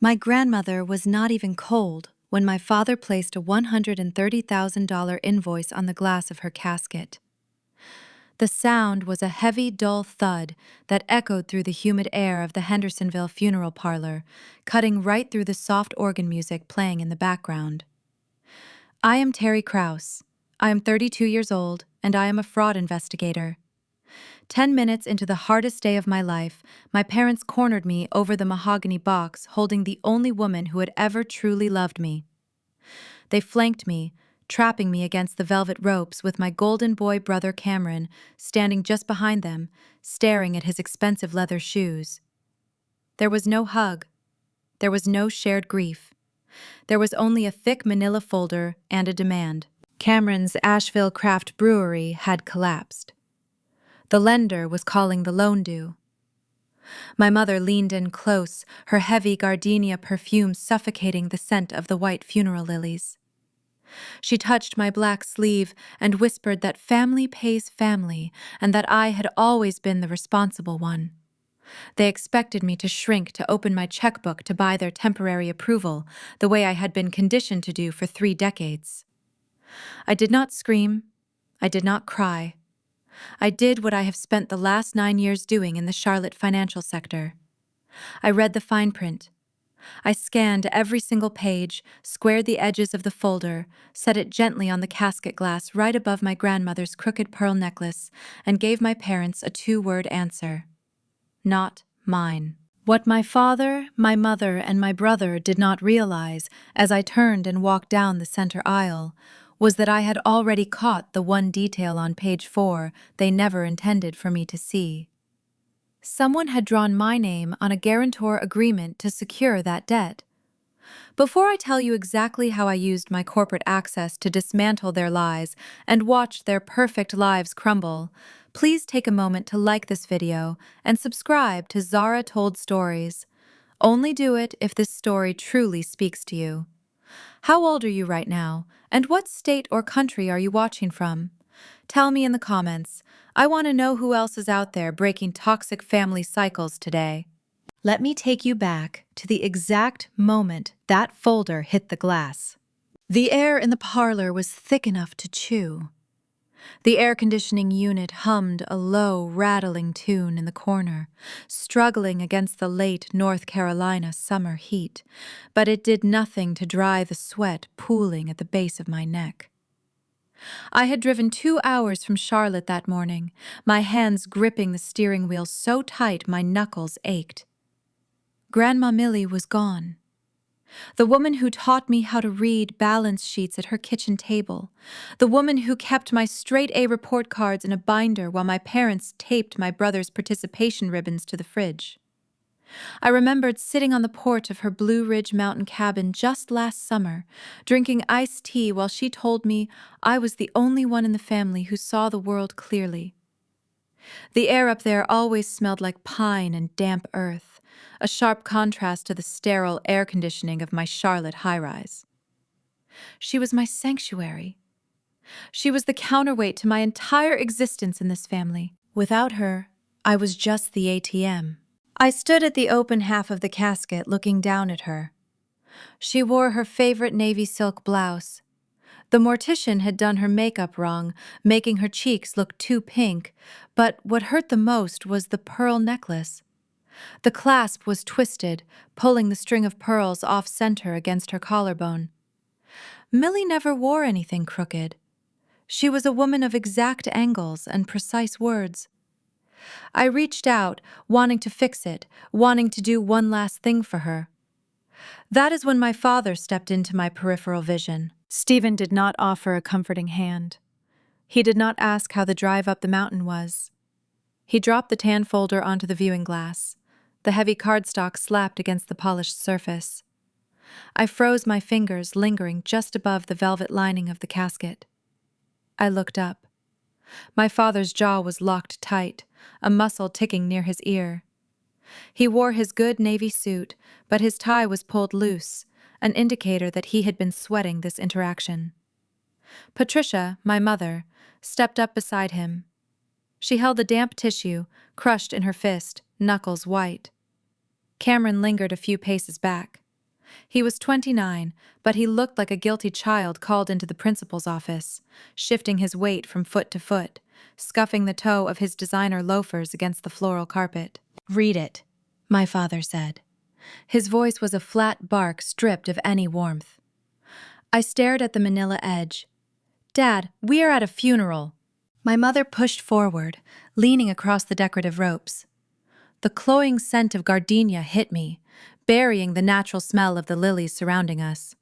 My grandmother was not even cold when my father placed a $130,000 invoice on the glass of her casket. The sound was a heavy, dull thud that echoed through the humid air of the Hendersonville funeral parlor, cutting right through the soft organ music playing in the background. I am Terry Kraus. I am 32 years old, and I am a fraud investigator. 10 minutes into the hardest day of my life, my parents cornered me over the mahogany box holding the only woman who had ever truly loved me. They flanked me, trapping me against the velvet ropes with my golden boy brother Cameron standing just behind them, staring at his expensive leather shoes. There was no hug. There was no shared grief. There was only a thick manila folder and a demand. Cameron's Asheville Craft Brewery had collapsed. The lender was calling the loan due. My mother leaned in close, her heavy gardenia perfume suffocating the scent of the white funeral lilies. She touched my black sleeve and whispered that family pays family and that I had always been the responsible one. They expected me to shrink to open my checkbook to buy their temporary approval, the way I had been conditioned to do for 3 decades. I did not scream. I did not cry. I did what I have spent the last 9 years doing in the Charlotte financial sector. I read the fine print. I scanned every single page, squared the edges of the folder, set it gently on the casket glass right above my grandmother's crooked pearl necklace, and gave my parents a 2-word answer. Not mine. What my father, my mother, and my brother did not realize as I turned and walked down the center aisle was that I had already caught the one detail on page 4 they never intended for me to see. Someone had drawn my name on a guarantor agreement to secure that debt. Before I tell you exactly how I used my corporate access to dismantle their lies and watched their perfect lives crumble, please take a moment to like this video and subscribe to Zara Told Stories. Only do it if this story truly speaks to you. How old are you right now, and what state or country are you watching from? Tell me in the comments. I want to know who else is out there breaking toxic family cycles today. Let me take you back to the exact moment that folder hit the glass. The air in the parlor was thick enough to chew. The air conditioning unit hummed a low, rattling tune in the corner, struggling against the late North Carolina summer heat, but it did nothing to dry the sweat pooling at the base of my neck. I had driven 2 hours from Charlotte that morning, my hands gripping the steering wheel so tight my knuckles ached. Grandma Millie was gone. The woman who taught me how to read balance sheets at her kitchen table. The woman who kept my straight-A report cards in a binder while my parents taped my brother's participation ribbons to the fridge. I remembered sitting on the porch of her Blue Ridge Mountain cabin just last summer, drinking iced tea while she told me I was the only one in the family who saw the world clearly. The air up there always smelled like pine and damp earth, a sharp contrast to the sterile air conditioning of my Charlotte high-rise. She was my sanctuary. She was the counterweight to my entire existence in this family. Without her, I was just the ATM. I stood at the open half of the casket looking down at her. She wore her favorite navy silk blouse. The mortician had done her makeup wrong, making her cheeks look too pink, but what hurt the most was the pearl necklace. The clasp was twisted, pulling the string of pearls off-center against her collarbone. Millie never wore anything crooked. She was a woman of exact angles and precise words. I reached out, wanting to fix it, wanting to do one last thing for her. That is when my father stepped into my peripheral vision. Stephen did not offer a comforting hand. He did not ask how the drive up the mountain was. He dropped the tan folder onto the viewing glass. The heavy cardstock slapped against the polished surface. I froze my fingers, lingering just above the velvet lining of the casket. I looked up. My father's jaw was locked tight, a muscle ticking near his ear. He wore his good navy suit, but his tie was pulled loose, an indicator that he had been sweating this interaction. Patricia, my mother, stepped up beside him. She held a damp tissue, crushed in her fist, knuckles white. Cameron lingered a few paces back. He was 29, but he looked like a guilty child called into the principal's office, shifting his weight from foot to foot, scuffing the toe of his designer loafers against the floral carpet. "Read it," my father said. His voice was a flat bark stripped of any warmth. I stared at the manila edge. "Dad, we are at a funeral." My mother pushed forward, leaning across the decorative ropes. The cloying scent of gardenia hit me, burying the natural smell of the lilies surrounding us.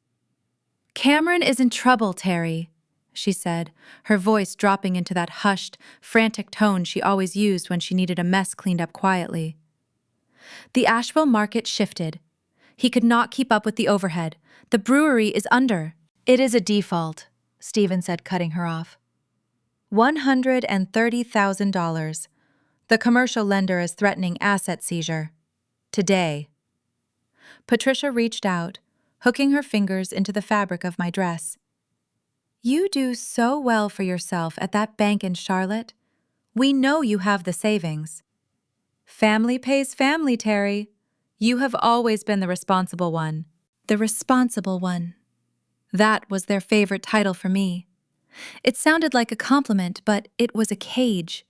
"Cameron is in trouble, Terry," she said, her voice dropping into that hushed, frantic tone she always used when she needed a mess cleaned up quietly. The Asheville market shifted. He could not keep up with the overhead. The brewery is under. "It is a default," Stephen said, cutting her off. $130,000. The commercial lender is threatening asset seizure. Today. Patricia reached out, hooking her fingers into the fabric of my dress. "You do so well for yourself at that bank in Charlotte. We know you have the savings." "Family pays family, Terry. You have always been the responsible one." The responsible one. That was their favorite title for me. It sounded like a compliment, but it was a cage.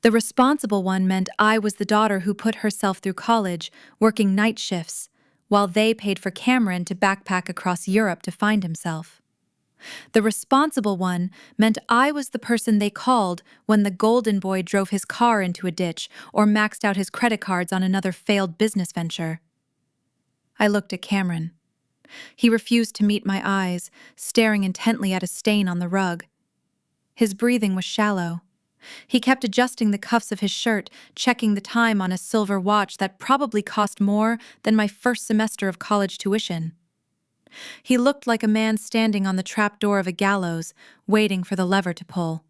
The responsible one meant I was the daughter who put herself through college, working night shifts, while they paid for Cameron to backpack across Europe to find himself. The responsible one meant I was the person they called when the golden boy drove his car into a ditch or maxed out his credit cards on another failed business venture. I looked at Cameron. He refused to meet my eyes, staring intently at a stain on the rug. His breathing was shallow. He kept adjusting the cuffs of his shirt, checking the time on a silver watch that probably cost more than my first semester of college tuition. He looked like a man standing on the trapdoor of a gallows, waiting for the lever to pull.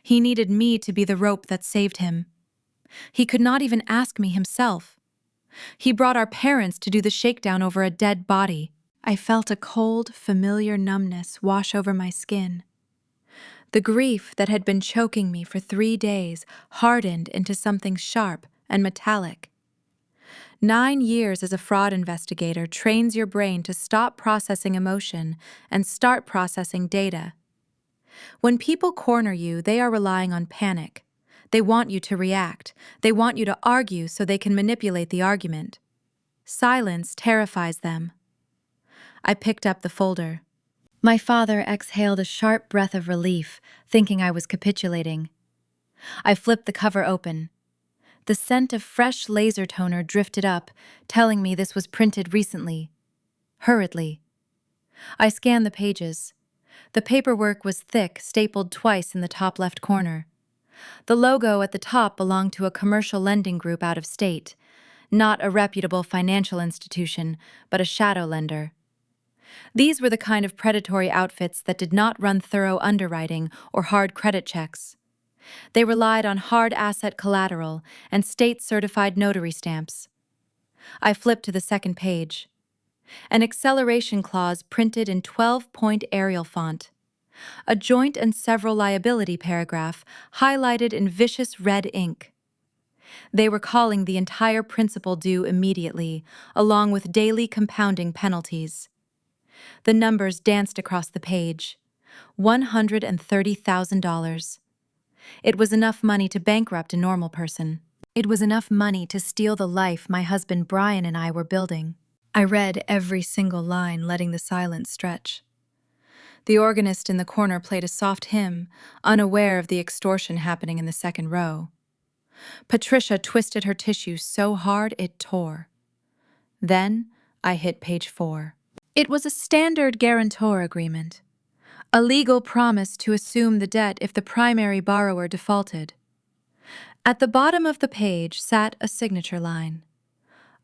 He needed me to be the rope that saved him. He could not even ask me himself. He brought our parents to do the shakedown over a dead body. I felt a cold, familiar numbness wash over my skin. The grief that had been choking me for 3 days hardened into something sharp and metallic. 9 years as a fraud investigator trains your brain to stop processing emotion and start processing data. When people corner you, they are relying on panic. They want you to react. They want you to argue so they can manipulate the argument. Silence terrifies them. I picked up the folder. My father exhaled a sharp breath of relief, thinking I was capitulating. I flipped the cover open. The scent of fresh laser toner drifted up, telling me this was printed recently. Hurriedly. I scanned the pages. The paperwork was thick, stapled twice in the top left corner. The logo at the top belonged to a commercial lending group out of state, not a reputable financial institution, but a shadow lender. These were the kind of predatory outfits that did not run thorough underwriting or hard credit checks. They relied on hard asset collateral and state-certified notary stamps. I flipped to the second page. An acceleration clause printed in 12-point Arial font. A joint and several liability paragraph highlighted in vicious red ink. They were calling the entire principal due immediately, along with daily compounding penalties. The numbers danced across the page. $130,000. It was enough money to bankrupt a normal person. It was enough money to steal the life my husband Brian and I were building. I read every single line, letting the silence stretch. The organist in the corner played a soft hymn, unaware of the extortion happening in the second row. Patricia twisted her tissue so hard it tore. Then I hit page 4. It was a standard guarantor agreement, a legal promise to assume the debt if the primary borrower defaulted. At the bottom of the page sat a signature line.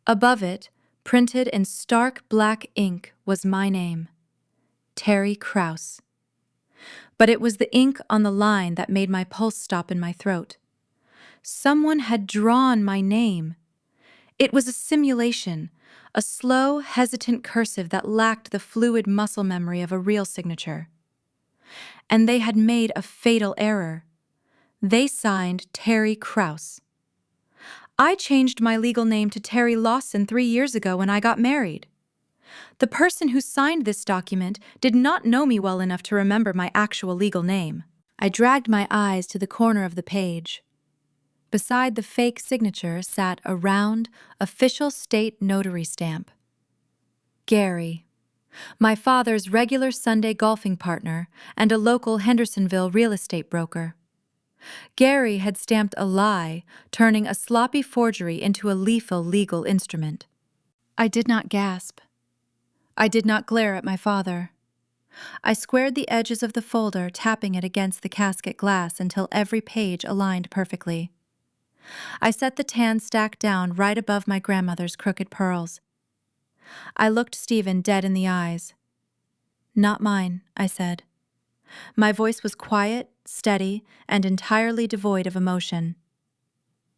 Above it, printed in stark black ink, was my name, Terry Kraus. But it was the ink on the line that made my pulse stop in my throat. Someone had drawn my name. It was a simulation, a slow, hesitant cursive that lacked the fluid muscle memory of a real signature. And they had made a fatal error. They signed Terry Kraus. I changed my legal name to Terry Lawson 3 years ago when I got married. The person who signed this document did not know me well enough to remember my actual legal name. I dragged my eyes to the corner of the page. Beside the fake signature sat a round, official state notary stamp. Gary, my father's regular Sunday golfing partner and a local Hendersonville real estate broker. Gary had stamped a lie, turning a sloppy forgery into a lethal legal instrument. I did not gasp. I did not glare at my father. I squared the edges of the folder, tapping it against the casket glass until every page aligned perfectly. I set the tan stack down right above my grandmother's crooked pearls. I looked Stephen dead in the eyes. "Not mine," I said. My voice was quiet, steady, and entirely devoid of emotion.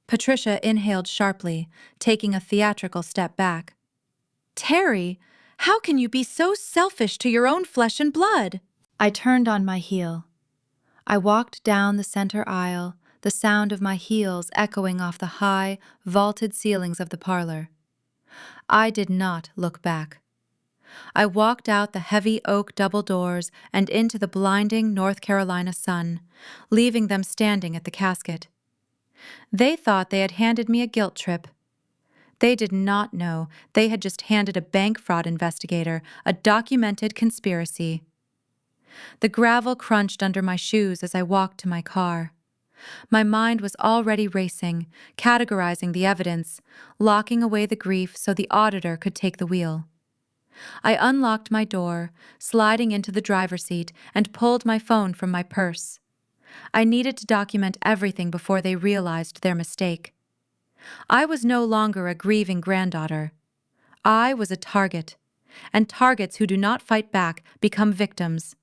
Patricia inhaled sharply, taking a theatrical step back. "Terry, how can you be so selfish to your own flesh and blood?" I turned on my heel. I walked down the center aisle, the sound of my heels echoing off the high, vaulted ceilings of the parlor. I did not look back. I walked out the heavy oak double doors and into the blinding North Carolina sun, leaving them standing at the casket. They thought they had handed me a guilt trip. They did not know they had just handed a bank fraud investigator a documented conspiracy. The gravel crunched under my shoes as I walked to my car. My mind was already racing, categorizing the evidence, locking away the grief so the auditor could take the wheel. I unlocked my door, sliding into the driver's seat, and pulled my phone from my purse. I needed to document everything before they realized their mistake. I was no longer a grieving granddaughter. I was a target, and targets who do not fight back become victims.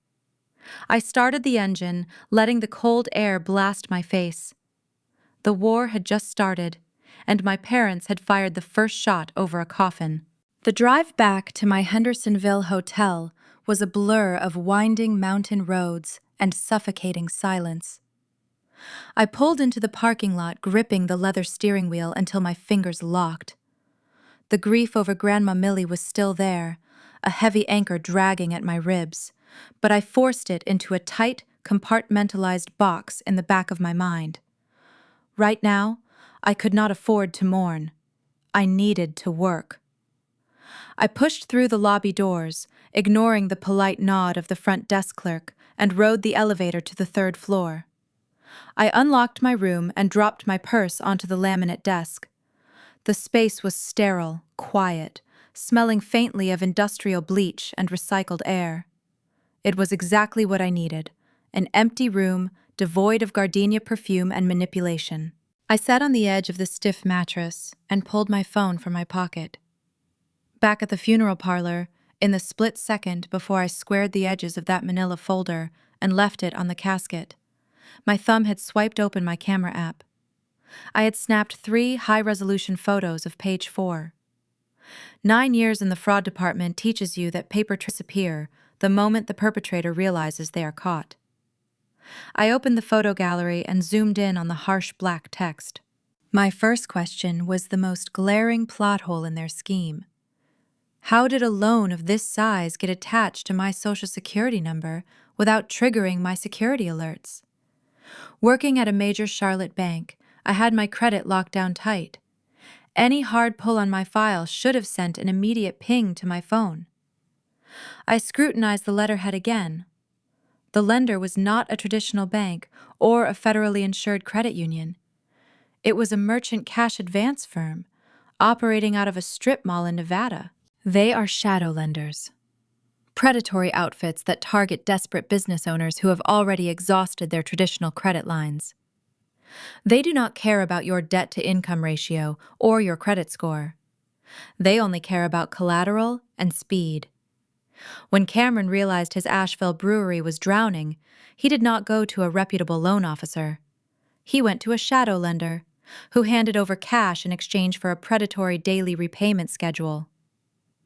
I started the engine, letting the cold air blast my face. The war had just started, and my parents had fired the first shot over a coffin. The drive back to my Hendersonville hotel was a blur of winding mountain roads and suffocating silence. I pulled into the parking lot, gripping the leather steering wheel until my fingers locked. The grief over Grandma Millie was still there, a heavy anchor dragging at my ribs, but I forced it into a tight, compartmentalized box in the back of my mind. Right now, I could not afford to mourn. I needed to work. I pushed through the lobby doors, ignoring the polite nod of the front desk clerk, and rode the elevator to the third floor. I unlocked my room and dropped my purse onto the laminate desk. The space was sterile, quiet, smelling faintly of industrial bleach and recycled air. It was exactly what I needed, an empty room devoid of gardenia perfume and manipulation. I sat on the edge of the stiff mattress and pulled my phone from my pocket. Back at the funeral parlor, in the split second before I squared the edges of that manila folder and left it on the casket, my thumb had swiped open my camera app. I had snapped 3 high-resolution photos of page 4. 9 years in the fraud department teaches you that paper trails disappear the moment the perpetrator realizes they are caught. I opened the photo gallery and zoomed in on the harsh black text. My first question was the most glaring plot hole in their scheme. How did a loan of this size get attached to my Social Security number without triggering my security alerts? Working at a major Charlotte bank, I had my credit locked down tight. Any hard pull on my file should have sent an immediate ping to my phone. I scrutinized the letterhead again. The lender was not a traditional bank or a federally insured credit union. It was a merchant cash advance firm, operating out of a strip mall in Nevada. They are shadow lenders, predatory outfits that target desperate business owners who have already exhausted their traditional credit lines. They do not care about your debt-to-income ratio or your credit score. They only care about collateral and speed. When Cameron realized his Asheville brewery was drowning, he did not go to a reputable loan officer. He went to a shadow lender, who handed over cash in exchange for a predatory daily repayment schedule.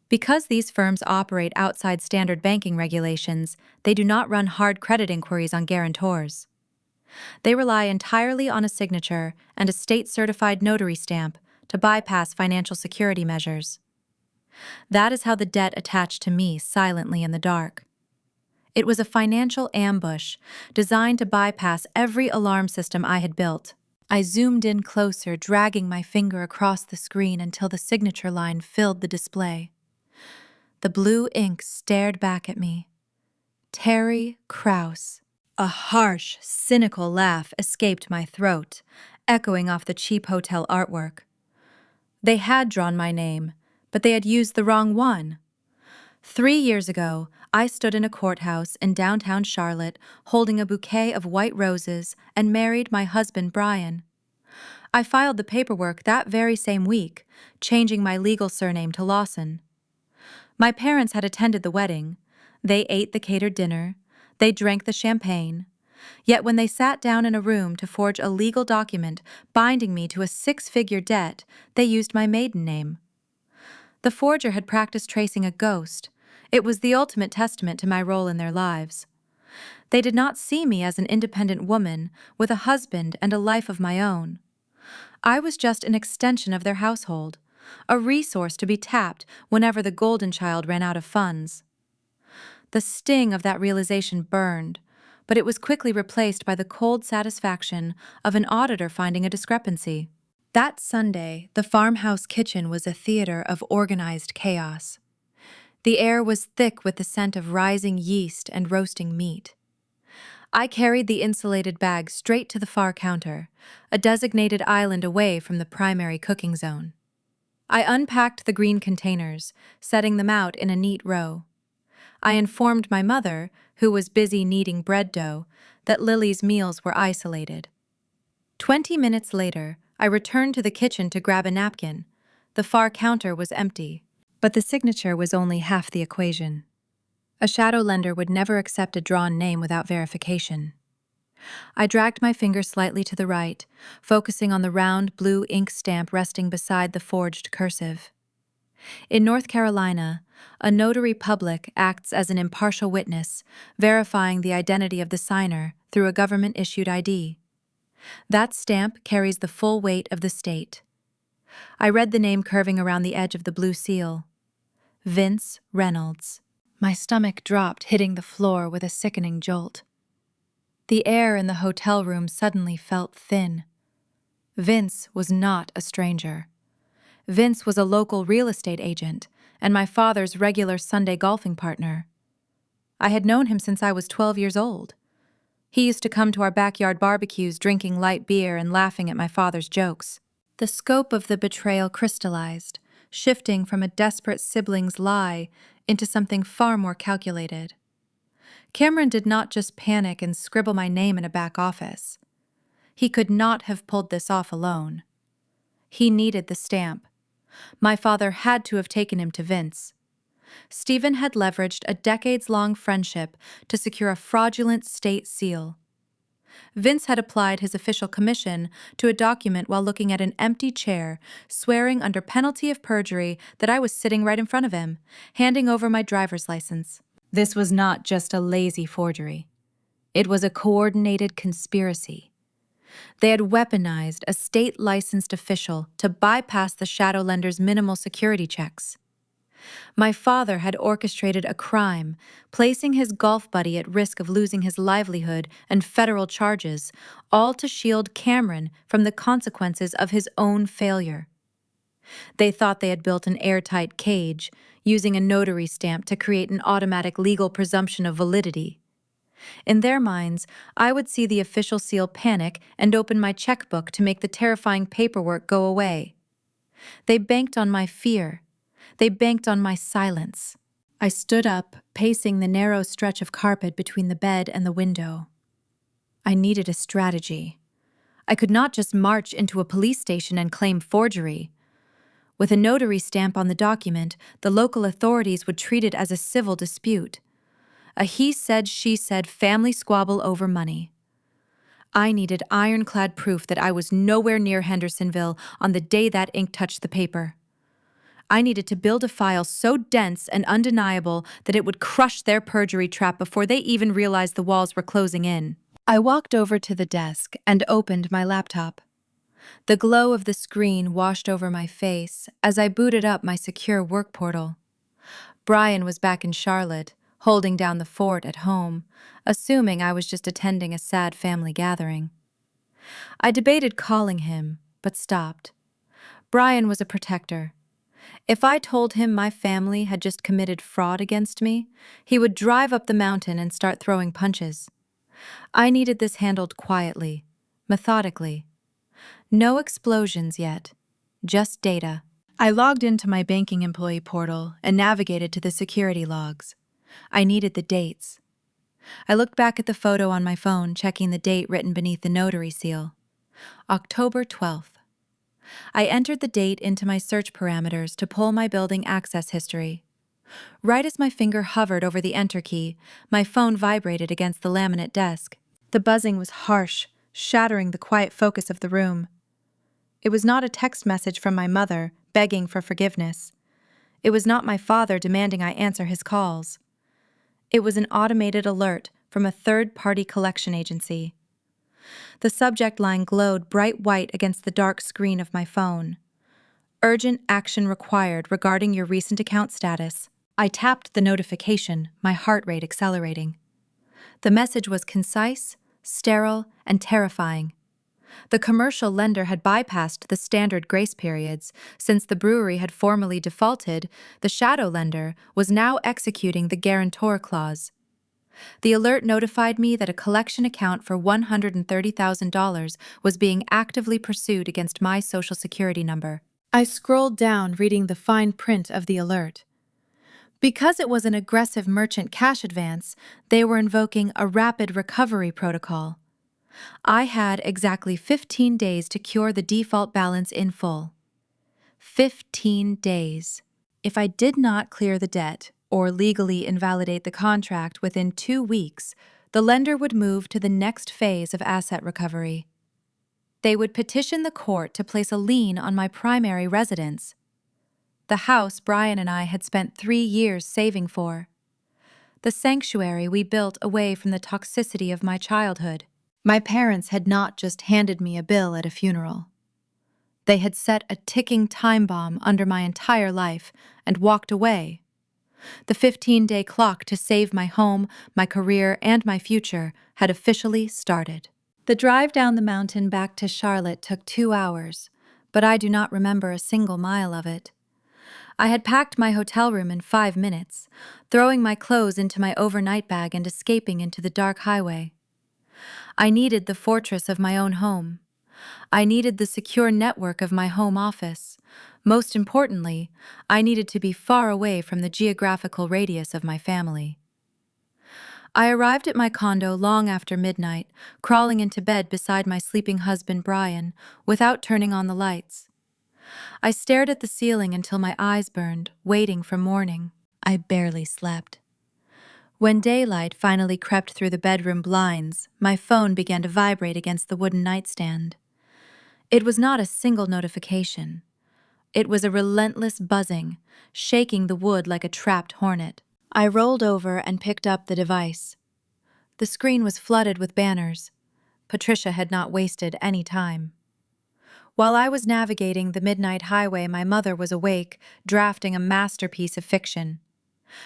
Because these firms operate outside standard banking regulations, they do not run hard credit inquiries on guarantors. They rely entirely on a signature and a state-certified notary stamp to bypass financial security measures. That is how the debt attached to me silently in the dark. It was a financial ambush designed to bypass every alarm system I had built. I zoomed in closer, dragging my finger across the screen until the signature line filled the display. The blue ink stared back at me. Terry Kraus. A harsh, cynical laugh escaped my throat, echoing off the cheap hotel artwork. They had drawn my name, but they had used the wrong one. 3 years ago, I stood in a courthouse in downtown Charlotte holding a bouquet of white roses and married my husband Brian. I filed the paperwork that very same week, changing my legal surname to Lawson. My parents had attended the wedding. They ate the catered dinner. They drank the champagne. Yet when they sat down in a room to forge a legal document binding me to a six-figure debt, they used my maiden name. The forger had practiced tracing a ghost. It was the ultimate testament to my role in their lives. They did not see me as an independent woman with a husband and a life of my own. I was just an extension of their household, a resource to be tapped whenever the golden child ran out of funds. The sting of that realization burned, but it was quickly replaced by the cold satisfaction of an auditor finding a discrepancy. That Sunday, the farmhouse kitchen was a theater of organized chaos. The air was thick with the scent of rising yeast and roasting meat. I carried the insulated bag straight to the far counter, a designated island away from the primary cooking zone. I unpacked the green containers, setting them out in a neat row. I informed my mother, who was busy kneading bread dough, that Lily's meals were isolated. 20 minutes later, I returned to the kitchen to grab a napkin. The far counter was empty, but the signature was only half the equation. A shadow lender would never accept a drawn name without verification. I dragged my finger slightly to the right, focusing on the round blue ink stamp resting beside the forged cursive. In North Carolina, a notary public acts as an impartial witness, verifying the identity of the signer through a government-issued ID. That stamp carries the full weight of the state. I read the name curving around the edge of the blue seal. Vince Reynolds. My stomach dropped, hitting the floor with a sickening jolt. The air in the hotel room suddenly felt thin. Vince was not a stranger. Vince was a local real estate agent and my father's regular Sunday golfing partner. I had known him since I was 12 years old. He used to come to our backyard barbecues drinking light beer and laughing at my father's jokes. The scope of the betrayal crystallized, shifting from a desperate sibling's lie into something far more calculated. Cameron did not just panic and scribble my name in a back office. He could not have pulled this off alone. He needed the stamp. My father had to have taken him to Vince. Stephen had leveraged a decades-long friendship to secure a fraudulent state seal. Vince had applied his official commission to a document while looking at an empty chair, swearing under penalty of perjury that I was sitting right in front of him, handing over my driver's license. This was not just a lazy forgery. It was a coordinated conspiracy. They had weaponized a state-licensed official to bypass the shadow lender's minimal security checks. My father had orchestrated a crime, placing his golf buddy at risk of losing his livelihood and federal charges, all to shield Cameron from the consequences of his own failure. They thought they had built an airtight cage, using a notary stamp to create an automatic legal presumption of validity. In their minds, I would see the official seal panic and open my checkbook to make the terrifying paperwork go away. They banked on my fear. They banked on my silence. I stood up, pacing the narrow stretch of carpet between the bed and the window. I needed a strategy. I could not just march into a police station and claim forgery. With a notary stamp on the document, the local authorities would treat it as a civil dispute. A he-said, she-said family squabble over money. I needed ironclad proof that I was nowhere near Hendersonville on the day that ink touched the paper. I needed to build a file so dense and undeniable that it would crush their perjury trap before they even realized the walls were closing in. I walked over to the desk and opened my laptop. The glow of the screen washed over my face as I booted up my secure work portal. Brian was back in Charlotte, holding down the fort at home, assuming I was just attending a sad family gathering. I debated calling him, but stopped. Brian was a protector. If I told him my family had just committed fraud against me, he would drive up the mountain and start throwing punches. I needed this handled quietly, methodically. No explosions yet, just data. I logged into my banking employee portal and navigated to the security logs. I needed the dates. I looked back at the photo on my phone, checking the date written beneath the notary seal. October 12th. I entered the date into my search parameters to pull my building access history. Right as my finger hovered over the enter key, my phone vibrated against the laminate desk. The buzzing was harsh, shattering the quiet focus of the room. It was not a text message from my mother, begging for forgiveness. It was not my father demanding I answer his calls. It was an automated alert from a third-party collection agency. The subject line glowed bright white against the dark screen of my phone. Urgent action required regarding your recent account status. I tapped the notification, my heart rate accelerating. The message was concise, sterile, and terrifying. The commercial lender had bypassed the standard grace periods. Since the brewery had formally defaulted, the shadow lender was now executing the guarantor clause. The alert notified me that a collection account for $130,000 was being actively pursued against my Social Security number. I scrolled down, reading the fine print of the alert. Because it was an aggressive merchant cash advance, they were invoking a rapid recovery protocol. I had exactly 15 days to cure the default balance in full. 15 days. If I did not clear the debt or legally invalidate the contract within 2 weeks, the lender would move to the next phase of asset recovery. They would petition the court to place a lien on my primary residence, the house Brian and I had spent 3 years saving for, the sanctuary we built away from the toxicity of my childhood. My parents had not just handed me a bill at a funeral. They had set a ticking time bomb under my entire life and walked away. The 15-day clock to save my home, my career, and my future had officially started. The drive down the mountain back to Charlotte took 2 hours, but I do not remember a single mile of it. I had packed my hotel room in 5 minutes, throwing my clothes into my overnight bag and escaping into the dark highway. I needed the fortress of my own home. I needed the secure network of my home office. Most importantly, I needed to be far away from the geographical radius of my family. I arrived at my condo long after midnight, crawling into bed beside my sleeping husband Brian, without turning on the lights. I stared at the ceiling until my eyes burned, waiting for morning. I barely slept. When daylight finally crept through the bedroom blinds, my phone began to vibrate against the wooden nightstand. It was not a single notification. It was a relentless buzzing, shaking the wood like a trapped hornet. I rolled over and picked up the device. The screen was flooded with banners. Patricia had not wasted any time. While I was navigating the midnight highway, my mother was awake, drafting a masterpiece of fiction.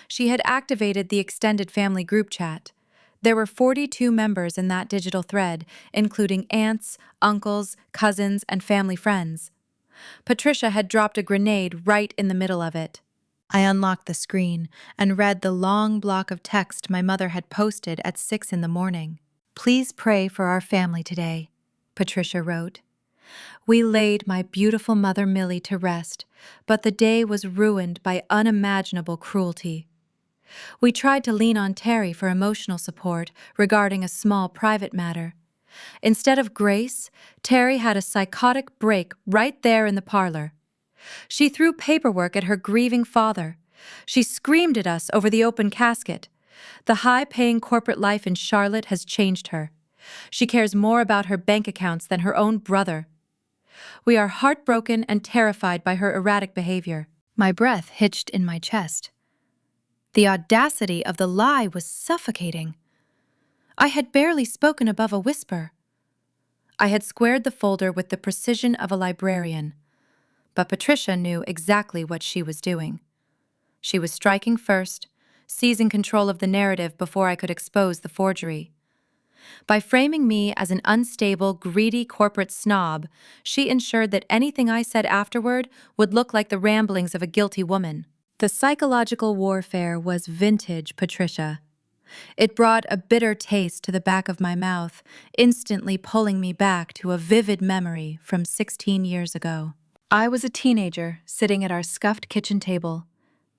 She had activated the extended family group chat. There were 42 members in that digital thread, including aunts, uncles, cousins, and family friends. Patricia had dropped a grenade right in the middle of it. I unlocked the screen and read the long block of text my mother had posted at 6 in the morning. "Please pray for our family today," Patricia wrote. "We laid my beautiful mother Millie to rest, but the day was ruined by unimaginable cruelty. We tried to lean on Terry for emotional support regarding a small private matter. Instead of grace, Terry had a psychotic break right there in the parlor. She threw paperwork at her grieving father. She screamed at us over the open casket. The high-paying corporate life in Charlotte has changed her. She cares more about her bank accounts than her own brother. We are heartbroken and terrified by her erratic behavior." My breath hitched in my chest. The audacity of the lie was suffocating. I had barely spoken above a whisper. I had squared the folder with the precision of a librarian, but Patricia knew exactly what she was doing. She was striking first, seizing control of the narrative before I could expose the forgery. By framing me as an unstable, greedy corporate snob, she ensured that anything I said afterward would look like the ramblings of a guilty woman. The psychological warfare was vintage Patricia. It brought a bitter taste to the back of my mouth, instantly pulling me back to a vivid memory from 16 years ago. I was a teenager sitting at our scuffed kitchen table,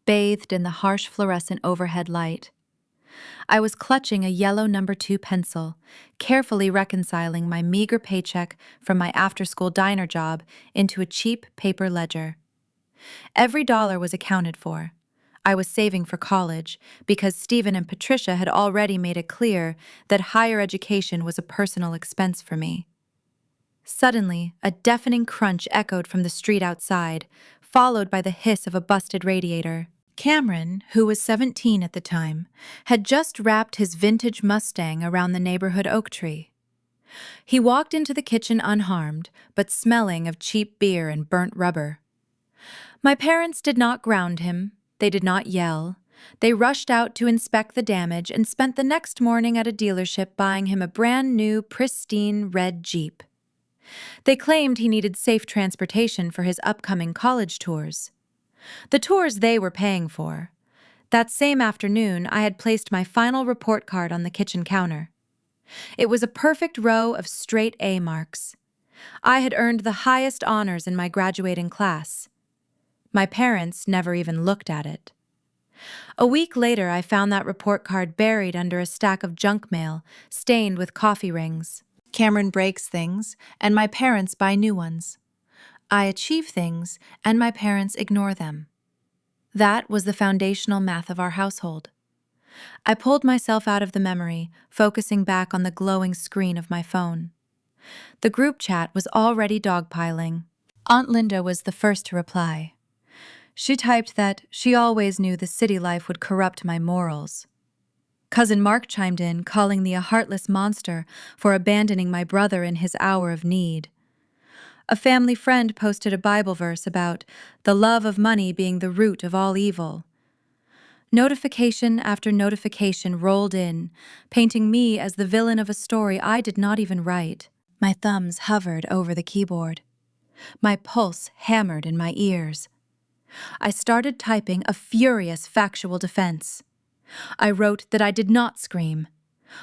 bathed in the harsh fluorescent overhead light. I was clutching a yellow #2 pencil, carefully reconciling my meager paycheck from my after-school diner job into a cheap paper ledger. Every dollar was accounted for. I was saving for college because Stephen and Patricia had already made it clear that higher education was a personal expense for me. Suddenly, a deafening crunch echoed from the street outside, followed by the hiss of a busted radiator. Cameron, who was 17 at the time, had just wrapped his vintage Mustang around the neighborhood oak tree. He walked into the kitchen unharmed, but smelling of cheap beer and burnt rubber. My parents did not ground him. They did not yell. They rushed out to inspect the damage and spent the next morning at a dealership buying him a brand new, pristine red Jeep. They claimed he needed safe transportation for his upcoming college tours. The tours they were paying for. That same afternoon, I had placed my final report card on the kitchen counter. It was a perfect row of straight A marks. I had earned the highest honors in my graduating class. My parents never even looked at it. A week later, I found that report card buried under a stack of junk mail, stained with coffee rings. Cameron breaks things, and my parents buy new ones. I achieve things, and my parents ignore them. That was the foundational math of our household. I pulled myself out of the memory, focusing back on the glowing screen of my phone. The group chat was already dogpiling. Aunt Linda was the first to reply. She typed that she always knew the city life would corrupt my morals. Cousin Mark chimed in, calling me a heartless monster for abandoning my brother in his hour of need. A family friend posted a Bible verse about the love of money being the root of all evil. Notification after notification rolled in, painting me as the villain of a story I did not even write. My thumbs hovered over the keyboard. My pulse hammered in my ears. I started typing a furious factual defense. I wrote that I did not scream.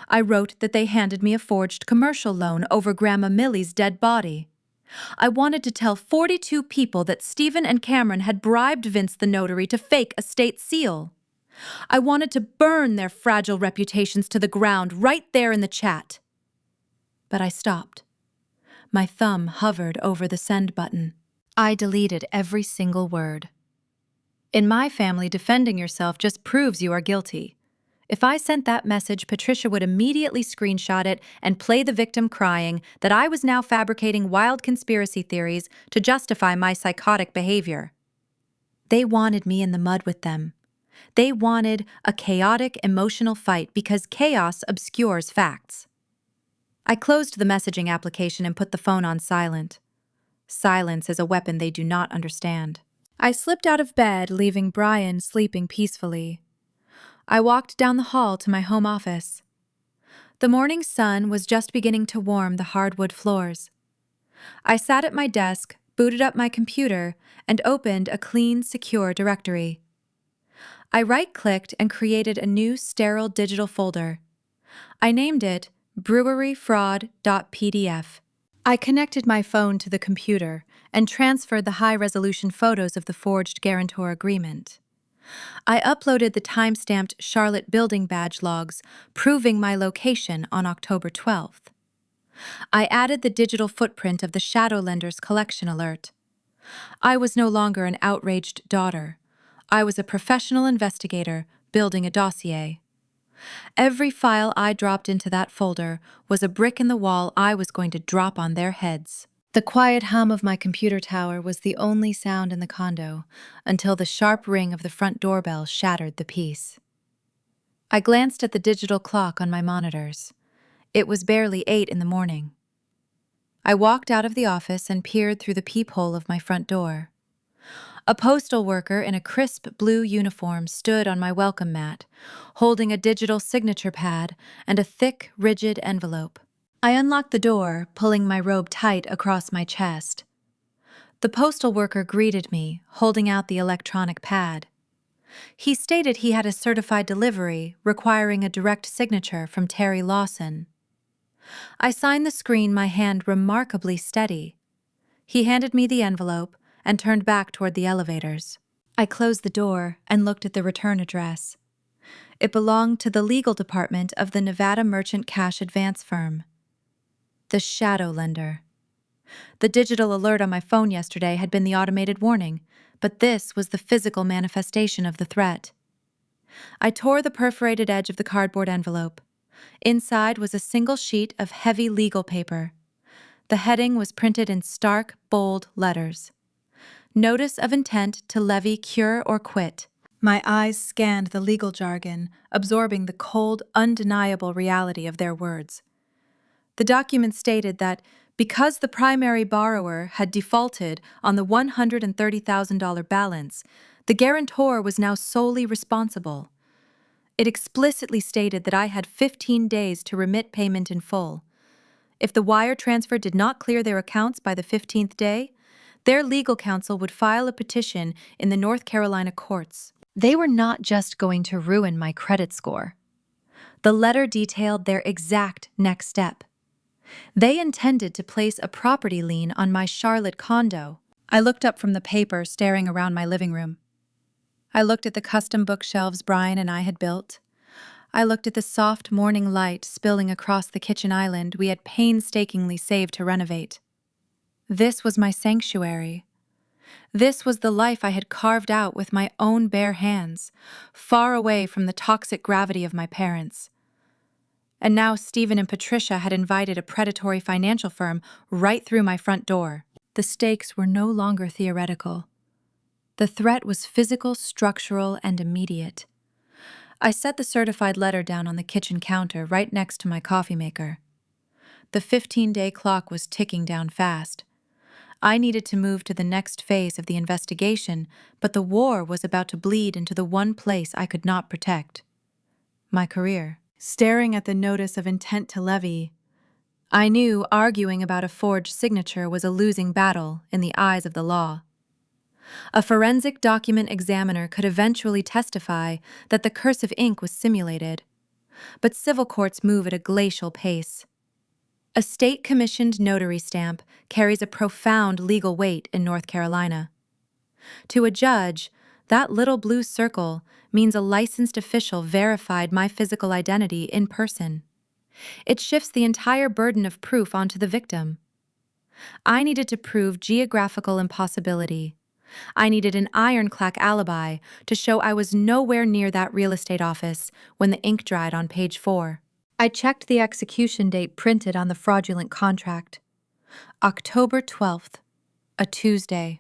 I wrote that they handed me a forged commercial loan over Grandma Millie's dead body. I wanted to tell 42 people that Stephen and Cameron had bribed Vince the notary to fake a state seal. I wanted to burn their fragile reputations to the ground right there in the chat. But I stopped. My thumb hovered over the send button. I deleted every single word. In my family, defending yourself just proves you are guilty. If I sent that message, Patricia would immediately screenshot it and play the victim crying that I was now fabricating wild conspiracy theories to justify my psychotic behavior. They wanted me in the mud with them. They wanted a chaotic, emotional fight because chaos obscures facts. I closed the messaging application and put the phone on silent. Silence is a weapon they do not understand. I slipped out of bed, leaving Brian sleeping peacefully. I walked down the hall to my home office. The morning sun was just beginning to warm the hardwood floors. I sat at my desk, booted up my computer, and opened a clean, secure directory. I right-clicked and created a new sterile digital folder. I named it breweryfraud.pdf. I connected my phone to the computer and transferred the high-resolution photos of the forged guarantor agreement. I uploaded the time-stamped Charlotte building badge logs proving my location on October 12th. I added the digital footprint of the Shadowlenders collection alert. I was no longer an outraged daughter. I was a professional investigator building a dossier. Every file I dropped into that folder was a brick in the wall I was going to drop on their heads. The quiet hum of my computer tower was the only sound in the condo until the sharp ring of the front doorbell shattered the peace. I glanced at the digital clock on my monitors. It was barely 8 in the morning. I walked out of the office and peered through the peephole of my front door. A postal worker in a crisp blue uniform stood on my welcome mat, holding a digital signature pad and a thick, rigid envelope. I unlocked the door, pulling my robe tight across my chest. The postal worker greeted me, holding out the electronic pad. He stated he had a certified delivery requiring a direct signature from Terry Lawson. I signed the screen, my hand remarkably steady. He handed me the envelope and turned back toward the elevators. I closed the door and looked at the return address. It belonged to the legal department of the Nevada Merchant Cash Advance firm. The shadow lender. The digital alert on my phone yesterday had been the automated warning, but this was the physical manifestation of the threat. I tore the perforated edge of the cardboard envelope. Inside was a single sheet of heavy legal paper. The heading was printed in stark, bold letters. Notice of intent to levy cure or quit. My eyes scanned the legal jargon, absorbing the cold, undeniable reality of their words. The document stated that because the primary borrower had defaulted on the $130,000 balance, the guarantor was now solely responsible. It explicitly stated that I had 15 days to remit payment in full. If the wire transfer did not clear their accounts by the 15th day, their legal counsel would file a petition in the North Carolina courts. They were not just going to ruin my credit score. The letter detailed their exact next step. They intended to place a property lien on my Charlotte condo. I looked up from the paper, staring around my living room. I looked at the custom bookshelves Brian and I had built. I looked at the soft morning light spilling across the kitchen island we had painstakingly saved to renovate. This was my sanctuary. This was the life I had carved out with my own bare hands, far away from the toxic gravity of my parents. And now Stephen and Patricia had invited a predatory financial firm right through my front door. The stakes were no longer theoretical. The threat was physical, structural, and immediate. I set the certified letter down on the kitchen counter right next to my coffee maker. The 15-day clock was ticking down fast. I needed to move to the next phase of the investigation, but the war was about to bleed into the one place I could not protect: my career. Staring at the notice of intent to levy, I knew arguing about a forged signature was a losing battle in the eyes of the law. A forensic document examiner could eventually testify that the cursive ink was simulated, but civil courts move at a glacial pace. A state-commissioned notary stamp carries a profound legal weight in North Carolina. To a judge, that little blue circle means a licensed official verified my physical identity in person. It shifts the entire burden of proof onto the victim. I needed to prove geographical impossibility. I needed an ironclad alibi to show I was nowhere near that real estate office when the ink dried on page 4. I checked the execution date printed on the fraudulent contract. October 12th, a Tuesday.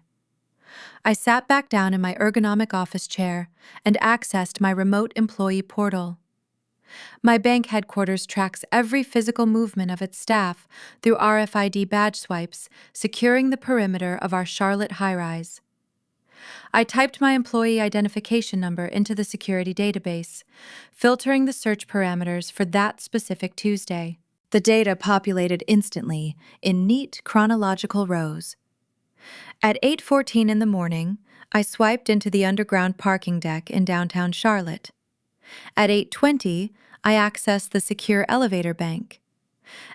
I sat back down in my ergonomic office chair and accessed my remote employee portal. My bank headquarters tracks every physical movement of its staff through RFID badge swipes, securing the perimeter of our Charlotte high-rise. I typed my employee identification number into the security database, filtering the search parameters for that specific Tuesday. The data populated instantly in neat chronological rows. At 8:14 in the morning, I swiped into the underground parking deck in downtown Charlotte. At 8:20, I accessed the secure elevator bank.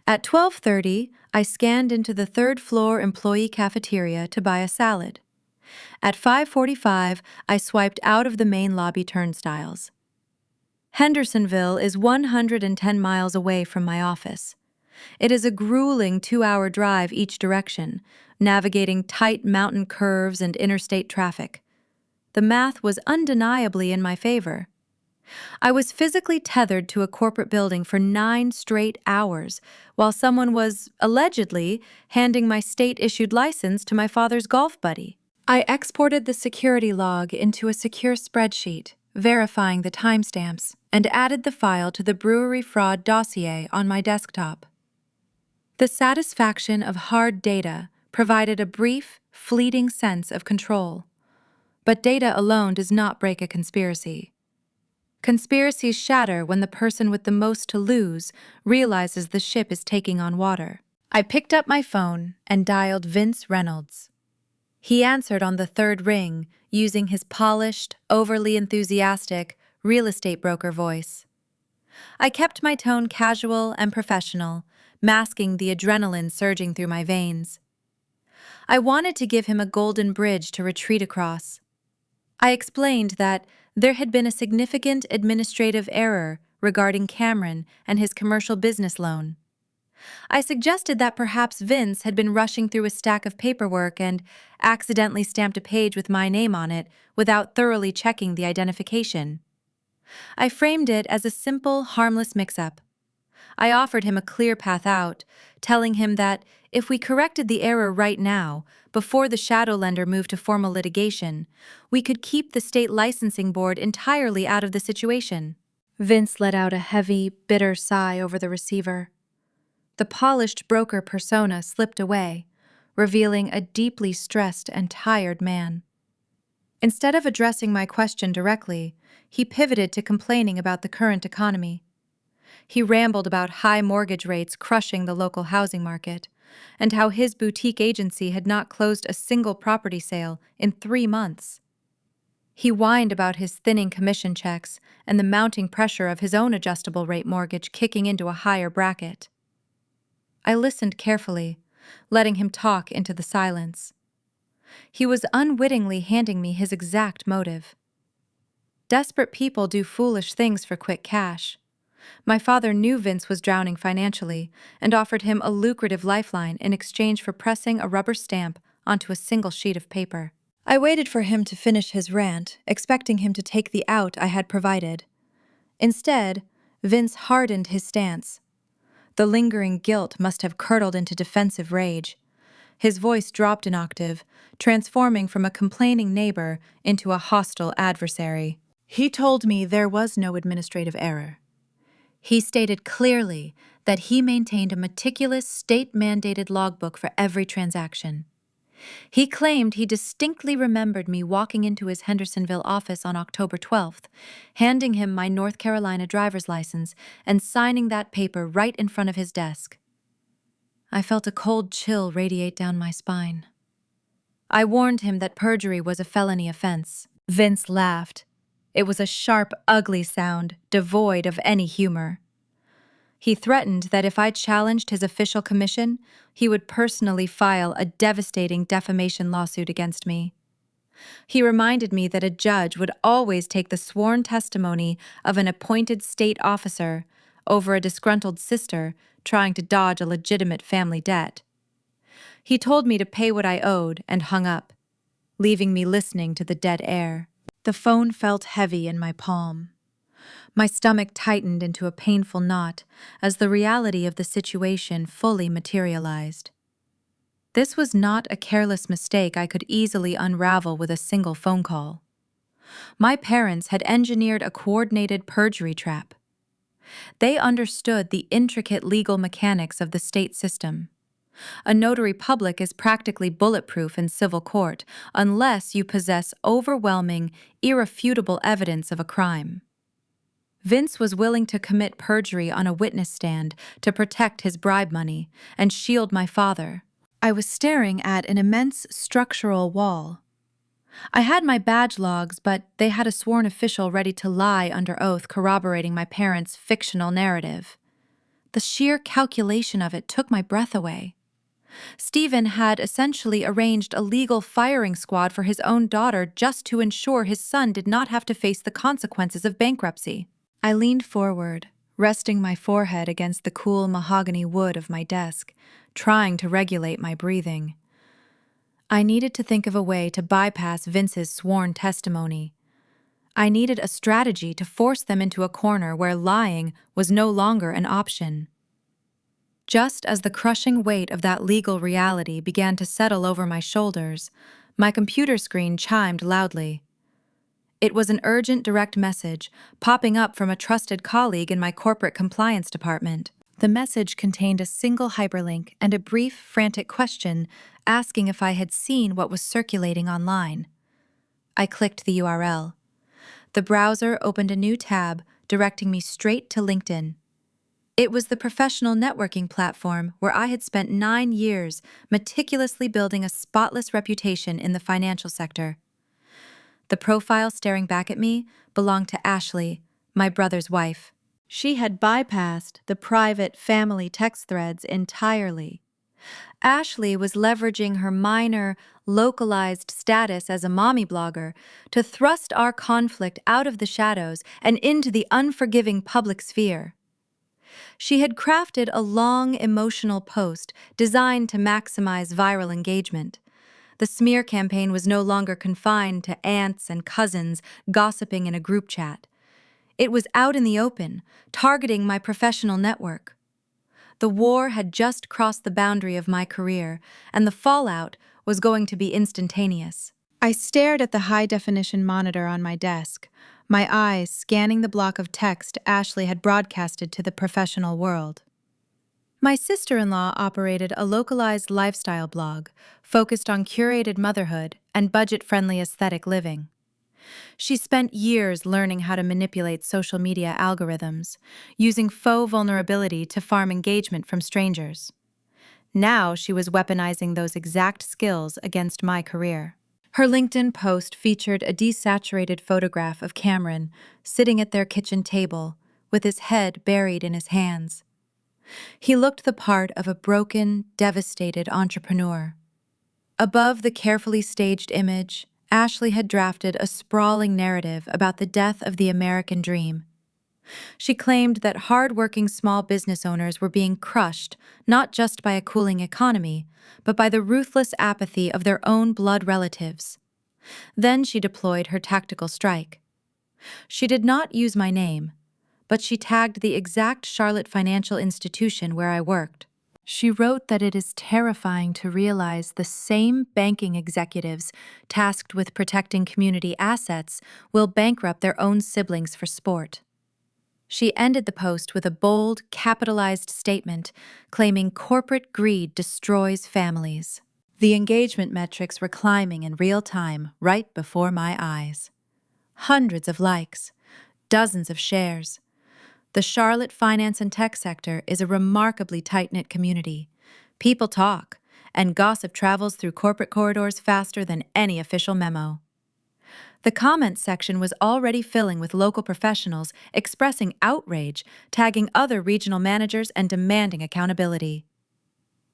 At 12:30, I scanned into the third-floor employee cafeteria to buy a salad. At 5:45, I swiped out of the main lobby turnstiles. Hendersonville is 110 miles away from my office. It is a grueling 2-hour drive each direction, navigating tight mountain curves and interstate traffic. The math was undeniably in my favor. I was physically tethered to a corporate building for 9 straight hours, while someone was, allegedly, handing my state-issued license to my father's golf buddy. I exported the security log into a secure spreadsheet, verifying the timestamps, and added the file to the brewery fraud dossier on my desktop. The satisfaction of hard data provided a brief, fleeting sense of control. But data alone does not break a conspiracy. Conspiracies shatter when the person with the most to lose realizes the ship is taking on water. I picked up my phone and dialed Vince Reynolds. He answered on the third ring, using his polished, overly enthusiastic, real estate broker voice. I kept my tone casual and professional, masking the adrenaline surging through my veins. I wanted to give him a golden bridge to retreat across. I explained that there had been a significant administrative error regarding Cameron and his commercial business loan. I suggested that perhaps Vince had been rushing through a stack of paperwork and accidentally stamped a page with my name on it without thoroughly checking the identification. I framed it as a simple, harmless mix-up. I offered him a clear path out, telling him that if we corrected the error right now, before the shadow lender moved to formal litigation, we could keep the state licensing board entirely out of the situation. Vince let out a heavy, bitter sigh over the receiver. The polished broker persona slipped away, revealing a deeply stressed and tired man. Instead of addressing my question directly, he pivoted to complaining about the current economy. He rambled about high mortgage rates crushing the local housing market, and how his boutique agency had not closed a single property sale in 3 months. He whined about his thinning commission checks and the mounting pressure of his own adjustable rate mortgage kicking into a higher bracket. I listened carefully, letting him talk into the silence. He was unwittingly handing me his exact motive. Desperate people do foolish things for quick cash. My father knew Vince was drowning financially and offered him a lucrative lifeline in exchange for pressing a rubber stamp onto a single sheet of paper. I waited for him to finish his rant, expecting him to take the out I had provided. Instead, Vince hardened his stance. The lingering guilt must have curdled into defensive rage. His voice dropped an octave, transforming from a complaining neighbor into a hostile adversary. He told me there was no administrative error. He stated clearly that he maintained a meticulous state-mandated logbook for every transaction. He claimed he distinctly remembered me walking into his Hendersonville office on October 12th, handing him my North Carolina driver's license and signing that paper right in front of his desk. I felt a cold chill radiate down my spine. I warned him that perjury was a felony offense. Vince laughed. It was a sharp, ugly sound, devoid of any humor. He threatened that if I challenged his official commission, he would personally file a devastating defamation lawsuit against me. He reminded me that a judge would always take the sworn testimony of an appointed state officer over a disgruntled sister trying to dodge a legitimate family debt. He told me to pay what I owed and hung up, leaving me listening to the dead air. The phone felt heavy in my palm. My stomach tightened into a painful knot as the reality of the situation fully materialized. This was not a careless mistake I could easily unravel with a single phone call. My parents had engineered a coordinated perjury trap. They understood the intricate legal mechanics of the state system. A notary public is practically bulletproof in civil court unless you possess overwhelming, irrefutable evidence of a crime. Vince was willing to commit perjury on a witness stand to protect his bribe money and shield my father. I was staring at an immense structural wall. I had my badge logs, but they had a sworn official ready to lie under oath corroborating my parents' fictional narrative. The sheer calculation of it took my breath away. Stephen had essentially arranged a legal firing squad for his own daughter just to ensure his son did not have to face the consequences of bankruptcy. I leaned forward, resting my forehead against the cool mahogany wood of my desk, trying to regulate my breathing. I needed to think of a way to bypass Vince's sworn testimony. I needed a strategy to force them into a corner where lying was no longer an option. Just as the crushing weight of that legal reality began to settle over my shoulders, my computer screen chimed loudly. It was an urgent direct message popping up from a trusted colleague in my corporate compliance department. The message contained a single hyperlink and a brief, frantic question asking if I had seen what was circulating online. I clicked the URL. The browser opened a new tab, directing me straight to LinkedIn. It was the professional networking platform where I had spent 9 years meticulously building a spotless reputation in the financial sector. The profile staring back at me belonged to Ashley, my brother's wife. She had bypassed the private family text threads entirely. Ashley was leveraging her minor, localized status as a mommy blogger to thrust our conflict out of the shadows and into the unforgiving public sphere. She had crafted a long, emotional post designed to maximize viral engagement. The smear campaign was no longer confined to aunts and cousins gossiping in a group chat. It was out in the open, targeting my professional network. The war had just crossed the boundary of my career, and the fallout was going to be instantaneous. I stared at the high-definition monitor on my desk, my eyes scanning the block of text Ashley had broadcasted to the professional world. My sister-in-law operated a localized lifestyle blog focused on curated motherhood and budget-friendly aesthetic living. She spent years learning how to manipulate social media algorithms, using faux vulnerability to farm engagement from strangers. Now she was weaponizing those exact skills against my career. Her LinkedIn post featured a desaturated photograph of Cameron sitting at their kitchen table, with his head buried in his hands. He looked the part of a broken, devastated entrepreneur. Above the carefully staged image, Ashley had drafted a sprawling narrative about the death of the American dream. She claimed that hard-working small business owners were being crushed not just by a cooling economy, but by the ruthless apathy of their own blood relatives. Then she deployed her tactical strike. She did not use my name, but she tagged the exact Charlotte financial institution where I worked. She wrote that it is terrifying to realize the same banking executives tasked with protecting community assets will bankrupt their own siblings for sport. She ended the post with a bold, capitalized statement claiming corporate greed destroys families. The engagement metrics were climbing in real time right before my eyes. Hundreds of likes, dozens of shares. The Charlotte finance and tech sector is a remarkably tight-knit community. People talk, and gossip travels through corporate corridors faster than any official memo. The comments section was already filling with local professionals expressing outrage, tagging other regional managers, and demanding accountability.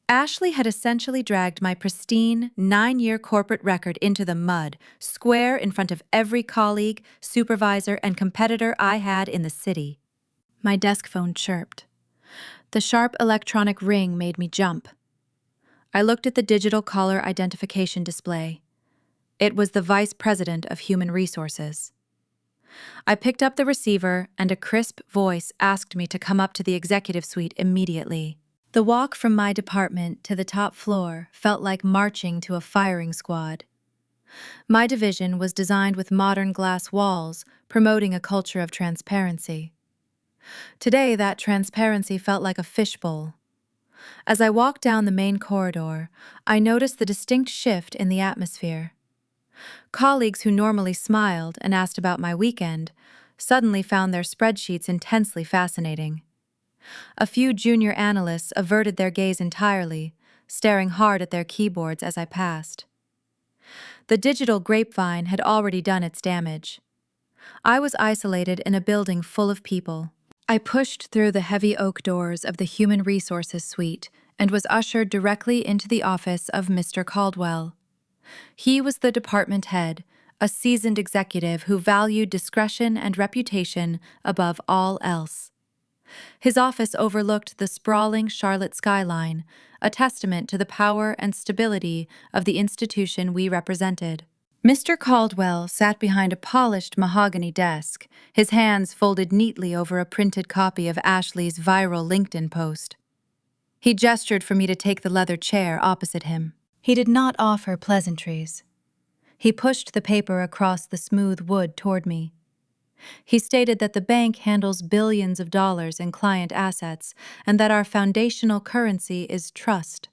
Ashley had essentially dragged my pristine, 9-year corporate record into the mud, square in front of every colleague, supervisor, and competitor I had in the city. My desk phone chirped. The sharp electronic ring made me jump. I looked at the digital caller identification display. It was the Vice President of Human Resources. I picked up the receiver, and a crisp voice asked me to come up to the executive suite immediately. The walk from my department to the top floor felt like marching to a firing squad. My division was designed with modern glass walls, promoting a culture of transparency. Today, that transparency felt like a fishbowl. As I walked down the main corridor, I noticed the distinct shift in the atmosphere. Colleagues who normally smiled and asked about my weekend suddenly found their spreadsheets intensely fascinating. A few junior analysts averted their gaze entirely, staring hard at their keyboards as I passed. The digital grapevine had already done its damage. I was isolated in a building full of people. I pushed through the heavy oak doors of the Human Resources suite and was ushered directly into the office of Mr. Caldwell. He was the department head, a seasoned executive who valued discretion and reputation above all else. His office overlooked the sprawling Charlotte skyline, a testament to the power and stability of the institution we represented. Mr. Caldwell sat behind a polished mahogany desk, his hands folded neatly over a printed copy of Ashley's viral LinkedIn post. He gestured for me to take the leather chair opposite him. He did not offer pleasantries. He pushed the paper across the smooth wood toward me. He stated that the bank handles billions of dollars in client assets and that our foundational currency is trust.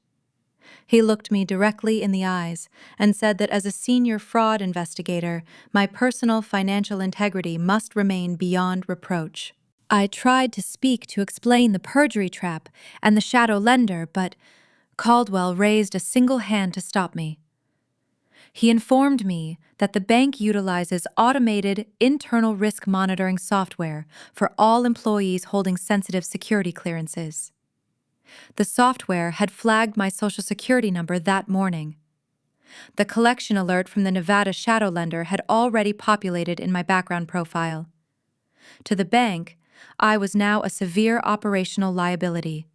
He looked me directly in the eyes and said that as a senior fraud investigator, my personal financial integrity must remain beyond reproach. I tried to speak to explain the perjury trap and the shadow lender, but Caldwell raised a single hand to stop me. He informed me that the bank utilizes automated internal risk monitoring software for all employees holding sensitive security clearances. The software had flagged my Social Security number that morning. The collection alert from the Nevada shadow lender had already populated in my background profile. To the bank, I was now a severe operational liability.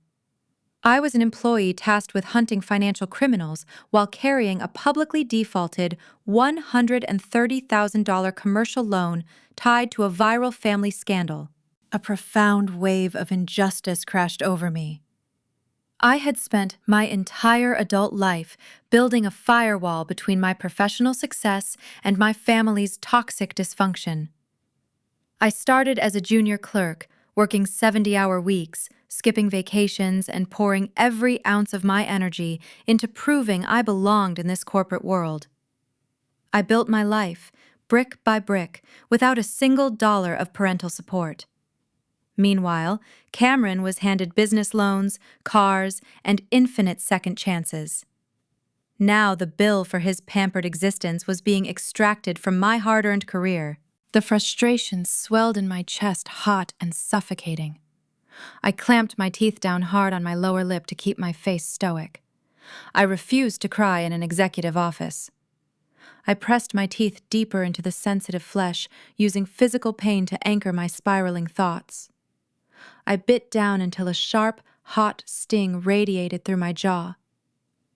I was an employee tasked with hunting financial criminals while carrying a publicly defaulted $130,000 commercial loan tied to a viral family scandal. A profound wave of injustice crashed over me. I had spent my entire adult life building a firewall between my professional success and my family's toxic dysfunction. I started as a junior clerk, working 70-hour weeks, skipping vacations, and pouring every ounce of my energy into proving I belonged in this corporate world. I built my life, brick by brick, without a single dollar of parental support. Meanwhile, Cameron was handed business loans, cars, and infinite second chances. Now the bill for his pampered existence was being extracted from my hard-earned career. The frustration swelled in my chest, hot and suffocating. I clamped my teeth down hard on my lower lip to keep my face stoic. I refused to cry in an executive office. I pressed my teeth deeper into the sensitive flesh, using physical pain to anchor my spiraling thoughts. I bit down until a sharp, hot sting radiated through my jaw.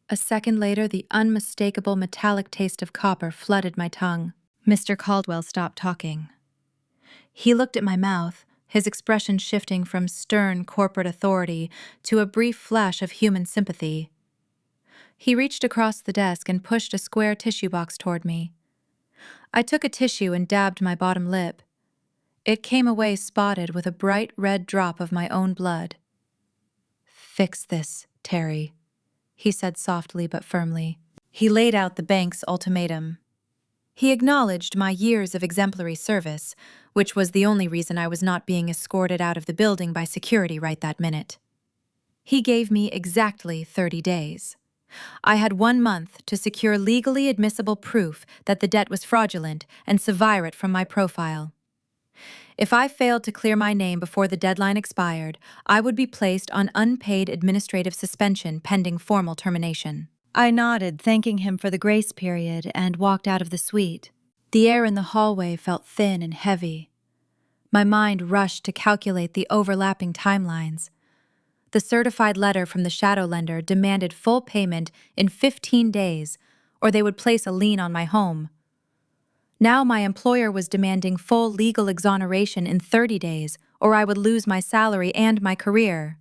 A second later, the unmistakable metallic taste of copper flooded my tongue. Mr. Caldwell stopped talking. He looked at my mouth, his expression shifting from stern corporate authority to a brief flash of human sympathy. He reached across the desk and pushed a square tissue box toward me. I took a tissue and dabbed my bottom lip. It came away spotted with a bright red drop of my own blood. "Fix this, Terry," he said softly but firmly. He laid out the bank's ultimatum. He acknowledged my years of exemplary service, which was the only reason I was not being escorted out of the building by security right that minute. He gave me exactly 30 days. I had 1 month to secure legally admissible proof that the debt was fraudulent and sever it from my profile. If I failed to clear my name before the deadline expired, I would be placed on unpaid administrative suspension pending formal termination. I nodded, thanking him for the grace period, and walked out of the suite. The air in the hallway felt thin and heavy. My mind rushed to calculate the overlapping timelines. The certified letter from the shadow lender demanded full payment in 15 days, or they would place a lien on my home. Now my employer was demanding full legal exoneration in 30 days, or I would lose my salary and my career.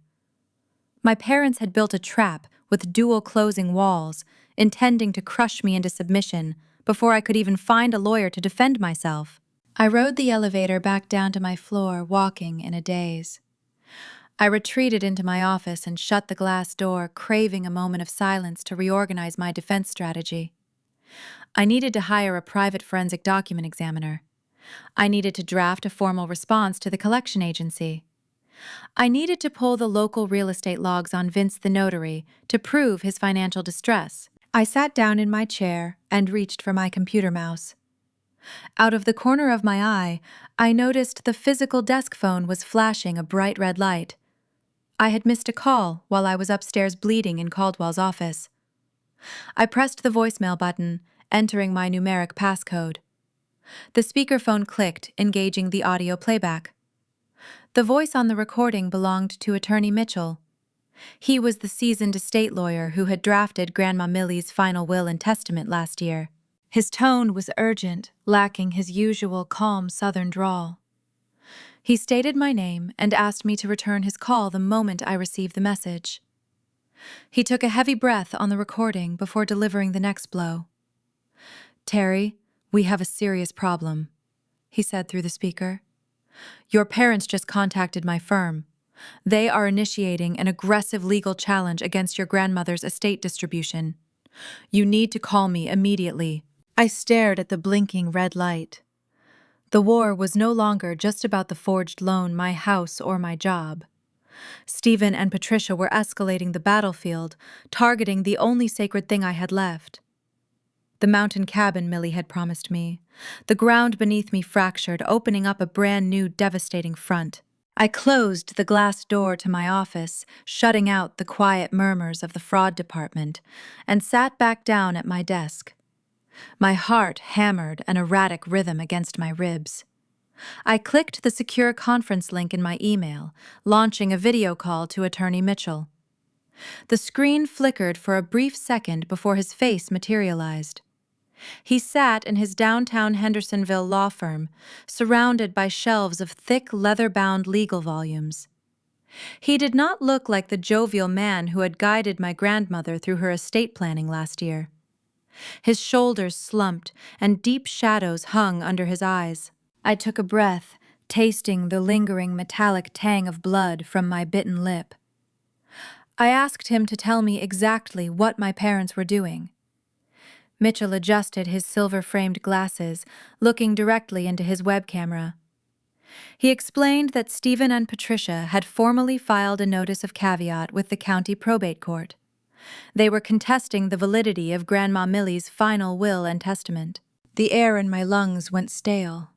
My parents had built a trap with dual closing walls, intending to crush me into submission before I could even find a lawyer to defend myself. I rode the elevator back down to my floor, walking in a daze. I retreated into my office and shut the glass door, craving a moment of silence to reorganize my defense strategy. I needed to hire a private forensic document examiner. I needed to draft a formal response to the collection agency. I needed to pull the local real estate logs on Vince the notary to prove his financial distress. I sat down in my chair and reached for my computer mouse. Out of the corner of my eye, I noticed the physical desk phone was flashing a bright red light. I had missed a call while I was upstairs bleeding in Caldwell's office. I pressed the voicemail button, entering my numeric passcode. The speakerphone clicked, engaging the audio playback. The voice on the recording belonged to Attorney Mitchell. He was the seasoned estate lawyer who had drafted Grandma Millie's final will and testament last year. His tone was urgent, lacking his usual calm Southern drawl. He stated my name and asked me to return his call the moment I received the message. He took a heavy breath on the recording before delivering the next blow. "Terry, we have a serious problem. he said through the speaker. "Your parents just contacted my firm. They are initiating an aggressive legal challenge against your grandmother's estate distribution. You need to call me immediately." I stared at the blinking red light. The war was no longer just about the forged loan, my house, or my job. Stephen and Patricia were escalating the battlefield, targeting the only sacred thing I had left. The mountain cabin Millie had promised me. The ground beneath me fractured, opening up a brand new, devastating front. I closed the glass door to my office, shutting out the quiet murmurs of the fraud department, and sat back down at my desk. My heart hammered an erratic rhythm against my ribs. I clicked the secure conference link in my email, launching a video call to Attorney Mitchell. The screen flickered for a brief second before his face materialized. He sat in his downtown Hendersonville law firm, surrounded by shelves of thick, leather-bound legal volumes. He did not look like the jovial man who had guided my grandmother through her estate planning last year. His shoulders slumped, and deep shadows hung under his eyes. I took a breath, tasting the lingering metallic tang of blood from my bitten lip. I asked him to tell me exactly what my parents were doing. Mitchell adjusted his silver-framed glasses, looking directly into his web camera. He explained that Stephen and Patricia had formally filed a notice of caveat with the county probate court. They were contesting the validity of Grandma Millie's final will and testament. The air in my lungs went stale.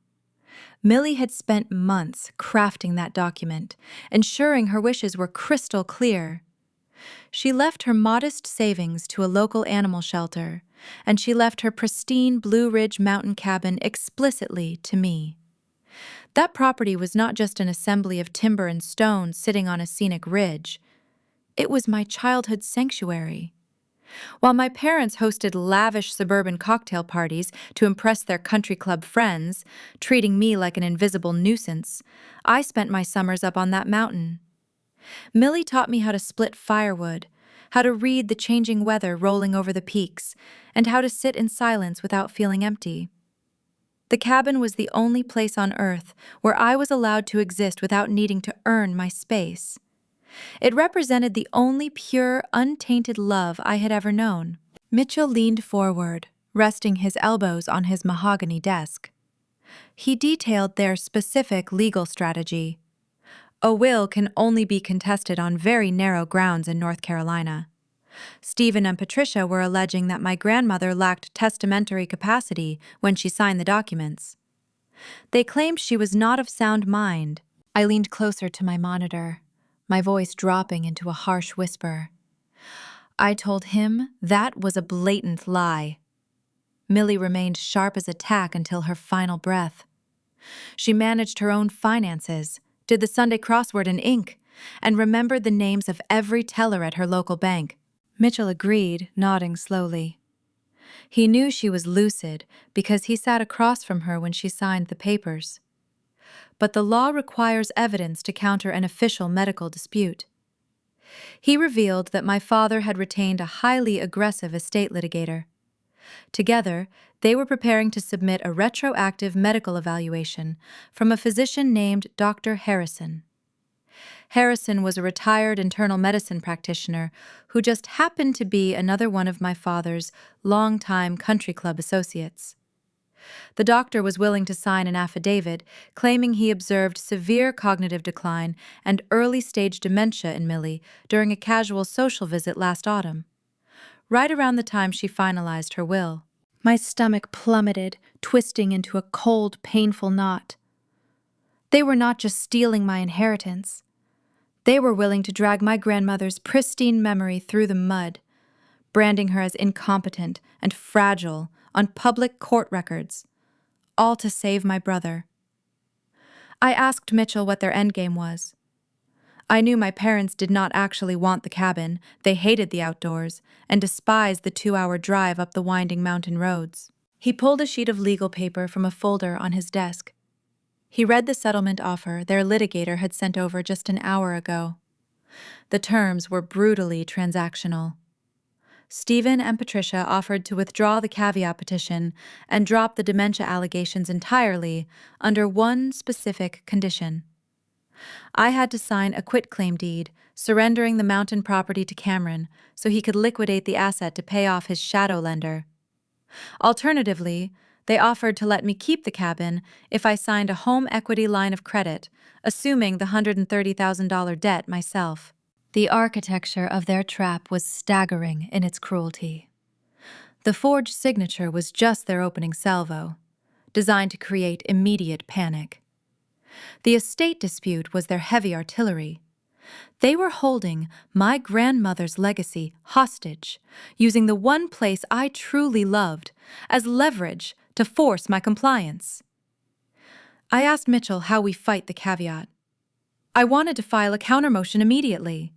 Millie had spent months crafting that document, ensuring her wishes were crystal clear. She left her modest savings to a local animal shelter, and she left her pristine Blue Ridge mountain cabin explicitly to me. That property was not just an assembly of timber and stone sitting on a scenic ridge. It was my childhood sanctuary. While my parents hosted lavish suburban cocktail parties to impress their country club friends, treating me like an invisible nuisance, I spent my summers up on that mountain. Millie taught me how to split firewood, how to read the changing weather rolling over the peaks, and how to sit in silence without feeling empty. The cabin was the only place on Earth where I was allowed to exist without needing to earn my space. It represented the only pure, untainted love I had ever known. Mitchell leaned forward, resting his elbows on his mahogany desk. He detailed their specific legal strategy. A will can only be contested on very narrow grounds in North Carolina. Stephen and Patricia were alleging that my grandmother lacked testamentary capacity when she signed the documents. They claimed she was not of sound mind. I leaned closer to my monitor, my voice dropping into a harsh whisper. I told him that was a blatant lie. Millie remained sharp as a tack until her final breath. She managed her own finances, did the Sunday crossword in ink, and remembered the names of every teller at her local bank. Mitchell agreed, nodding slowly. He knew she was lucid because he sat across from her when she signed the papers. But the law requires evidence to counter an official medical dispute. He revealed that my father had retained a highly aggressive estate litigator. Together, they were preparing to submit a retroactive medical evaluation from a physician named Dr. Harrison. Harrison was a retired internal medicine practitioner who just happened to be another one of my father's longtime country club associates. The doctor was willing to sign an affidavit claiming he observed severe cognitive decline and early-stage dementia in Millie during a casual social visit last autumn, right around the time she finalized her will. My stomach plummeted, twisting into a cold, painful knot. They were not just stealing my inheritance. They were willing to drag my grandmother's pristine memory through the mud, branding her as incompetent and fragile on public court records, all to save my brother. I asked Mitchell what their endgame was. I knew my parents did not actually want the cabin, they hated the outdoors, and despised the 2-hour drive up the winding mountain roads. He pulled a sheet of legal paper from a folder on his desk. He read the settlement offer their litigator had sent over just an hour ago. The terms were brutally transactional. Stephen and Patricia offered to withdraw the caveat petition and drop the dementia allegations entirely under one specific condition. I had to sign a quitclaim deed, surrendering the mountain property to Cameron so he could liquidate the asset to pay off his shadow lender. Alternatively, they offered to let me keep the cabin if I signed a home equity line of credit, assuming the $130,000 debt myself. The architecture of their trap was staggering in its cruelty. The forged signature was just their opening salvo, designed to create immediate panic. The estate dispute was their heavy artillery. They were holding my grandmother's legacy hostage, using the one place I truly loved as leverage to force my compliance. I asked Mitchell how we fight the caveat. I wanted to file a countermotion immediately.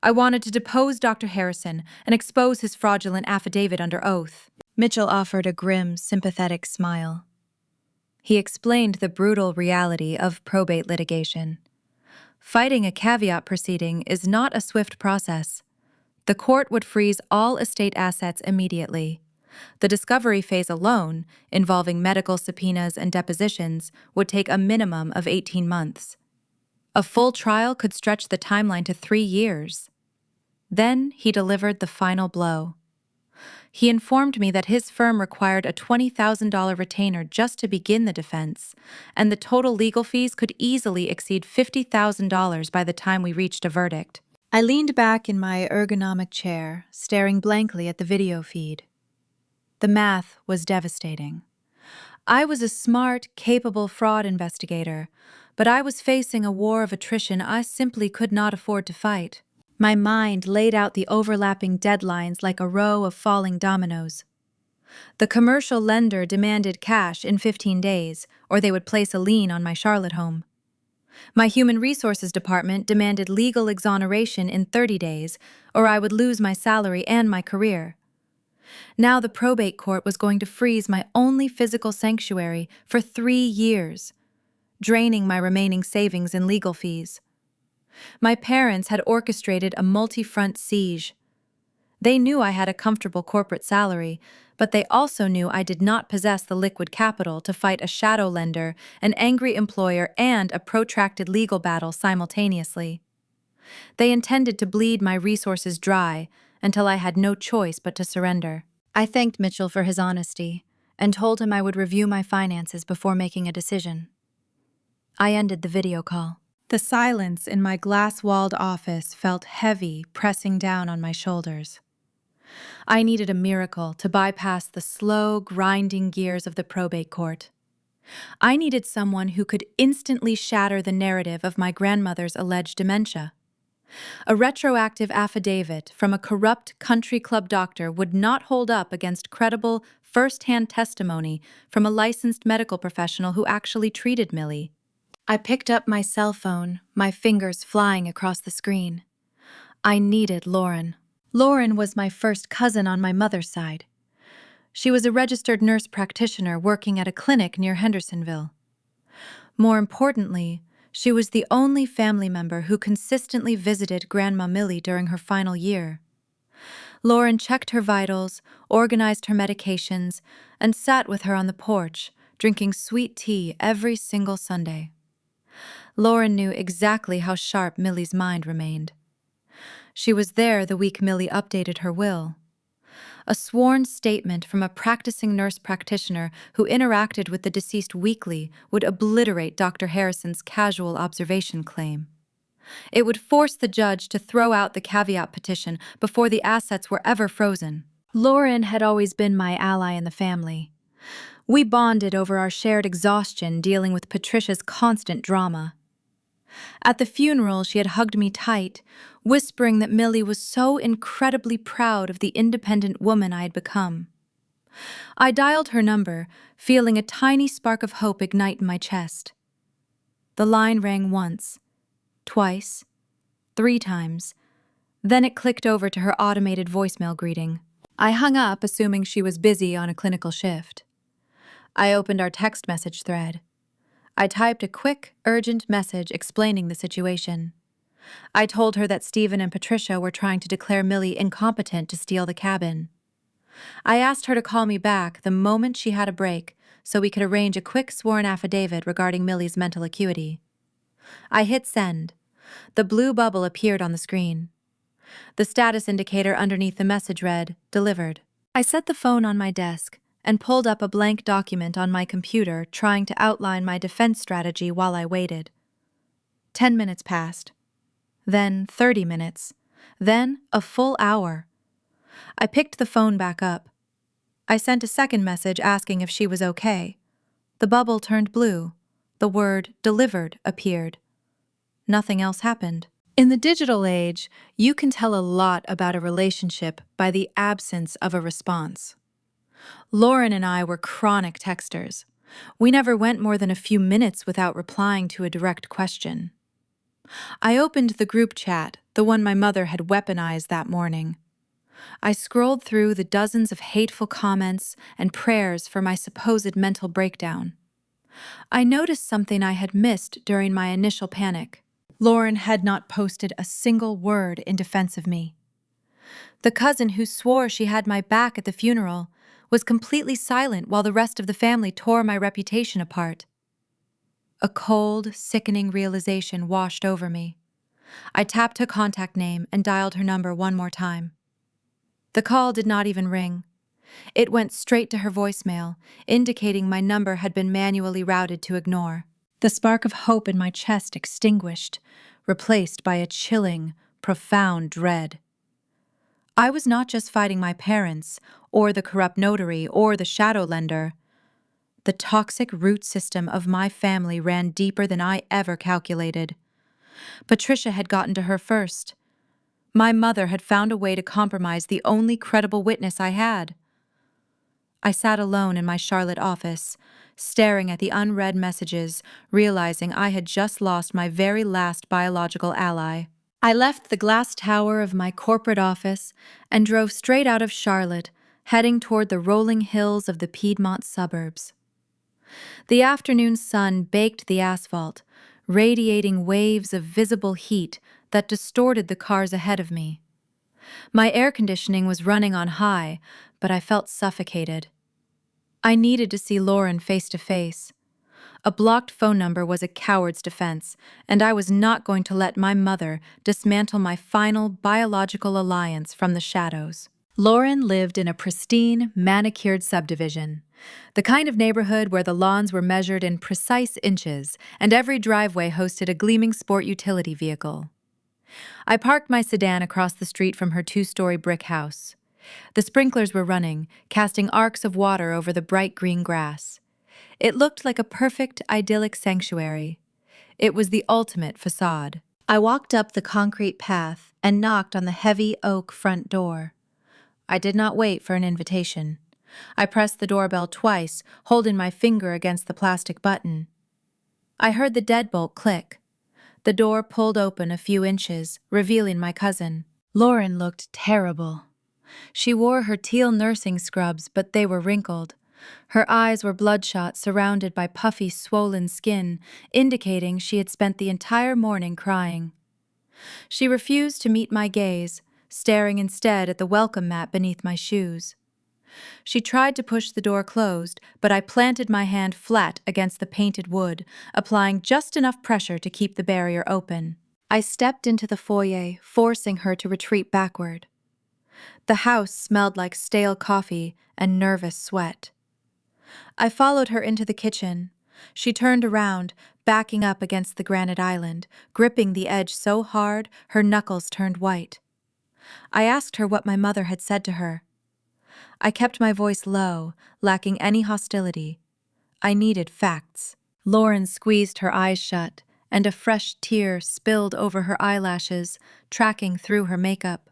I wanted to depose Dr. Harrison and expose his fraudulent affidavit under oath. Mitchell offered a grim, sympathetic smile. He explained the brutal reality of probate litigation. Fighting a caveat proceeding is not a swift process. The court would freeze all estate assets immediately. The discovery phase alone, involving medical subpoenas and depositions, would take a minimum of 18 months. A full trial could stretch the timeline to 3 years. Then he delivered the final blow. He informed me that his firm required a $20,000 retainer just to begin the defense, and the total legal fees could easily exceed $50,000 by the time we reached a verdict. I leaned back in my ergonomic chair, staring blankly at the video feed. The math was devastating. I was a smart, capable fraud investigator, but I was facing a war of attrition I simply could not afford to fight. My mind laid out the overlapping deadlines like a row of falling dominoes. The commercial lender demanded cash in 15 days, or they would place a lien on my Charlotte home. My human resources department demanded legal exoneration in 30 days, or I would lose my salary and my career. Now the probate court was going to freeze my only physical sanctuary for 3 years, draining my remaining savings in legal fees. My parents had orchestrated a multi-front siege. They knew I had a comfortable corporate salary, but they also knew I did not possess the liquid capital to fight a shadow lender, an angry employer, and a protracted legal battle simultaneously. They intended to bleed my resources dry until I had no choice but to surrender. I thanked Mitchell for his honesty and told him I would review my finances before making a decision. I ended the video call. The silence in my glass-walled office felt heavy, pressing down on my shoulders. I needed a miracle to bypass the slow, grinding gears of the probate court. I needed someone who could instantly shatter the narrative of my grandmother's alleged dementia. A retroactive affidavit from a corrupt country club doctor would not hold up against credible, first-hand testimony from a licensed medical professional who actually treated Millie. I picked up my cell phone, my fingers flying across the screen. I needed Lauren. Lauren was my first cousin on my mother's side. She was a registered nurse practitioner working at a clinic near Hendersonville. More importantly, she was the only family member who consistently visited Grandma Millie during her final year. Lauren checked her vitals, organized her medications, and sat with her on the porch, drinking sweet tea every single Sunday. Lauren knew exactly how sharp Millie's mind remained. She was there the week Millie updated her will. A sworn statement from a practicing nurse practitioner who interacted with the deceased weekly would obliterate Dr. Harrison's casual observation claim. It would force the judge to throw out the caveat petition before the assets were ever frozen. Lauren had always been my ally in the family. We bonded over our shared exhaustion dealing with Patricia's constant drama. At the funeral, she had hugged me tight, whispering that Millie was so incredibly proud of the independent woman I had become. I dialed her number, feeling a tiny spark of hope ignite in my chest. The line rang once, twice, 3 times. Then it clicked over to her automated voicemail greeting. I hung up, assuming she was busy on a clinical shift. I opened our text message thread. I typed a quick, urgent message explaining the situation. I told her that Stephen and Patricia were trying to declare Millie incompetent to steal the cabin. I asked her to call me back the moment she had a break so we could arrange a quick sworn affidavit regarding Millie's mental acuity. I hit send. The blue bubble appeared on the screen. The status indicator underneath the message read, "Delivered." I set the phone on my desk and pulled up a blank document on my computer, trying to outline my defense strategy while I waited. 10 minutes passed. Then 30 minutes. Then a full hour. I picked the phone back up. I sent a second message asking if she was okay. The bubble turned blue. The word "delivered" appeared. Nothing else happened. In the digital age, you can tell a lot about a relationship by the absence of a response. Lauren and I were chronic texters. We never went more than a few minutes without replying to a direct question. I opened the group chat, the one my mother had weaponized that morning. I scrolled through the dozens of hateful comments and prayers for my supposed mental breakdown. I noticed something I had missed during my initial panic. Lauren had not posted a single word in defense of me. The cousin who swore she had my back at the funeral was completely silent while the rest of the family tore my reputation apart. A cold, sickening realization washed over me. I tapped her contact name and dialed her number one more time. The call did not even ring. It went straight to her voicemail, indicating my number had been manually routed to ignore. The spark of hope in my chest extinguished, replaced by a chilling, profound dread. I was not just fighting my parents, or the corrupt notary, or the shadow lender. The toxic root system of my family ran deeper than I ever calculated. Patricia had gotten to her first. My mother had found a way to compromise the only credible witness I had. I sat alone in my Charlotte office, staring at the unread messages, realizing I had just lost my very last biological ally. I left the glass tower of my corporate office and drove straight out of Charlotte, heading toward the rolling hills of the Piedmont suburbs. The afternoon sun baked the asphalt, radiating waves of visible heat that distorted the cars ahead of me. My air conditioning was running on high, but I felt suffocated. I needed to see Lauren face to face. A blocked phone number was a coward's defense, and I was not going to let my mother dismantle my final biological alliance from the shadows. Lauren lived in a pristine, manicured subdivision, the kind of neighborhood where the lawns were measured in precise inches and every driveway hosted a gleaming sport utility vehicle. I parked my sedan across the street from her two-story brick house. The sprinklers were running, casting arcs of water over the bright green grass. It looked like a perfect, idyllic sanctuary. It was the ultimate facade. I walked up the concrete path and knocked on the heavy oak front door. I did not wait for an invitation. I pressed the doorbell twice, holding my finger against the plastic button. I heard the deadbolt click. The door pulled open a few inches, revealing my cousin. Lauren looked terrible. She wore her teal nursing scrubs, but they were wrinkled. Her eyes were bloodshot, surrounded by puffy, swollen skin, indicating she had spent the entire morning crying. She refused to meet my gaze, staring instead at the welcome mat beneath my shoes. She tried to push the door closed, but I planted my hand flat against the painted wood, applying just enough pressure to keep the barrier open. I stepped into the foyer, forcing her to retreat backward. The house smelled like stale coffee and nervous sweat. I followed her into the kitchen. She turned around, backing up against the granite island, gripping the edge so hard her knuckles turned white. I asked her what my mother had said to her. I kept my voice low, lacking any hostility. I needed facts. Lauren squeezed her eyes shut, and a fresh tear spilled over her eyelashes, tracking through her makeup.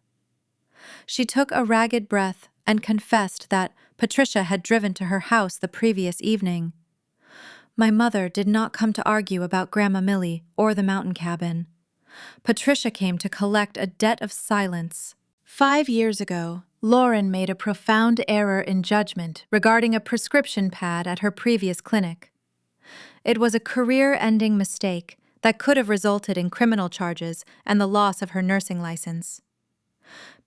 She took a ragged breath and confessed that Patricia had driven to her house the previous evening. My mother did not come to argue about Grandma Millie or the mountain cabin. Patricia came to collect a debt of silence. 5 years ago, Lauren made a profound error in judgment regarding a prescription pad at her previous clinic. It was a career-ending mistake that could have resulted in criminal charges and the loss of her nursing license.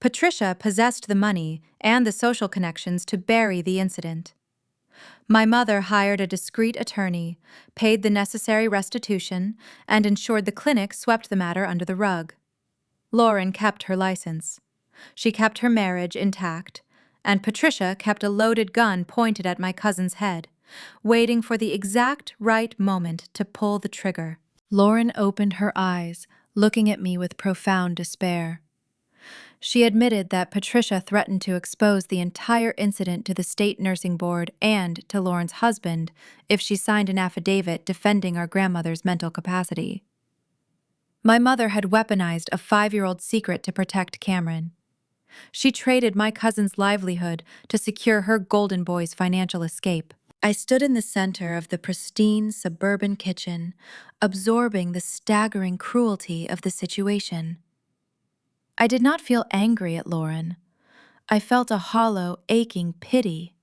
Patricia possessed the money and the social connections to bury the incident. My mother hired a discreet attorney, paid the necessary restitution, and ensured the clinic swept the matter under the rug. Lauren kept her license. She kept her marriage intact, and Patricia kept a loaded gun pointed at my cousin's head, waiting for the exact right moment to pull the trigger. Lauren opened her eyes, looking at me with profound despair. She admitted that Patricia threatened to expose the entire incident to the state nursing board and to Lauren's husband if she signed an affidavit defending our grandmother's mental capacity. My mother had weaponized a 5-year-old secret to protect Cameron. She traded my cousin's livelihood to secure her golden boy's financial escape. I stood in the center of the pristine suburban kitchen, absorbing the staggering cruelty of the situation. I did not feel angry at Lauren. I felt a hollow, aching pity.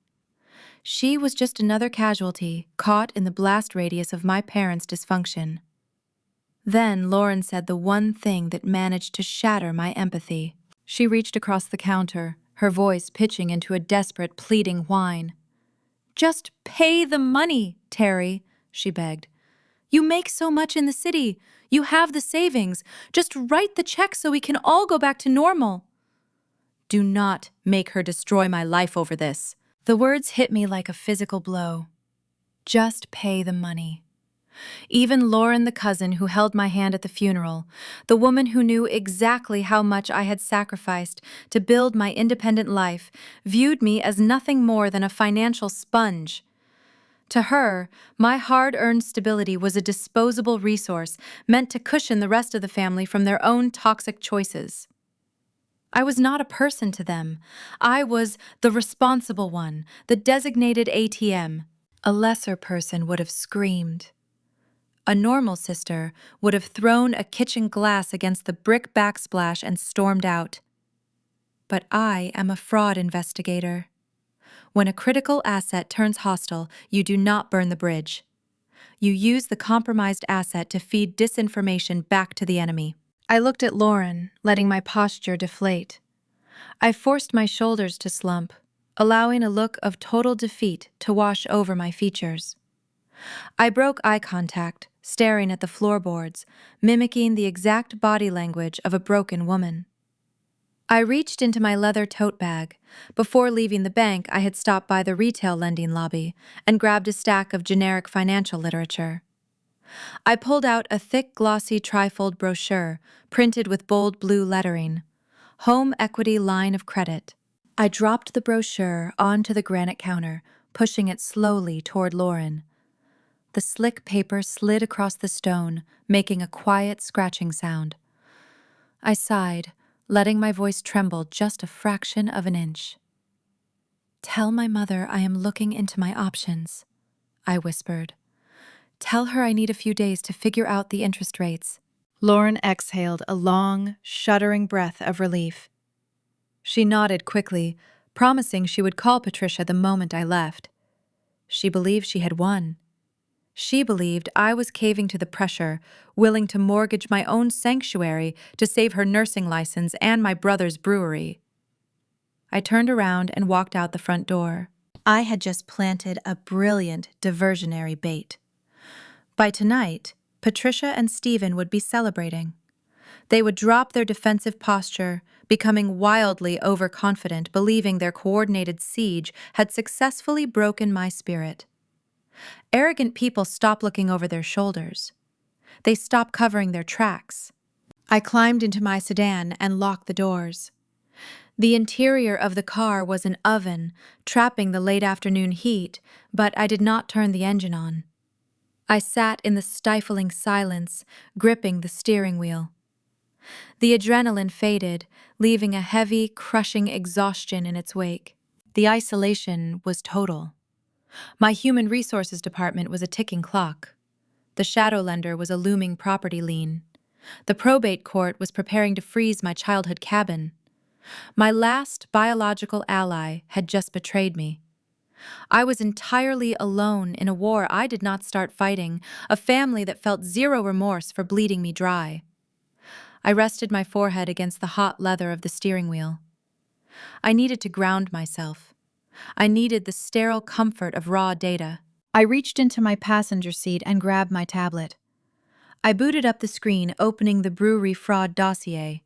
She was just another casualty caught in the blast radius of my parents' dysfunction. Then Lauren said the one thing that managed to shatter my empathy. She reached across the counter, her voice pitching into a desperate, pleading whine. "Just pay the money, Terry," she begged. "You make so much in the city. You have the savings. Just write the check so we can all go back to normal." "Do not make her destroy my life over this." The words hit me like a physical blow. Just pay the money. Even Lauren, the cousin who held my hand at the funeral, the woman who knew exactly how much I had sacrificed to build my independent life, viewed me as nothing more than a financial sponge. To her, my hard-earned stability was a disposable resource meant to cushion the rest of the family from their own toxic choices. I was not a person to them. I was the responsible one, the designated ATM. A lesser person would have screamed. A normal sister would have thrown a kitchen glass against the brick backsplash and stormed out. But I am a fraud investigator. When a critical asset turns hostile, you do not burn the bridge. You use the compromised asset to feed disinformation back to the enemy. I looked at Lauren, letting my posture deflate. I forced my shoulders to slump, allowing a look of total defeat to wash over my features. I broke eye contact, staring at the floorboards, mimicking the exact body language of a broken woman. I reached into my leather tote bag. Before leaving the bank, I had stopped by the retail lending lobby and grabbed a stack of generic financial literature. I pulled out a thick, glossy trifold brochure printed with bold blue lettering, Home Equity Line of Credit. I dropped the brochure onto the granite counter, pushing it slowly toward Lauren. The slick paper slid across the stone, making a quiet scratching sound. I sighed, letting my voice tremble just a fraction of an inch. "Tell my mother I am looking into my options," I whispered. "Tell her I need a few days to figure out the interest rates." Lauren exhaled a long, shuddering breath of relief. She nodded quickly, promising she would call Patricia the moment I left. She believed she had won. She believed I was caving to the pressure, willing to mortgage my own sanctuary to save her nursing license and my brother's brewery. I turned around and walked out the front door. I had just planted a brilliant diversionary bait. By tonight, Patricia and Stephen would be celebrating. They would drop their defensive posture, becoming wildly overconfident, believing their coordinated siege had successfully broken my spirit. Arrogant people stop looking over their shoulders. They stop covering their tracks. I climbed into my sedan and locked the doors. The interior of the car was an oven, trapping the late afternoon heat, but I did not turn the engine on. I sat in the stifling silence, gripping the steering wheel. The adrenaline faded, leaving a heavy, crushing exhaustion in its wake. The isolation was total. My human resources department was a ticking clock. The shadow lender was a looming property lien. The probate court was preparing to freeze my childhood cabin. My last biological ally had just betrayed me. I was entirely alone in a war I did not start fighting, a family that felt zero remorse for bleeding me dry. I rested my forehead against the hot leather of the steering wheel. I needed to ground myself. I needed the sterile comfort of raw data. I reached into my passenger seat and grabbed my tablet. I booted up the screen, opening the brewery fraud dossier.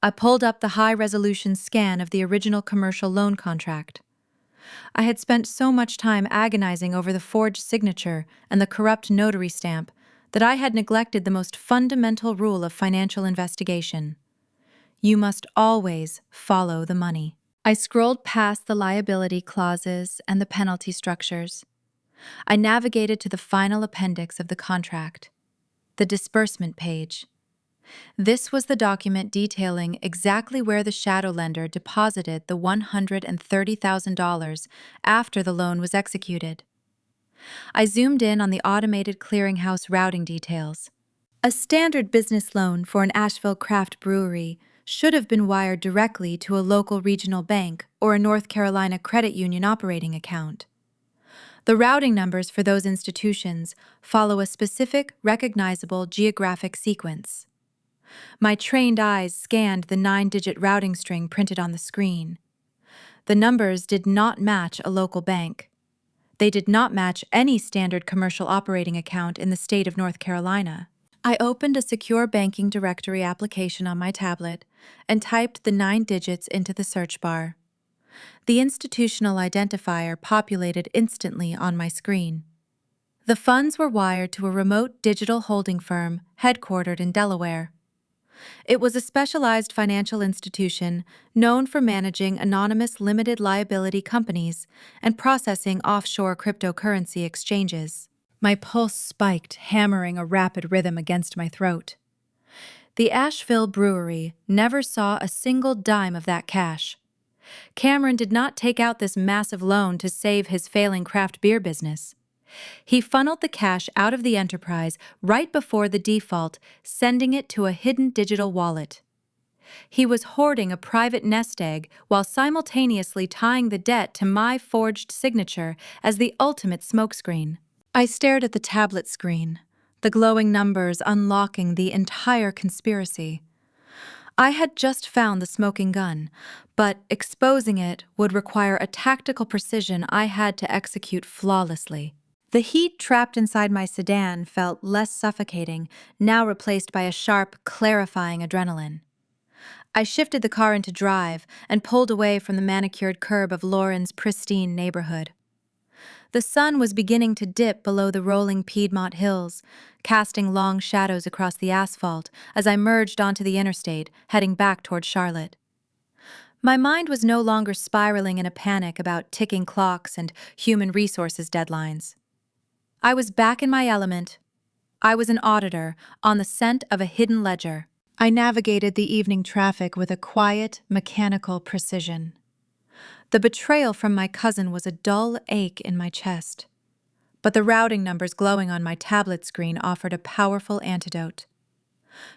I pulled up the high-resolution scan of the original commercial loan contract. I had spent so much time agonizing over the forged signature and the corrupt notary stamp that I had neglected the most fundamental rule of financial investigation. You must always follow the money. I scrolled past the liability clauses and the penalty structures. I navigated to the final appendix of the contract, the disbursement page. This was the document detailing exactly where the shadow lender deposited the $130,000 after the loan was executed. I zoomed in on the automated clearinghouse routing details. A standard business loan for an Asheville craft brewery should have been wired directly to a local regional bank or a North Carolina credit union operating account. The routing numbers for those institutions follow a specific, recognizable geographic sequence. My trained eyes scanned the 9-digit routing string printed on the screen. The numbers did not match a local bank. They did not match any standard commercial operating account in the state of North Carolina. I opened a secure banking directory application on my tablet and typed the 9 digits into the search bar. The institutional identifier populated instantly on my screen. The funds were wired to a remote digital holding firm headquartered in Delaware. It was a specialized financial institution known for managing anonymous limited liability companies and processing offshore cryptocurrency exchanges. My pulse spiked, hammering a rapid rhythm against my throat. The Asheville Brewery never saw a single dime of that cash. Cameron did not take out this massive loan to save his failing craft beer business. He funneled the cash out of the enterprise right before the default, sending it to a hidden digital wallet. He was hoarding a private nest egg while simultaneously tying the debt to my forged signature as the ultimate smokescreen. I stared at the tablet screen, the glowing numbers unlocking the entire conspiracy. I had just found the smoking gun, but exposing it would require a tactical precision I had to execute flawlessly. The heat trapped inside my sedan felt less suffocating, now replaced by a sharp, clarifying adrenaline. I shifted the car into drive and pulled away from the manicured curb of Lauren's pristine neighborhood. The sun was beginning to dip below the rolling Piedmont hills, casting long shadows across the asphalt as I merged onto the interstate, heading back toward Charlotte. My mind was no longer spiraling in a panic about ticking clocks and human resources deadlines. I was back in my element. I was an auditor on the scent of a hidden ledger. I navigated the evening traffic with a quiet, mechanical precision. The betrayal from my cousin was a dull ache in my chest, but the routing numbers glowing on my tablet screen offered a powerful antidote.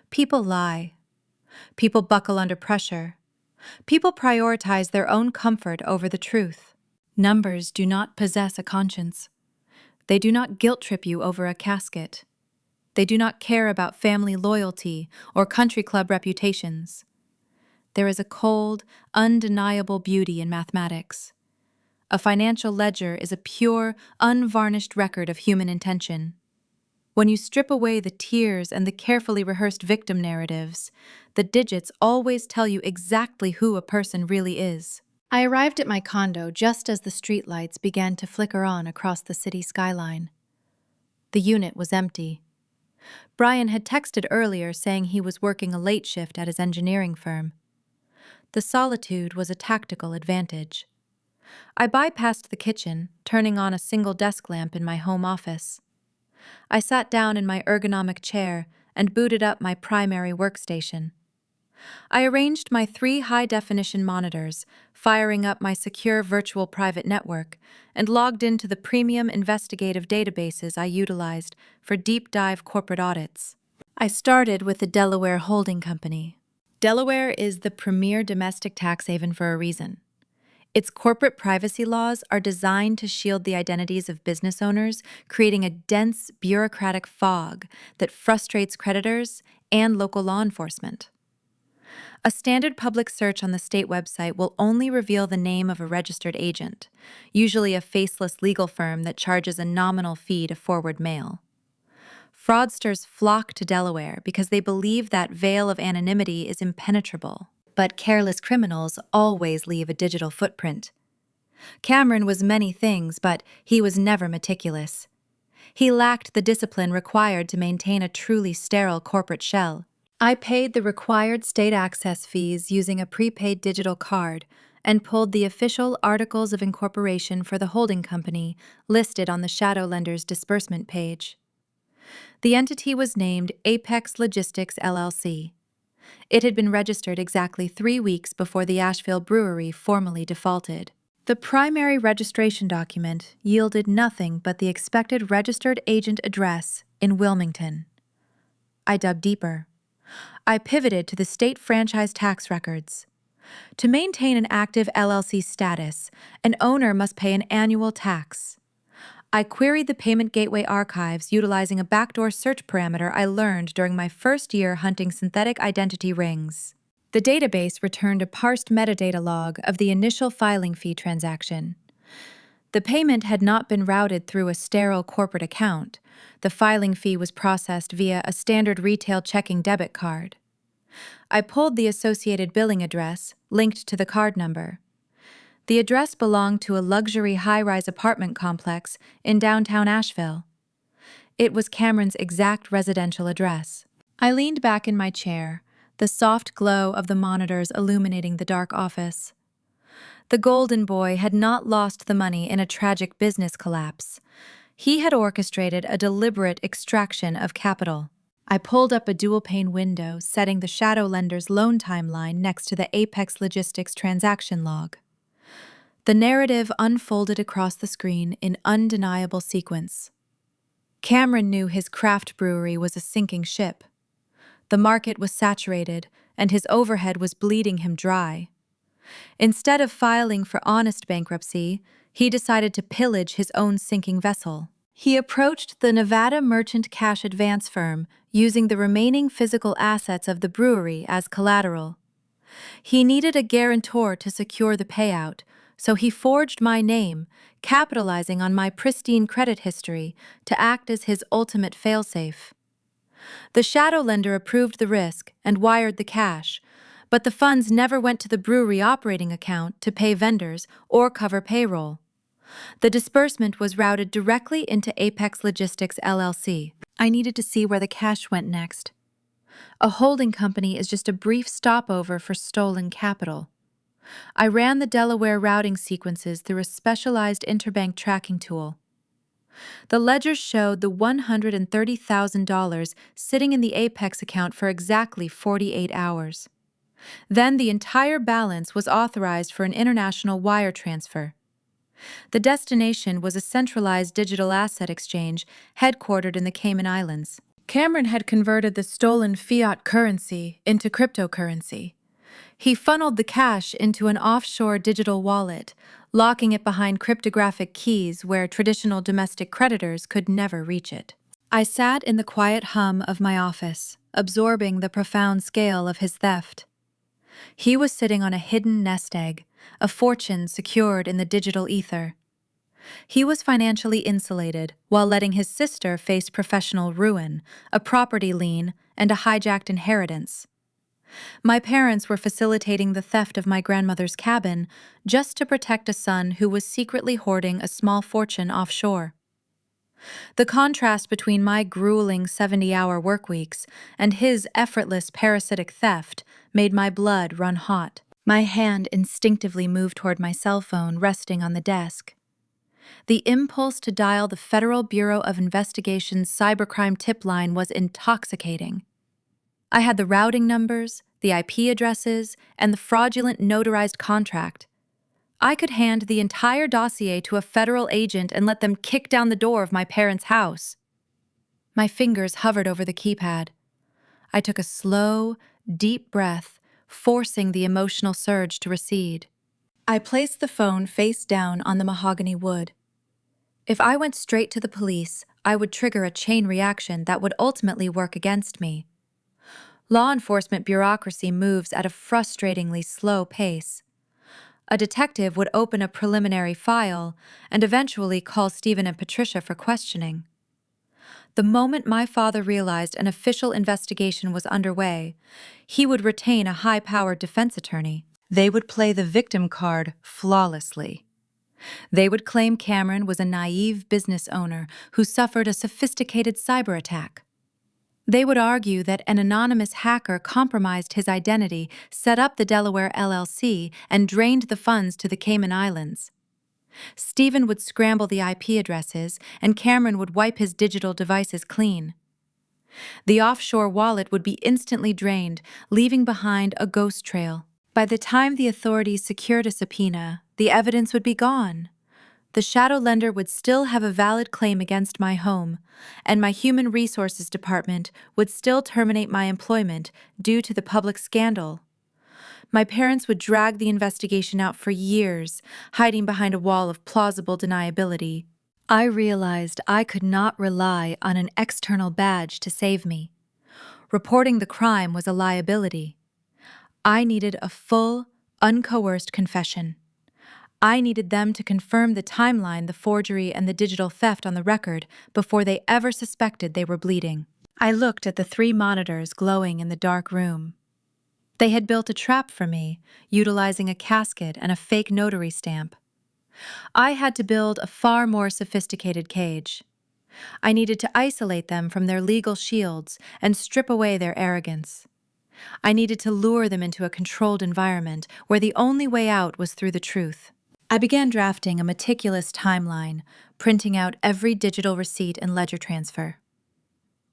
People lie. People buckle under pressure. People prioritize their own comfort over the truth. Numbers do not possess a conscience. They do not guilt-trip you over a casket. They do not care about family loyalty or country club reputations. There is a cold, undeniable beauty in mathematics. A financial ledger is a pure, unvarnished record of human intention. When you strip away the tears and the carefully rehearsed victim narratives, the digits always tell you exactly who a person really is. I arrived at my condo just as the streetlights began to flicker on across the city skyline. The unit was empty. Brian had texted earlier saying he was working a late shift at his engineering firm. The solitude was a tactical advantage. I bypassed the kitchen, turning on a single desk lamp in my home office. I sat down in my ergonomic chair and booted up my primary workstation. I arranged my 3 high-definition monitors, firing up my secure virtual private network, and logged into the premium investigative databases I utilized for deep-dive corporate audits. I started with the Delaware Holding Company. Delaware is the premier domestic tax haven for a reason. Its corporate privacy laws are designed to shield the identities of business owners, creating a dense bureaucratic fog that frustrates creditors and local law enforcement. A standard public search on the state website will only reveal the name of a registered agent, usually a faceless legal firm that charges a nominal fee to forward mail. Fraudsters flock to Delaware because they believe that veil of anonymity is impenetrable. But careless criminals always leave a digital footprint. Cameron was many things, but he was never meticulous. He lacked the discipline required to maintain a truly sterile corporate shell. I paid the required state access fees using a prepaid digital card and pulled the official Articles of Incorporation for the holding company listed on the shadow lender's disbursement page. The entity was named Apex Logistics LLC. It had been registered exactly 3 weeks before the Asheville brewery formally defaulted. The primary registration document yielded nothing but the expected registered agent address in Wilmington. I dug deeper. I pivoted to the state franchise tax records. To maintain an active LLC status, an owner must pay an annual tax. I queried the payment gateway archives utilizing a backdoor search parameter I learned during my first year hunting synthetic identity rings. The database returned a parsed metadata log of the initial filing fee transaction. The payment had not been routed through a sterile corporate account. The filing fee was processed via a standard retail checking debit card. I pulled the associated billing address, linked to the card number. The address belonged to a luxury high-rise apartment complex in downtown Asheville. It was Cameron's exact residential address. I leaned back in my chair, the soft glow of the monitors illuminating the dark office. The Golden Boy had not lost the money in a tragic business collapse. He had orchestrated a deliberate extraction of capital. I pulled up a dual-pane window, setting the shadow lender's loan timeline next to the Apex Logistics transaction log. The narrative unfolded across the screen in undeniable sequence. Cameron knew his craft brewery was a sinking ship. The market was saturated, and his overhead was bleeding him dry. Instead of filing for honest bankruptcy, he decided to pillage his own sinking vessel. He approached the Nevada Merchant Cash Advance firm, using the remaining physical assets of the brewery as collateral. He needed a guarantor to secure the payout, so he forged my name, capitalizing on my pristine credit history to act as his ultimate failsafe. The shadow lender approved the risk and wired the cash, but the funds never went to the brewery operating account to pay vendors or cover payroll. The disbursement was routed directly into Apex Logistics LLC. I needed to see where the cash went next. A holding company is just a brief stopover for stolen capital. I ran the Delaware routing sequences through a specialized interbank tracking tool. The ledgers showed the $130,000 sitting in the Apex account for exactly 48 hours. Then the entire balance was authorized for an international wire transfer. The destination was a centralized digital asset exchange headquartered in the Cayman Islands. Cameron had converted the stolen fiat currency into cryptocurrency. He funneled the cash into an offshore digital wallet, locking it behind cryptographic keys where traditional domestic creditors could never reach it. I sat in the quiet hum of my office, absorbing the profound scale of his theft. He was sitting on a hidden nest egg, a fortune secured in the digital ether. He was financially insulated while letting his sister face professional ruin, a property lien, and a hijacked inheritance. My parents were facilitating the theft of my grandmother's cabin just to protect a son who was secretly hoarding a small fortune offshore. The contrast between my grueling 70-hour workweeks and his effortless parasitic theft made my blood run hot. My hand instinctively moved toward my cell phone resting on the desk. The impulse to dial the Federal Bureau of Investigation's cybercrime tip line was intoxicating. I had the routing numbers, the IP addresses, and the fraudulent notarized contract. I could hand the entire dossier to a federal agent and let them kick down the door of my parents' house. My fingers hovered over the keypad. I took a slow, deep breath, forcing the emotional surge to recede. I placed the phone face down on the mahogany wood. If I went straight to the police, I would trigger a chain reaction that would ultimately work against me. Law enforcement bureaucracy moves at a frustratingly slow pace. A detective would open a preliminary file and eventually call Stephen and Patricia for questioning. The moment my father realized an official investigation was underway, he would retain a high-powered defense attorney. They would play the victim card flawlessly. They would claim Cameron was a naive business owner who suffered a sophisticated cyber attack. They would argue that an anonymous hacker compromised his identity, set up the Delaware LLC, and drained the funds to the Cayman Islands. Stephen would scramble the IP addresses, and Cameron would wipe his digital devices clean. The offshore wallet would be instantly drained, leaving behind a ghost trail. By the time the authorities secured a subpoena, the evidence would be gone. The shadow lender would still have a valid claim against my home, and my human resources department would still terminate my employment due to the public scandal. My parents would drag the investigation out for years, hiding behind a wall of plausible deniability. I realized I could not rely on an external badge to save me. Reporting the crime was a liability. I needed a full, uncoerced confession. I needed them to confirm the timeline, the forgery, and the digital theft on the record before they ever suspected they were bleeding. I looked at the 3 monitors glowing in the dark room. They had built a trap for me, utilizing a casket and a fake notary stamp. I had to build a far more sophisticated cage. I needed to isolate them from their legal shields and strip away their arrogance. I needed to lure them into a controlled environment where the only way out was through the truth. I began drafting a meticulous timeline, printing out every digital receipt and ledger transfer.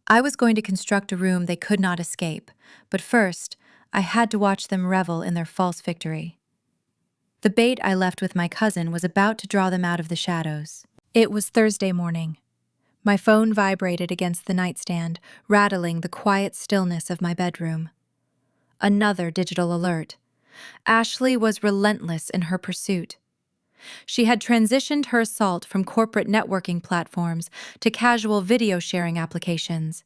I was going to construct a room they could not escape, but first, I had to watch them revel in their false victory. The bait I left with my cousin was about to draw them out of the shadows. It was Thursday morning. My phone vibrated against the nightstand, rattling the quiet stillness of my bedroom. Another digital alert. Ashley was relentless in her pursuit. She had transitioned her assault from corporate networking platforms to casual video sharing applications.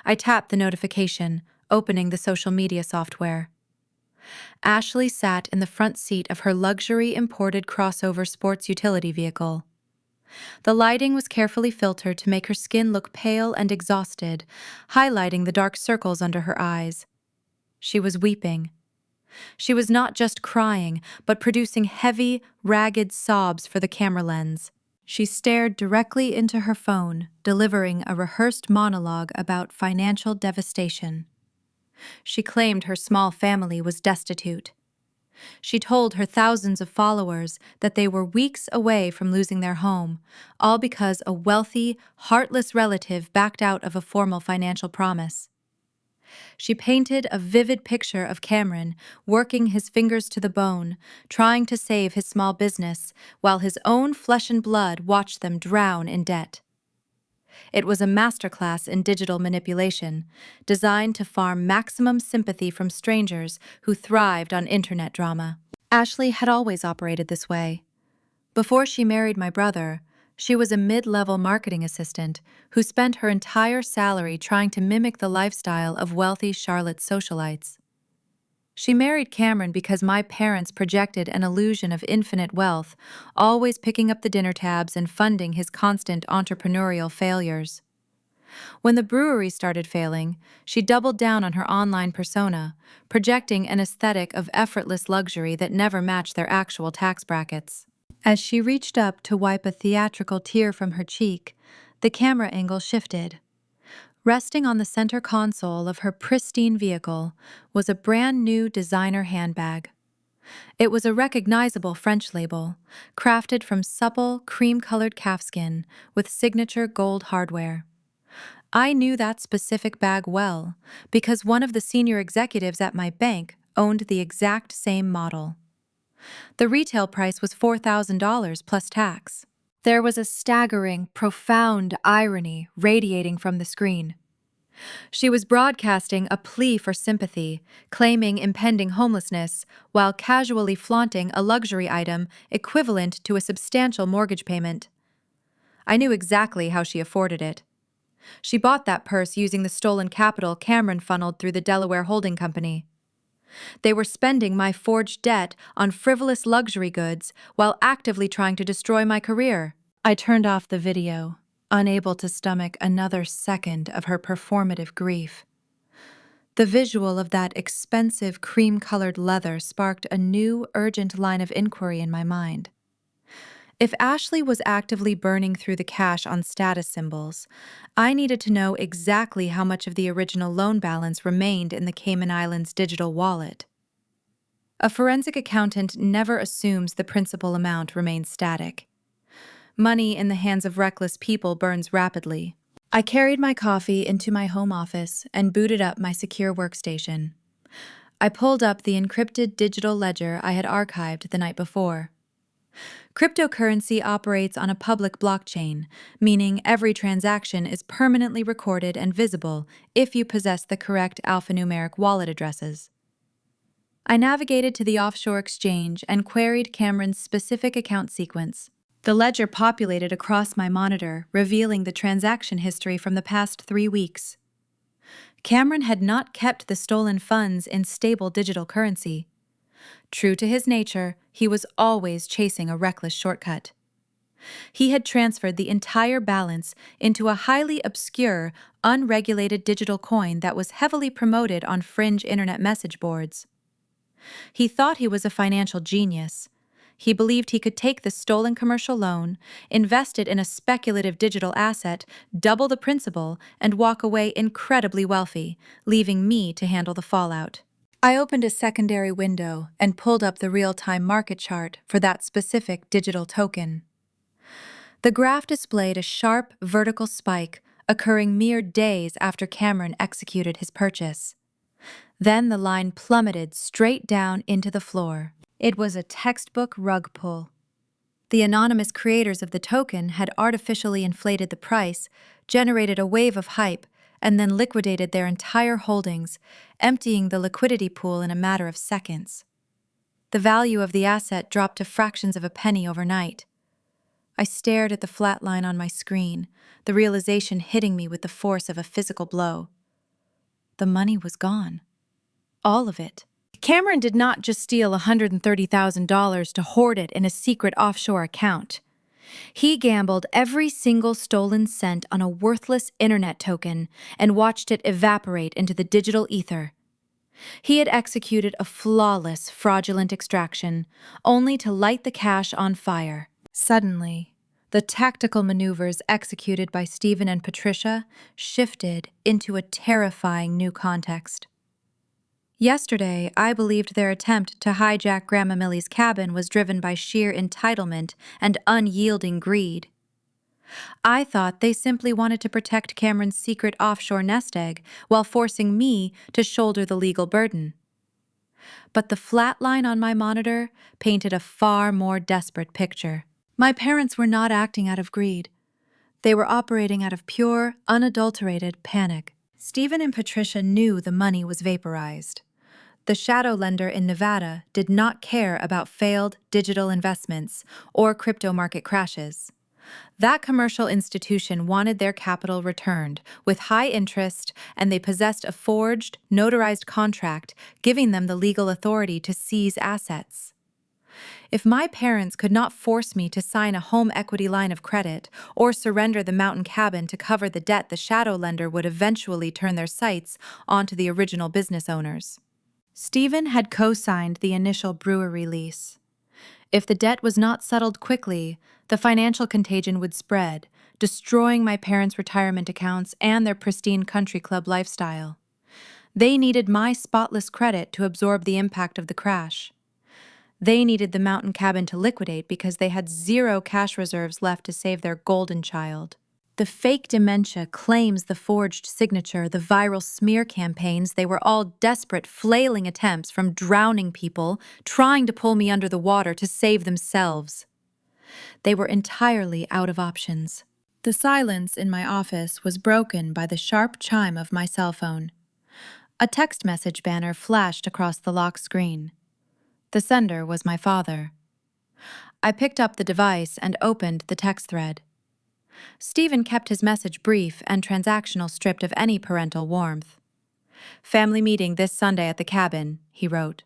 I tapped the notification, opening the social media software. Ashley sat in the front seat of her luxury imported crossover sports utility vehicle. The lighting was carefully filtered to make her skin look pale and exhausted, highlighting the dark circles under her eyes. She was weeping. She was not just crying, but producing heavy, ragged sobs for the camera lens. She stared directly into her phone, delivering a rehearsed monologue about financial devastation. She claimed her small family was destitute. She told her thousands of followers that they were weeks away from losing their home, all because a wealthy, heartless relative backed out of a formal financial promise. She painted a vivid picture of Cameron working his fingers to the bone, trying to save his small business, while his own flesh and blood watched them drown in debt. It was a masterclass in digital manipulation, designed to farm maximum sympathy from strangers who thrived on internet drama. Ashley had always operated this way. Before she married my brother, she was a mid-level marketing assistant who spent her entire salary trying to mimic the lifestyle of wealthy Charlotte socialites. She married Cameron because my parents projected an illusion of infinite wealth, always picking up the dinner tabs and funding his constant entrepreneurial failures. When the brewery started failing, she doubled down on her online persona, projecting an aesthetic of effortless luxury that never matched their actual tax brackets. As she reached up to wipe a theatrical tear from her cheek, the camera angle shifted. Resting on the center console of her pristine vehicle was a brand new designer handbag. It was a recognizable French label, crafted from supple, cream-colored calfskin with signature gold hardware. I knew that specific bag well because one of the senior executives at my bank owned the exact same model. The retail price was $4,000 plus tax. There was a staggering, profound irony radiating from the screen. She was broadcasting a plea for sympathy, claiming impending homelessness, while casually flaunting a luxury item equivalent to a substantial mortgage payment. I knew exactly how she afforded it. She bought that purse using the stolen capital Cameron funneled through the Delaware Holding Company. They were spending my forged debt on frivolous luxury goods while actively trying to destroy my career. I turned off the video, unable to stomach another second of her performative grief. The visual of that expensive cream-colored leather sparked a new, urgent line of inquiry in my mind. If Ashley was actively burning through the cash on status symbols, I needed to know exactly how much of the original loan balance remained in the Cayman Islands' digital wallet. A forensic accountant never assumes the principal amount remains static. Money in the hands of reckless people burns rapidly. I carried my coffee into my home office and booted up my secure workstation. I pulled up the encrypted digital ledger I had archived the night before. Cryptocurrency operates on a public blockchain, meaning every transaction is permanently recorded and visible if you possess the correct alphanumeric wallet addresses. I navigated to the offshore exchange and queried Cameron's specific account sequence. The ledger populated across my monitor, revealing the transaction history from the past 3 weeks. Cameron had not kept the stolen funds in stable digital currency. True to his nature, he was always chasing a reckless shortcut. He had transferred the entire balance into a highly obscure, unregulated digital coin that was heavily promoted on fringe internet message boards. He thought he was a financial genius. He believed he could take the stolen commercial loan, invest it in a speculative digital asset, double the principal, and walk away incredibly wealthy, leaving me to handle the fallout. I opened a secondary window and pulled up the real-time market chart for that specific digital token. The graph displayed a sharp vertical spike occurring mere days after Cameron executed his purchase. Then the line plummeted straight down into the floor. It was a textbook rug pull. The anonymous creators of the token had artificially inflated the price, generated a wave of hype, and then liquidated their entire holdings, emptying the liquidity pool in a matter of seconds. The value of the asset dropped to fractions of a penny overnight. I stared at the flat line on my screen, the realization hitting me with the force of a physical blow. The money was gone. All of it. Cameron did not just steal $130,000 to hoard it in a secret offshore account. He gambled every single stolen cent on a worthless internet token and watched it evaporate into the digital ether. He had executed a flawless, fraudulent extraction, only to light the cash on fire. Suddenly, the tactical maneuvers executed by Stephen and Patricia shifted into a terrifying new context. Yesterday, I believed their attempt to hijack Grandma Millie's cabin was driven by sheer entitlement and unyielding greed. I thought they simply wanted to protect Cameron's secret offshore nest egg while forcing me to shoulder the legal burden. But the flat line on my monitor painted a far more desperate picture. My parents were not acting out of greed. They were operating out of pure, unadulterated panic. Stephen and Patricia knew the money was vaporized. The shadow lender in Nevada did not care about failed digital investments or crypto market crashes. That commercial institution wanted their capital returned with high interest, and they possessed a forged, notarized contract giving them the legal authority to seize assets. If my parents could not force me to sign a home equity line of credit or surrender the mountain cabin to cover the debt, the shadow lender would eventually turn their sights onto the original business owners. Stephen had co-signed the initial brewery lease. If the debt was not settled quickly, the financial contagion would spread, destroying my parents' retirement accounts and their pristine country club lifestyle. They needed my spotless credit to absorb the impact of the crash. They needed the mountain cabin to liquidate because they had zero cash reserves left to save their golden child. The fake dementia claims the forged signature, the viral smear campaigns, they were all desperate, flailing attempts from drowning people trying to pull me under the water to save themselves. They were entirely out of options. The silence in my office was broken by the sharp chime of my cell phone. A text message banner flashed across the lock screen. The sender was my father. I picked up the device and opened the text thread. Stephen kept his message brief and transactional, stripped of any parental warmth. "Family meeting this Sunday at the cabin," he wrote.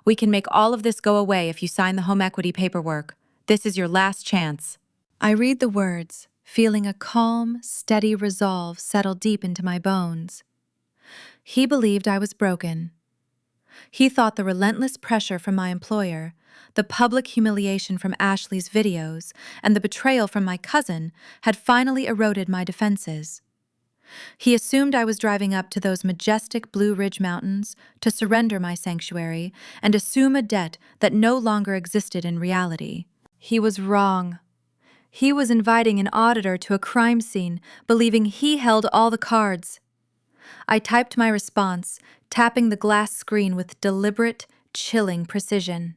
"We can make all of this go away if you sign the home equity paperwork. This is your last chance." I read the words, feeling a calm, steady resolve settle deep into my bones. He believed I was broken. He thought the relentless pressure from my employer, the public humiliation from Ashley's videos, and the betrayal from my cousin had finally eroded my defenses. He assumed I was driving up to those majestic Blue Ridge Mountains to surrender my sanctuary and assume a debt that no longer existed in reality. He was wrong. He was inviting an auditor to a crime scene, believing he held all the cards. I typed my response, tapping the glass screen with deliberate, chilling precision.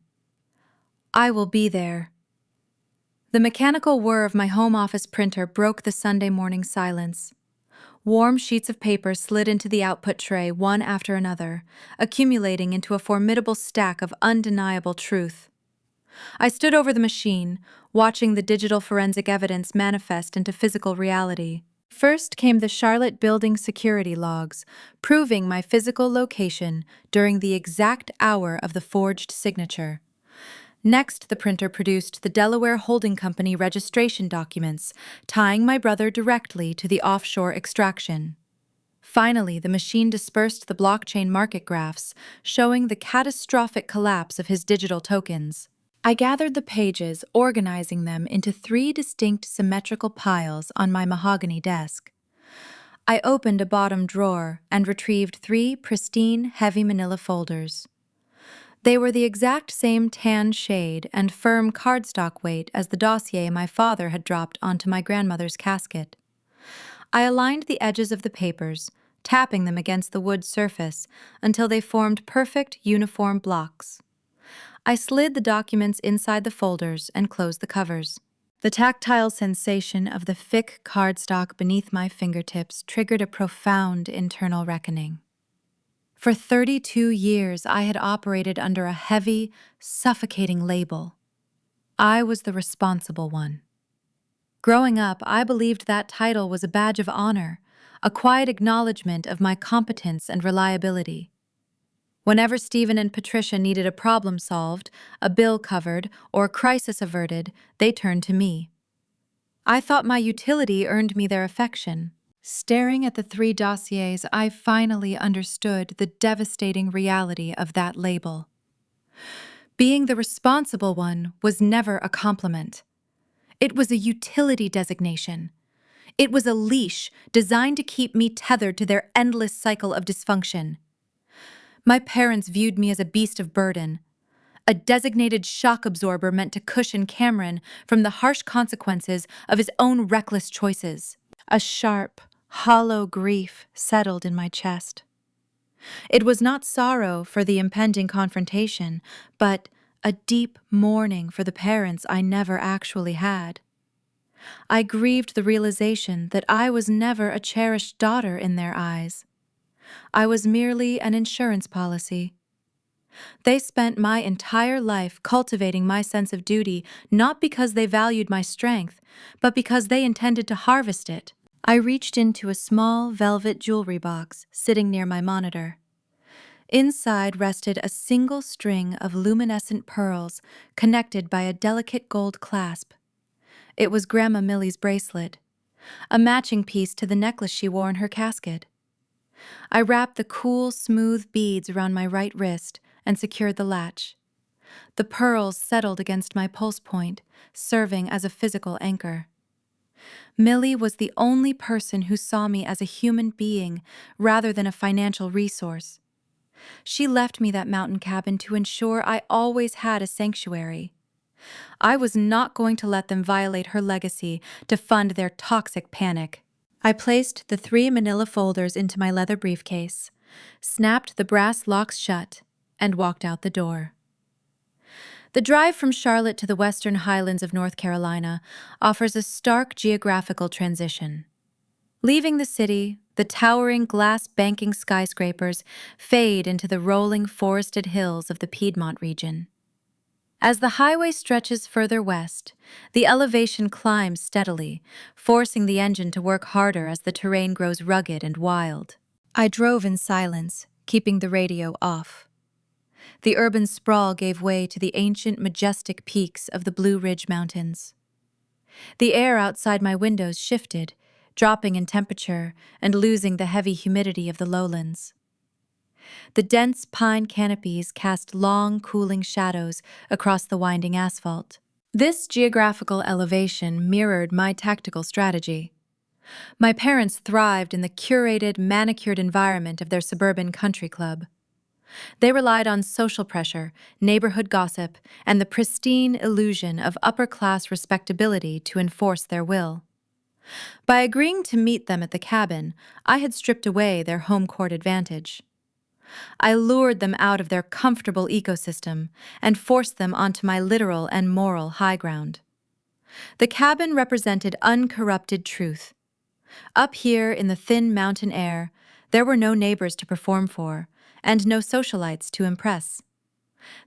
"I will be there." The mechanical whir of my home office printer broke the Sunday morning silence. Warm sheets of paper slid into the output tray one after another, accumulating into a formidable stack of undeniable truth. I stood over the machine, watching the digital forensic evidence manifest into physical reality. First came the Charlotte building security logs, proving my physical location during the exact hour of the forged signature. Next, the printer produced the Delaware Holding Company registration documents, tying my brother directly to the offshore extraction. Finally, the machine dispersed the blockchain market graphs, showing the catastrophic collapse of his digital tokens. I gathered the pages, organizing them into 3 distinct symmetrical piles on my mahogany desk. I opened a bottom drawer and retrieved 3 pristine, heavy manila folders. They were the exact same tan shade and firm cardstock weight as the dossier my father had dropped onto my grandmother's casket. I aligned the edges of the papers, tapping them against the wood surface until they formed perfect, uniform blocks. I slid the documents inside the folders and closed the covers. The tactile sensation of the thick cardstock beneath my fingertips triggered a profound internal reckoning. For 32 years, I had operated under a heavy, suffocating label. I was the responsible one. Growing up, I believed that title was a badge of honor, a quiet acknowledgement of my competence and reliability. Whenever Stephen and Patricia needed a problem solved, a bill covered, or a crisis averted, they turned to me. I thought my utility earned me their affection. Staring at the 3 dossiers, I finally understood the devastating reality of that label. Being the responsible one was never a compliment. It was a utility designation. It was a leash designed to keep me tethered to their endless cycle of dysfunction. My parents viewed me as a beast of burden, a designated shock absorber meant to cushion Cameron from the harsh consequences of his own reckless choices. A sharp, hollow grief settled in my chest. It was not sorrow for the impending confrontation, but a deep mourning for the parents I never actually had. I grieved the realization that I was never a cherished daughter in their eyes. I was merely an insurance policy. They spent my entire life cultivating my sense of duty, not because they valued my strength, but because they intended to harvest it. I reached into a small velvet jewelry box sitting near my monitor. Inside rested a single string of luminescent pearls connected by a delicate gold clasp. It was Grandma Millie's bracelet, a matching piece to the necklace she wore in her casket. I wrapped the cool, smooth beads around my right wrist and secured the latch. The pearls settled against my pulse point, serving as a physical anchor. Millie was the only person who saw me as a human being rather than a financial resource. She left me that mountain cabin to ensure I always had a sanctuary. I was not going to let them violate her legacy to fund their toxic panic. I placed the 3 manila folders into my leather briefcase, snapped the brass locks shut, and walked out the door. The drive from Charlotte to the western highlands of North Carolina offers a stark geographical transition. Leaving the city, the towering glass-banking skyscrapers fade into the rolling forested hills of the Piedmont region. As the highway stretches further west, the elevation climbs steadily, forcing the engine to work harder as the terrain grows rugged and wild. I drove in silence, keeping the radio off. The urban sprawl gave way to the ancient, majestic peaks of the Blue Ridge Mountains. The air outside my windows shifted, dropping in temperature and losing the heavy humidity of the lowlands. The dense pine canopies cast long, cooling shadows across the winding asphalt. This geographical elevation mirrored my tactical strategy. My parents thrived in the curated, manicured environment of their suburban country club. They relied on social pressure, neighborhood gossip, and the pristine illusion of upper-class respectability to enforce their will. By agreeing to meet them at the cabin, I had stripped away their home court advantage. I lured them out of their comfortable ecosystem and forced them onto my literal and moral high ground. The cabin represented uncorrupted truth. Up here in the thin mountain air, there were no neighbors to perform for, and no socialites to impress.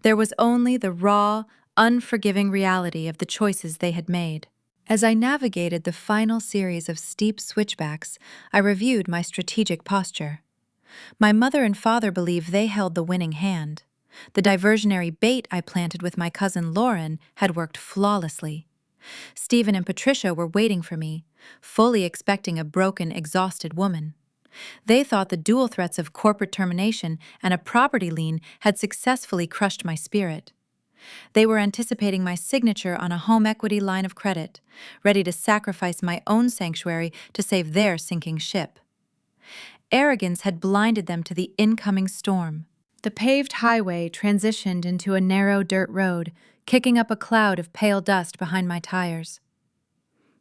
There was only the raw, unforgiving reality of the choices they had made. As I navigated the final series of steep switchbacks, I reviewed my strategic posture. My mother and father believed they held the winning hand. The diversionary bait I planted with my cousin Lauren had worked flawlessly. Stephen and Patricia were waiting for me, fully expecting a broken, exhausted woman. They thought the dual threats of corporate termination and a property lien had successfully crushed my spirit. They were anticipating my signature on a home equity line of credit, ready to sacrifice my own sanctuary to save their sinking ship. Arrogance had blinded them to the incoming storm. The paved highway transitioned into a narrow dirt road, kicking up a cloud of pale dust behind my tires.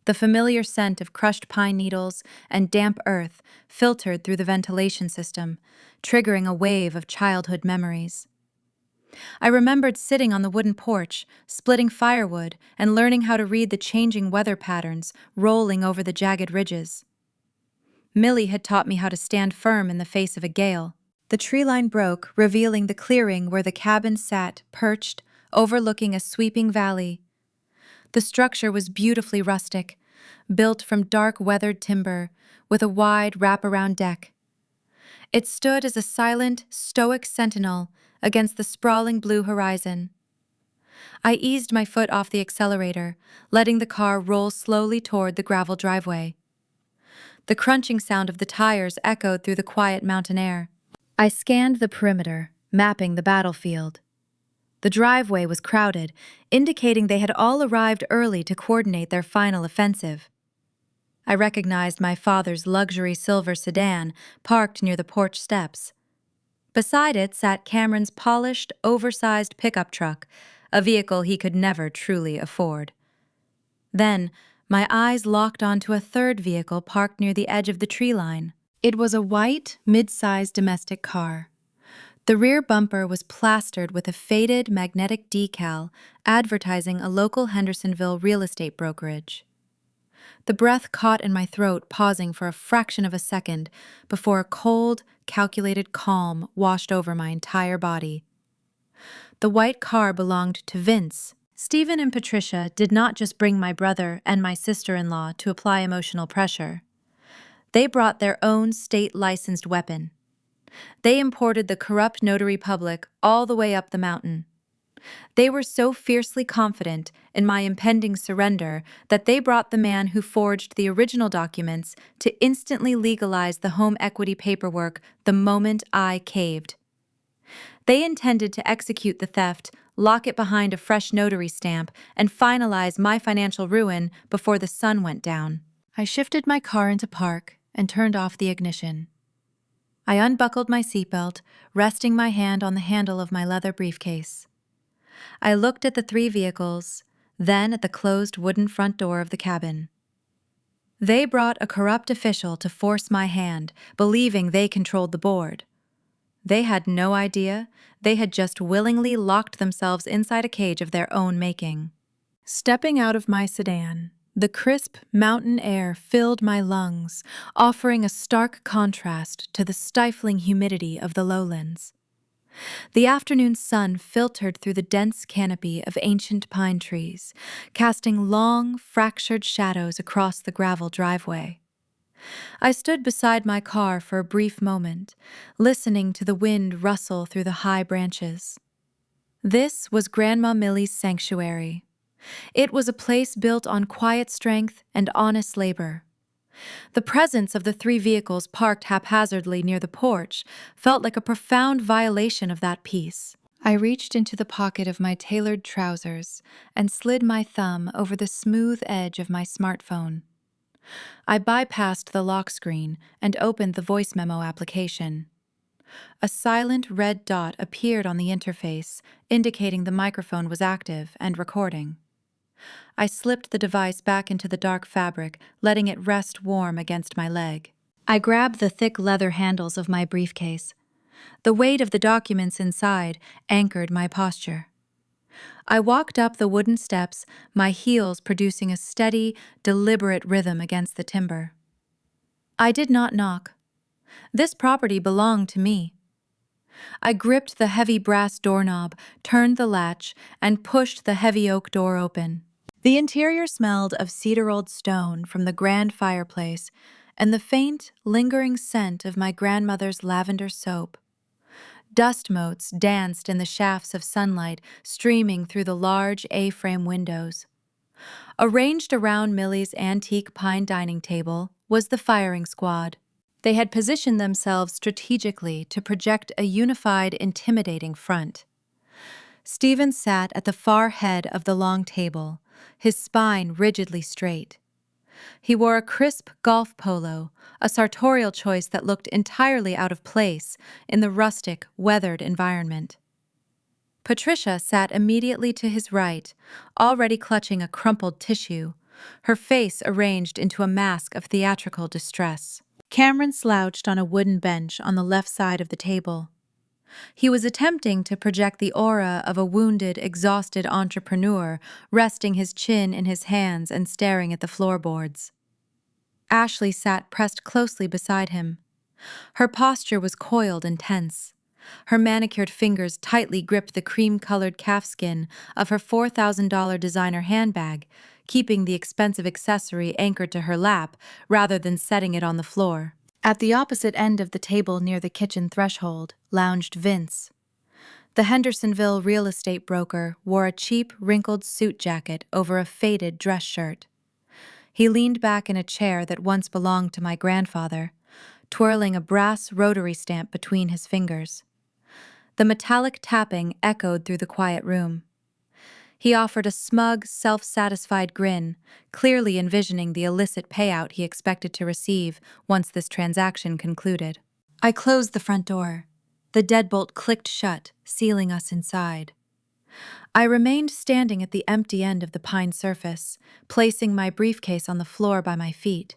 The familiar scent of crushed pine needles and damp earth filtered through the ventilation system, triggering a wave of childhood memories. I remembered sitting on the wooden porch, splitting firewood, and learning how to read the changing weather patterns rolling over the jagged ridges. Millie had taught me how to stand firm in the face of a gale. The tree line broke, revealing the clearing where the cabin sat, perched, overlooking a sweeping valley. The structure was beautifully rustic, built from dark weathered timber, with a wide wraparound deck. It stood as a silent, stoic sentinel against the sprawling blue horizon. I eased my foot off the accelerator, letting the car roll slowly toward the gravel driveway. The crunching sound of the tires echoed through the quiet mountain air. I scanned the perimeter, mapping the battlefield. The driveway was crowded, indicating they had all arrived early to coordinate their final offensive. I recognized my father's luxury silver sedan parked near the porch steps. Beside it sat Cameron's polished, oversized pickup truck, a vehicle he could never truly afford. Then, my eyes locked onto a third vehicle parked near the edge of the tree line. It was a white, mid-sized domestic car. The rear bumper was plastered with a faded magnetic decal advertising a local Hendersonville real estate brokerage. The breath caught in my throat, pausing for a fraction of a second before a cold, calculated calm washed over my entire body. The white car belonged to Vince. Stephen and Patricia did not just bring my brother and my sister-in-law to apply emotional pressure. They brought their own state-licensed weapon. They imported the corrupt notary public all the way up the mountain. They were so fiercely confident in my impending surrender that they brought the man who forged the original documents to instantly legalize the home equity paperwork the moment I caved. They intended to execute the theft, lock it behind a fresh notary stamp, and finalize my financial ruin before the sun went down. I shifted my car into park and turned off the ignition. I unbuckled my seatbelt, resting my hand on the handle of my leather briefcase. I looked at the three vehicles, then at the closed wooden front door of the cabin. They brought a corrupt official to force my hand, believing they controlled the board. They had no idea. They had just willingly locked themselves inside a cage of their own making. Stepping out of my sedan, the crisp mountain air filled my lungs, offering a stark contrast to the stifling humidity of the lowlands. The afternoon sun filtered through the dense canopy of ancient pine trees, casting long, fractured shadows across the gravel driveway. I stood beside my car for a brief moment, listening to the wind rustle through the high branches. This was Grandma Millie's sanctuary. It was a place built on quiet strength and honest labor. The presence of the three vehicles parked haphazardly near the porch felt like a profound violation of that peace. I reached into the pocket of my tailored trousers and slid my thumb over the smooth edge of my smartphone. I bypassed the lock screen and opened the voice memo application. A silent red dot appeared on the interface, indicating the microphone was active and recording. I slipped the device back into the dark fabric, letting it rest warm against my leg. I grabbed the thick leather handles of my briefcase. The weight of the documents inside anchored my posture. I walked up the wooden steps, my heels producing a steady, deliberate rhythm against the timber. I did not knock. This property belonged to me. I gripped the heavy brass doorknob, turned the latch, and pushed the heavy oak door open. The interior smelled of cedar-old stone from the grand fireplace and the faint, lingering scent of my grandmother's lavender soap. Dust motes danced in the shafts of sunlight streaming through the large A-frame windows. Arranged around Millie's antique pine dining table was the firing squad. They had positioned themselves strategically to project a unified, intimidating front. Stephen sat at the far head of the long table, his spine rigidly straight. He wore a crisp golf polo, a sartorial choice that looked entirely out of place in the rustic, weathered environment. Patricia sat immediately to his right, already clutching a crumpled tissue, her face arranged into a mask of theatrical distress. Cameron slouched on a wooden bench on the left side of the table. He was attempting to project the aura of a wounded, exhausted entrepreneur, resting his chin in his hands and staring at the floorboards. Ashley sat pressed closely beside him. Her posture was coiled and tense. Her manicured fingers tightly gripped the cream-colored calfskin of her $4,000 designer handbag, keeping the expensive accessory anchored to her lap rather than setting it on the floor. At the opposite end of the table near the kitchen threshold lounged Vince. The Hendersonville real estate broker wore a cheap, wrinkled suit jacket over a faded dress shirt. He leaned back in a chair that once belonged to my grandfather, twirling a brass rotary stamp between his fingers. The metallic tapping echoed through the quiet room. He offered a smug, self-satisfied grin, clearly envisioning the illicit payout he expected to receive once this transaction concluded. I closed the front door. The deadbolt clicked shut, sealing us inside. I remained standing at the empty end of the pine surface, placing my briefcase on the floor by my feet.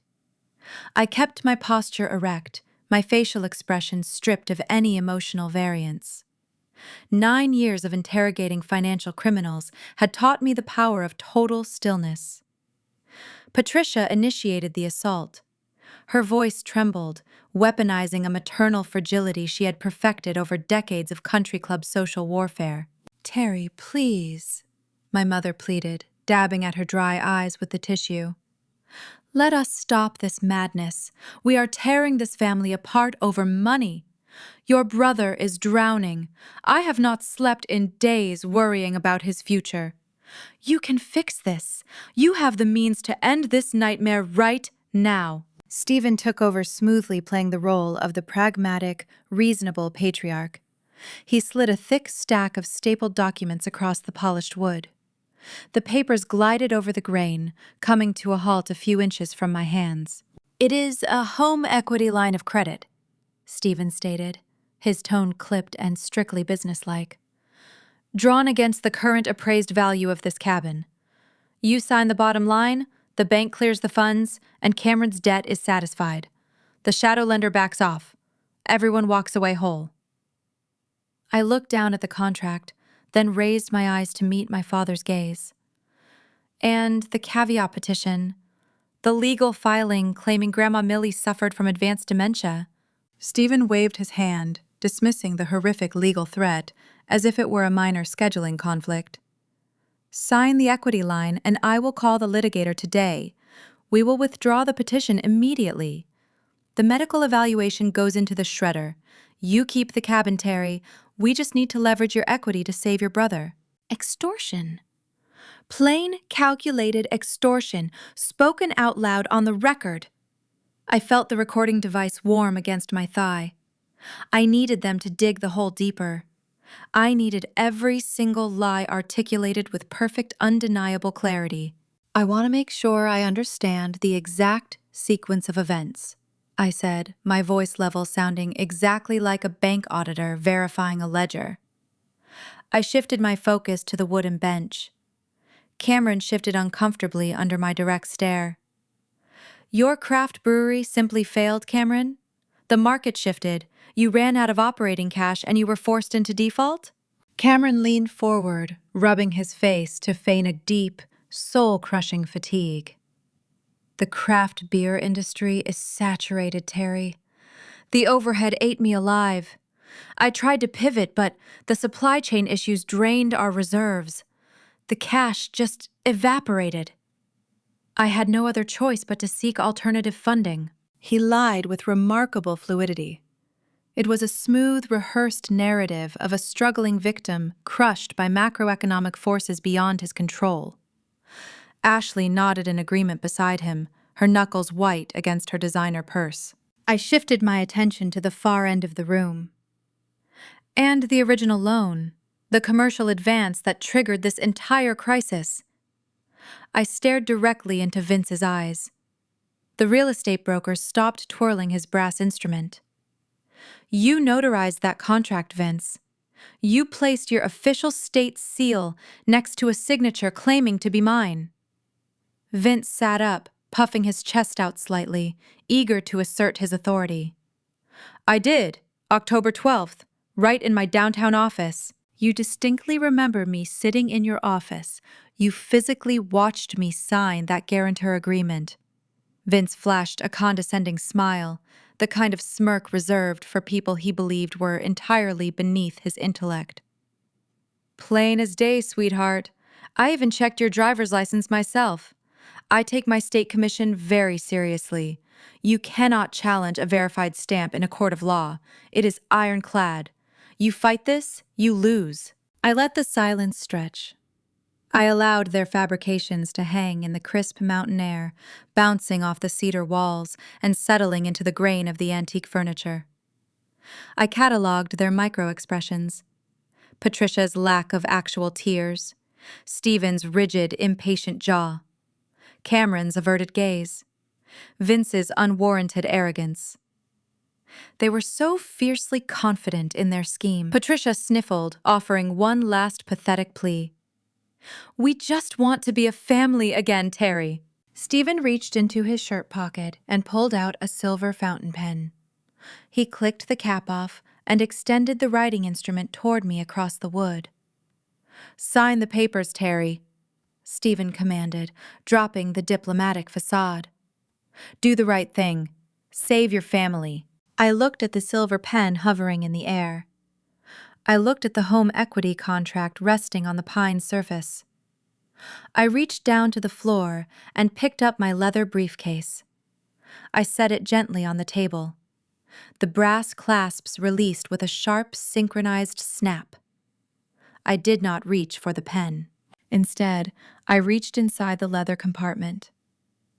I kept my posture erect, my facial expression stripped of any emotional variance. 9 years of interrogating financial criminals had taught me the power of total stillness. Patricia initiated the assault. Her voice trembled, weaponizing a maternal fragility she had perfected over decades of country club social warfare. "Terry, please," my mother pleaded, dabbing at her dry eyes with the tissue. "Let us stop this madness. We are tearing this family apart over money. Your brother is drowning. I have not slept in days worrying about his future. You can fix this. You have the means to end this nightmare right now." Stephen took over smoothly, playing the role of the pragmatic, reasonable patriarch. He slid a thick stack of stapled documents across the polished wood. The papers glided over the grain, coming to a halt a few inches from my hands. "It is a home equity line of credit," Stephen stated, his tone clipped and strictly businesslike. "Drawn against the current appraised value of this cabin. You sign the bottom line, the bank clears the funds, and Cameron's debt is satisfied. The shadow lender backs off. Everyone walks away whole." I looked down at the contract, then raised my eyes to meet my father's gaze. And the caveat petition, the legal filing claiming Grandma Millie suffered from advanced dementia. Stephen waved his hand, dismissing the horrific legal threat as if it were a minor scheduling conflict. Sign the equity line and I will call the litigator today. We will withdraw the petition immediately. The medical evaluation goes into the shredder. You keep the cabin, Terry. We just need to leverage your equity to save your brother. Extortion. Plain, calculated extortion, spoken out loud on the record. I felt the recording device warm against my thigh. I needed them to dig the hole deeper. I needed every single lie articulated with perfect, undeniable clarity. I want to make sure I understand the exact sequence of events, I said, my voice level sounding exactly like a bank auditor verifying a ledger. I shifted my focus to the wooden bench. Cameron shifted uncomfortably under my direct stare. Your craft brewery simply failed, Cameron? The market shifted, you ran out of operating cash and you were forced into default? Cameron leaned forward, rubbing his face to feign a deep, soul-crushing fatigue. The craft beer industry is saturated, Terry. The overhead ate me alive. I tried to pivot, but the supply chain issues drained our reserves. The cash just evaporated. I had no other choice but to seek alternative funding. He lied with remarkable fluidity. It was a smooth, rehearsed narrative of a struggling victim crushed by macroeconomic forces beyond his control. Ashley nodded in agreement beside him, her knuckles white against her designer purse. I shifted my attention to the far end of the room. And the original loan, the commercial advance that triggered this entire crisis. I stared directly into Vince's eyes. The real estate broker stopped twirling his brass instrument. You notarized that contract, Vince. You placed your official state seal next to a signature claiming to be mine. Vince sat up, puffing his chest out slightly, eager to assert his authority. I did, October 12th, right in my downtown office. You distinctly remember me sitting in your office. You physically watched me sign that guarantor agreement. Vince flashed a condescending smile, the kind of smirk reserved for people he believed were entirely beneath his intellect. Plain as day, sweetheart. I even checked your driver's license myself. I take my state commission very seriously. You cannot challenge a verified stamp in a court of law. It is ironclad. You fight this, you lose. I let the silence stretch. I allowed their fabrications to hang in the crisp mountain air, bouncing off the cedar walls and settling into the grain of the antique furniture. I catalogued their micro-expressions. Patricia's lack of actual tears, Stephen's rigid, impatient jaw, Cameron's averted gaze, Vince's unwarranted arrogance. They were so fiercely confident in their scheme. Patricia sniffled, offering one last pathetic plea. We just want to be a family again, Terry. Stephen reached into his shirt pocket and pulled out a silver fountain pen. He clicked the cap off and extended the writing instrument toward me across the wood. Sign the papers, Terry, Stephen commanded, dropping the diplomatic facade. Do the right thing. Save your family. I looked at the silver pen hovering in the air. I looked at the home equity contract resting on the pine surface. I reached down to the floor and picked up my leather briefcase. I set it gently on the table. The brass clasps released with a sharp, synchronized snap. I did not reach for the pen. Instead, I reached inside the leather compartment.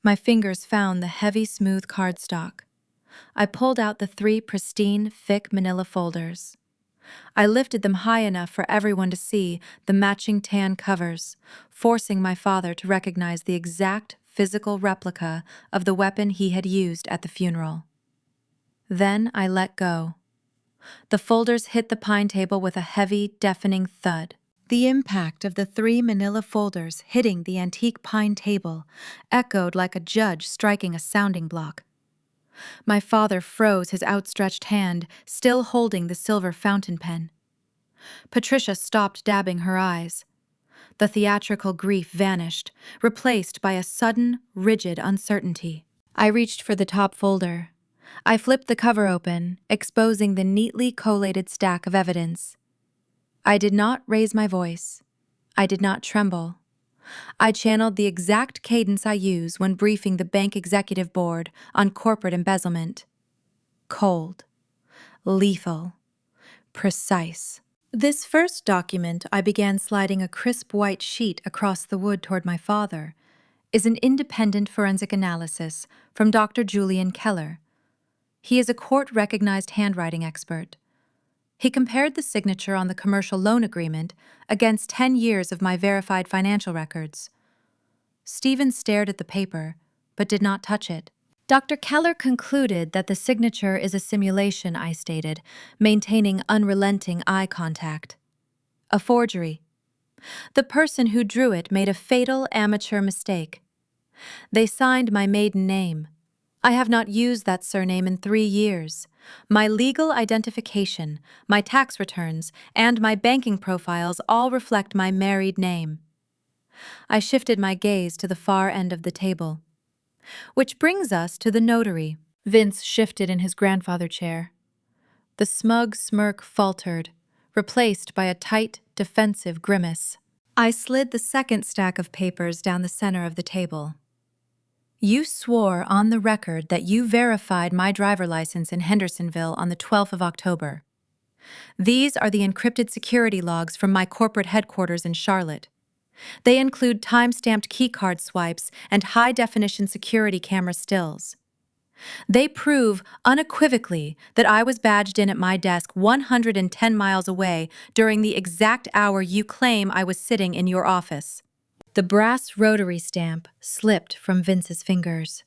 My fingers found the heavy, smooth cardstock. I pulled out the 3 pristine, thick manila folders. I lifted them high enough for everyone to see the matching tan covers, forcing my father to recognize the exact physical replica of the weapon he had used at the funeral. Then I let go. The folders hit the pine table with a heavy, deafening thud. The impact of the 3 manila folders hitting the antique pine table echoed like a judge striking a sounding block. My father froze his outstretched hand, still holding the silver fountain pen. Patricia stopped dabbing her eyes. The theatrical grief vanished, replaced by a sudden, rigid uncertainty. I reached for the top folder. I flipped the cover open, exposing the neatly collated stack of evidence. I did not raise my voice. I did not tremble. I channeled the exact cadence I use when briefing the bank executive board on corporate embezzlement. Cold. Lethal. Precise. This first document, I began sliding a crisp white sheet across the wood toward my father, is an independent forensic analysis from Dr. Julian Keller. He is a court-recognized handwriting expert. He compared the signature on the commercial loan agreement against 10 years of my verified financial records. Stephen stared at the paper, but did not touch it. Dr. Keller concluded that the signature is a simulation, I stated, maintaining unrelenting eye contact. A forgery. The person who drew it made a fatal amateur mistake. They signed my maiden name. I have not used that surname in 3 years. My legal identification, my tax returns, and my banking profiles all reflect my married name. I shifted my gaze to the far end of the table. Which brings us to the notary. Vince shifted in his grandfather chair. The smug smirk faltered, replaced by a tight, defensive grimace. I slid the second stack of papers down the center of the table. You swore on the record that you verified my driver license in Hendersonville on the 12th of October. These are the encrypted security logs from my corporate headquarters in Charlotte. They include time-stamped keycard swipes and high-definition security camera stills. They prove unequivocally that I was badged in at my desk 110 miles away during the exact hour you claim I was sitting in your office. The brass rotary stamp slipped from Vince's fingers.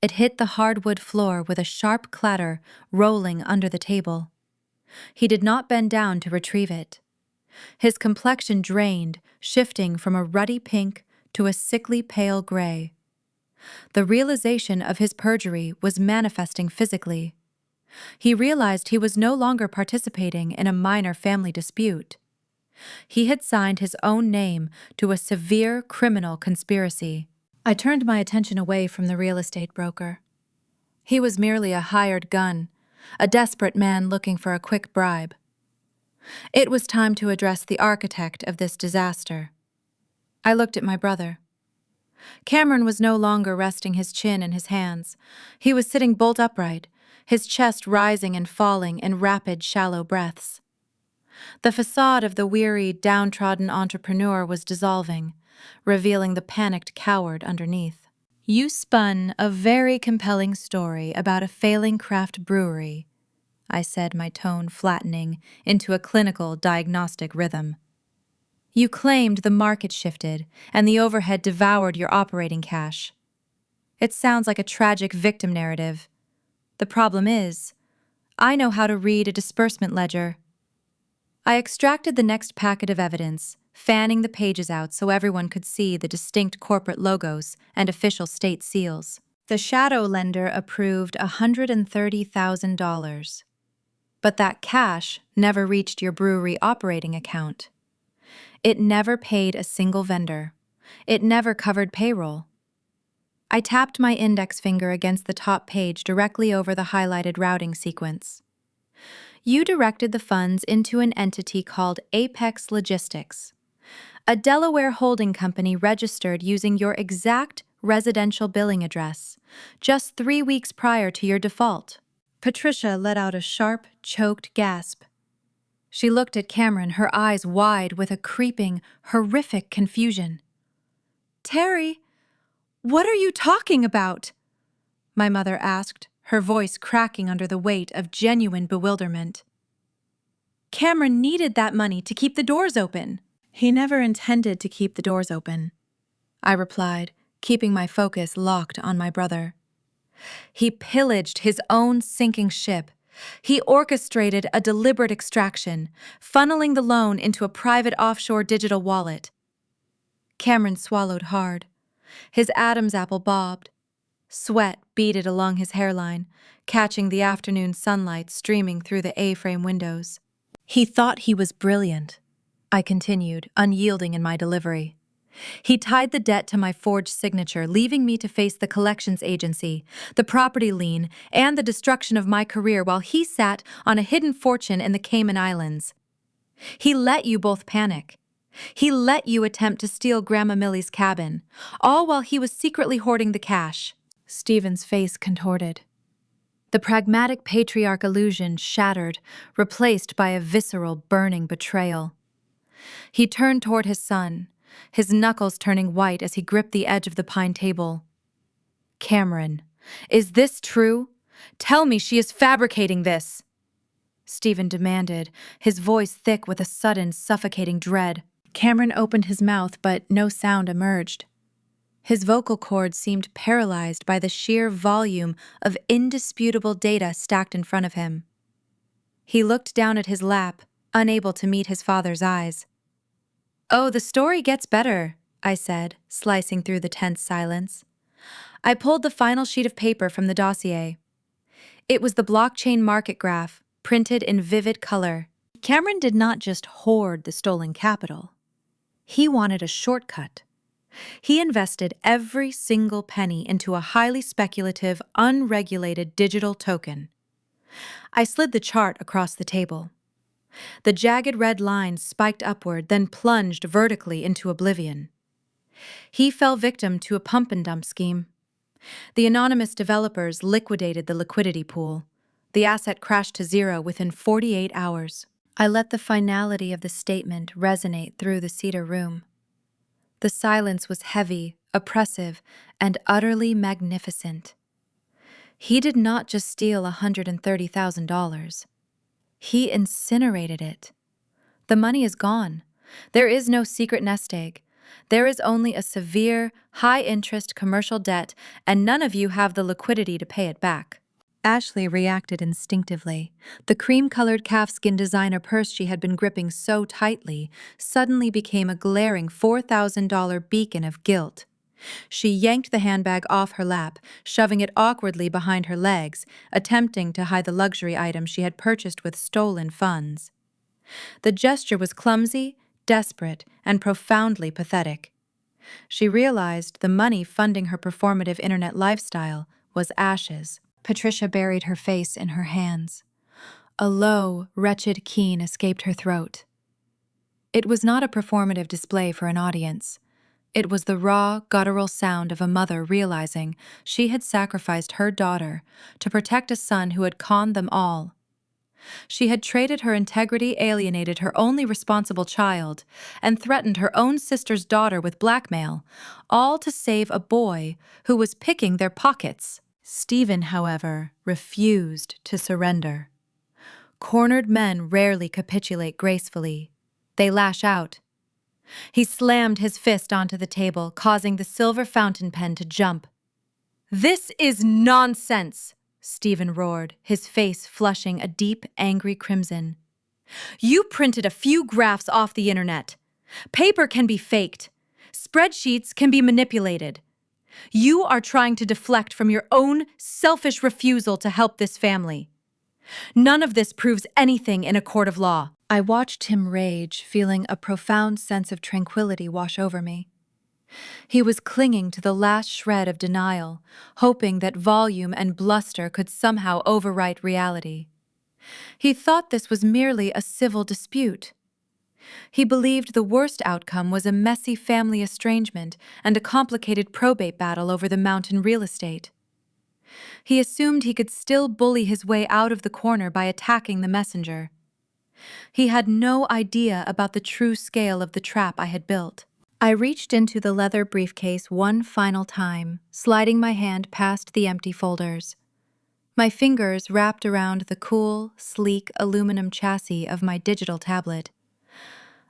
It hit the hardwood floor with a sharp clatter, rolling under the table. He did not bend down to retrieve it. His complexion drained, shifting from a ruddy pink to a sickly pale gray. The realization of his perjury was manifesting physically. He realized he was no longer participating in a minor family dispute. He had signed his own name to a severe criminal conspiracy. I turned my attention away from the real estate broker. He was merely a hired gun, a desperate man looking for a quick bribe. It was time to address the architect of this disaster. I looked at my brother. Cameron was no longer resting his chin in his hands. He was sitting bolt upright, his chest rising and falling in rapid, shallow breaths. The facade of the weary, downtrodden entrepreneur was dissolving, revealing the panicked coward underneath. You spun a very compelling story about a failing craft brewery, I said, my tone flattening into a clinical, diagnostic rhythm. You claimed the market shifted and the overhead devoured your operating cash. It sounds like a tragic victim narrative. The problem is, I know how to read a disbursement ledger. I extracted the next packet of evidence, fanning the pages out so everyone could see the distinct corporate logos and official state seals. The shadow lender approved $130,000. But that cash never reached your brewery operating account. It never paid a single vendor. It never covered payroll. I tapped my index finger against the top page directly over the highlighted routing sequence. You directed the funds into an entity called Apex Logistics, a Delaware holding company registered using your exact residential billing address, just 3 weeks prior to your default. Patricia let out a sharp, choked gasp. She looked at Cameron, her eyes wide with a creeping, horrific confusion. "Terry, what are you talking about?" my mother asked, her voice cracking under the weight of genuine bewilderment. "Cameron needed that money to keep the doors open." "He never intended to keep the doors open," I replied, keeping my focus locked on my brother. He pillaged his own sinking ship. He orchestrated a deliberate extraction, funneling the loan into a private offshore digital wallet. Cameron swallowed hard. His Adam's apple bobbed. Sweat beaded along his hairline, catching the afternoon sunlight streaming through the A-frame windows. He thought he was brilliant, I continued, unyielding in my delivery. He tied the debt to my forged signature, leaving me to face the collections agency, the property lien, and the destruction of my career while he sat on a hidden fortune in the Cayman Islands. He let you both panic. He let you attempt to steal Grandma Millie's cabin, all while he was secretly hoarding the cash. Stephen's face contorted. The pragmatic patriarch illusion shattered, replaced by a visceral, burning betrayal. He turned toward his son, his knuckles turning white as he gripped the edge of the pine table. "Cameron, is this true? Tell me she is fabricating this!" Stephen demanded, his voice thick with a sudden, suffocating dread. Cameron opened his mouth, but no sound emerged. His vocal cords seemed paralyzed by the sheer volume of indisputable data stacked in front of him. He looked down at his lap, unable to meet his father's eyes. "Oh, the story gets better," I said, slicing through the tense silence. I pulled the final sheet of paper from the dossier. It was the blockchain market graph, printed in vivid color. Cameron did not just hoard the stolen capital. He wanted a shortcut. He invested every single penny into a highly speculative, unregulated digital token. I slid the chart across the table. The jagged red lines spiked upward, then plunged vertically into oblivion. He fell victim to a pump-and-dump scheme. The anonymous developers liquidated the liquidity pool. The asset crashed to zero within 48 hours. I let the finality of the statement resonate through the cedar room. The silence was heavy, oppressive, and utterly magnificent. He did not just steal $130,000. He incinerated it. The money is gone. There is no secret nest egg. There is only a severe, high-interest commercial debt, and none of you have the liquidity to pay it back. Ashley reacted instinctively. The cream-colored calfskin designer purse she had been gripping so tightly suddenly became a glaring $4,000 beacon of guilt. She yanked the handbag off her lap, shoving it awkwardly behind her legs, attempting to hide the luxury item she had purchased with stolen funds. The gesture was clumsy, desperate, and profoundly pathetic. She realized the money funding her performative internet lifestyle was ashes. Patricia buried her face in her hands. A low, wretched keen escaped her throat. It was not a performative display for an audience. It was the raw, guttural sound of a mother realizing she had sacrificed her daughter to protect a son who had conned them all. She had traded her integrity, alienated her only responsible child, and threatened her own sister's daughter with blackmail, all to save a boy who was picking their pockets. Stephen, however, refused to surrender. Cornered men rarely capitulate gracefully. They lash out. He slammed his fist onto the table, causing the silver fountain pen to jump. "This is nonsense!" Stephen roared, his face flushing a deep, angry crimson. "You printed a few graphs off the internet. Paper can be faked. Spreadsheets can be manipulated. You are trying to deflect from your own selfish refusal to help this family. None of this proves anything in a court of law." I watched him rage, feeling a profound sense of tranquility wash over me. He was clinging to the last shred of denial, hoping that volume and bluster could somehow overwrite reality. He thought this was merely a civil dispute. He believed the worst outcome was a messy family estrangement and a complicated probate battle over the mountain real estate. He assumed he could still bully his way out of the corner by attacking the messenger. He had no idea about the true scale of the trap I had built. I reached into the leather briefcase one final time, sliding my hand past the empty folders. My fingers wrapped around the cool, sleek aluminum chassis of my digital tablet.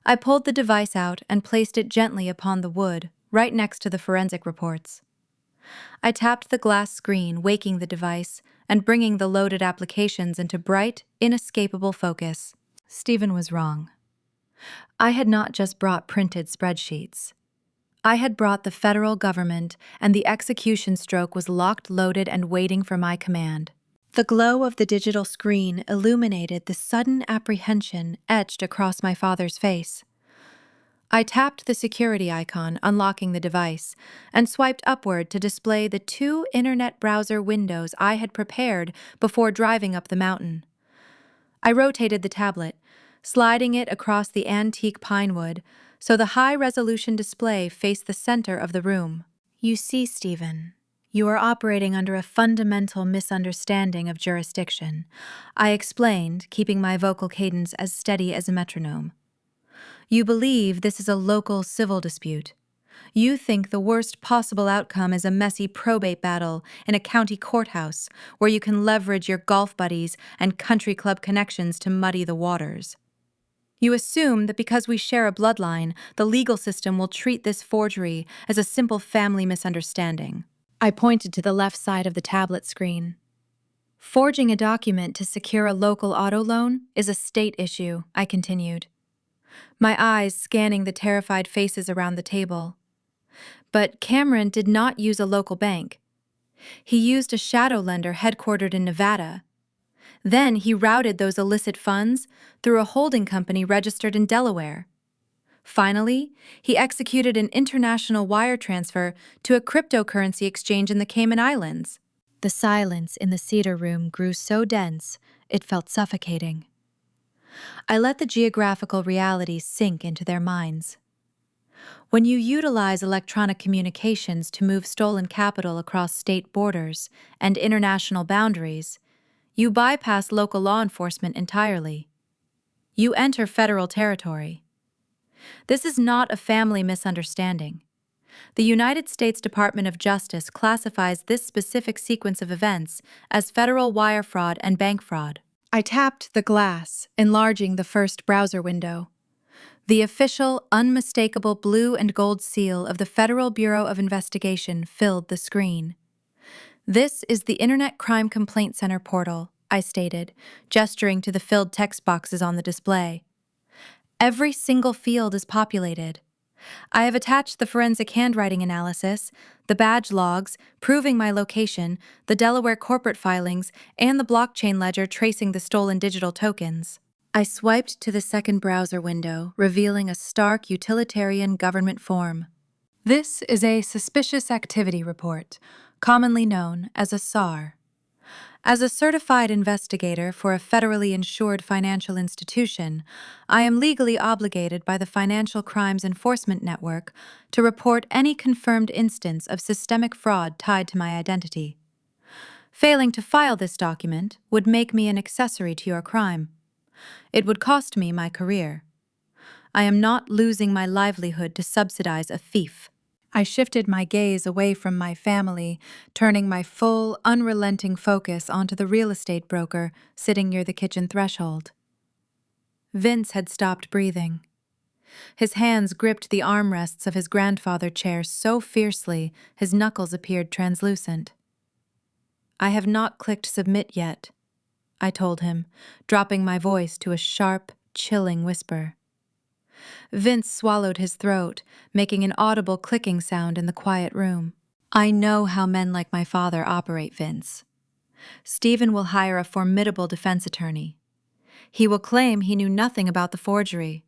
I pulled the device out and placed it gently upon the wood, right next to the forensic reports. I tapped the glass screen, waking the device, and bringing the loaded applications into bright, inescapable focus. Stephen was wrong. I had not just brought printed spreadsheets. I had brought the federal government, and the execution stroke was locked, loaded, and waiting for my command. The glow of the digital screen illuminated the sudden apprehension etched across my father's face. I tapped the security icon, unlocking the device, and swiped upward to display the two internet browser windows I had prepared before driving up the mountain. I rotated the tablet, sliding it across the antique pine wood so the high-resolution display faced the center of the room. You see, Stephen, you are operating under a fundamental misunderstanding of jurisdiction, I explained, keeping my vocal cadence as steady as a metronome. You believe this is a local civil dispute. You think the worst possible outcome is a messy probate battle in a county courthouse where you can leverage your golf buddies and country club connections to muddy the waters. You assume that because we share a bloodline, the legal system will treat this forgery as a simple family misunderstanding. I pointed to the left side of the tablet screen. Forging a document to secure a local auto loan is a state issue, I continued, my eyes scanning the terrified faces around the table. But Cameron did not use a local bank. He used a shadow lender headquartered in Nevada. Then he routed those illicit funds through a holding company registered in Delaware. Finally, he executed an international wire transfer to a cryptocurrency exchange in the Cayman Islands. The silence in the cedar room grew so dense, it felt suffocating. I let the geographical reality sink into their minds. When you utilize electronic communications to move stolen capital across state borders and international boundaries, you bypass local law enforcement entirely. You enter federal territory. This is not a family misunderstanding. The United States Department of Justice classifies this specific sequence of events as federal wire fraud and bank fraud. I tapped the glass, enlarging the first browser window. The official, unmistakable blue and gold seal of the Federal Bureau of Investigation filled the screen. This is the Internet Crime Complaint Center portal, I stated, gesturing to the filled text boxes on the display. Every single field is populated. I have attached the forensic handwriting analysis, the badge logs, proving my location, the Delaware corporate filings, and the blockchain ledger tracing the stolen digital tokens. I swiped to the second browser window, revealing a stark utilitarian government form. This is a Suspicious Activity Report, commonly known as a SAR. As a certified investigator for a federally insured financial institution, I am legally obligated by the Financial Crimes Enforcement Network to report any confirmed instance of systemic fraud tied to my identity. Failing to file this document would make me an accessory to your crime. It would cost me my career. I am not losing my livelihood to subsidize a thief. I shifted my gaze away from my family, turning my full, unrelenting focus onto the real estate broker sitting near the kitchen threshold. Vince had stopped breathing. His hands gripped the armrests of his grandfather chair so fiercely his knuckles appeared translucent. I have not clicked submit yet, I told him, dropping my voice to a sharp, chilling whisper. Vince swallowed his throat, making an audible clicking sound in the quiet room. I know how men like my father operate, Vince. Stephen will hire a formidable defense attorney. He will claim he knew nothing about the forgery.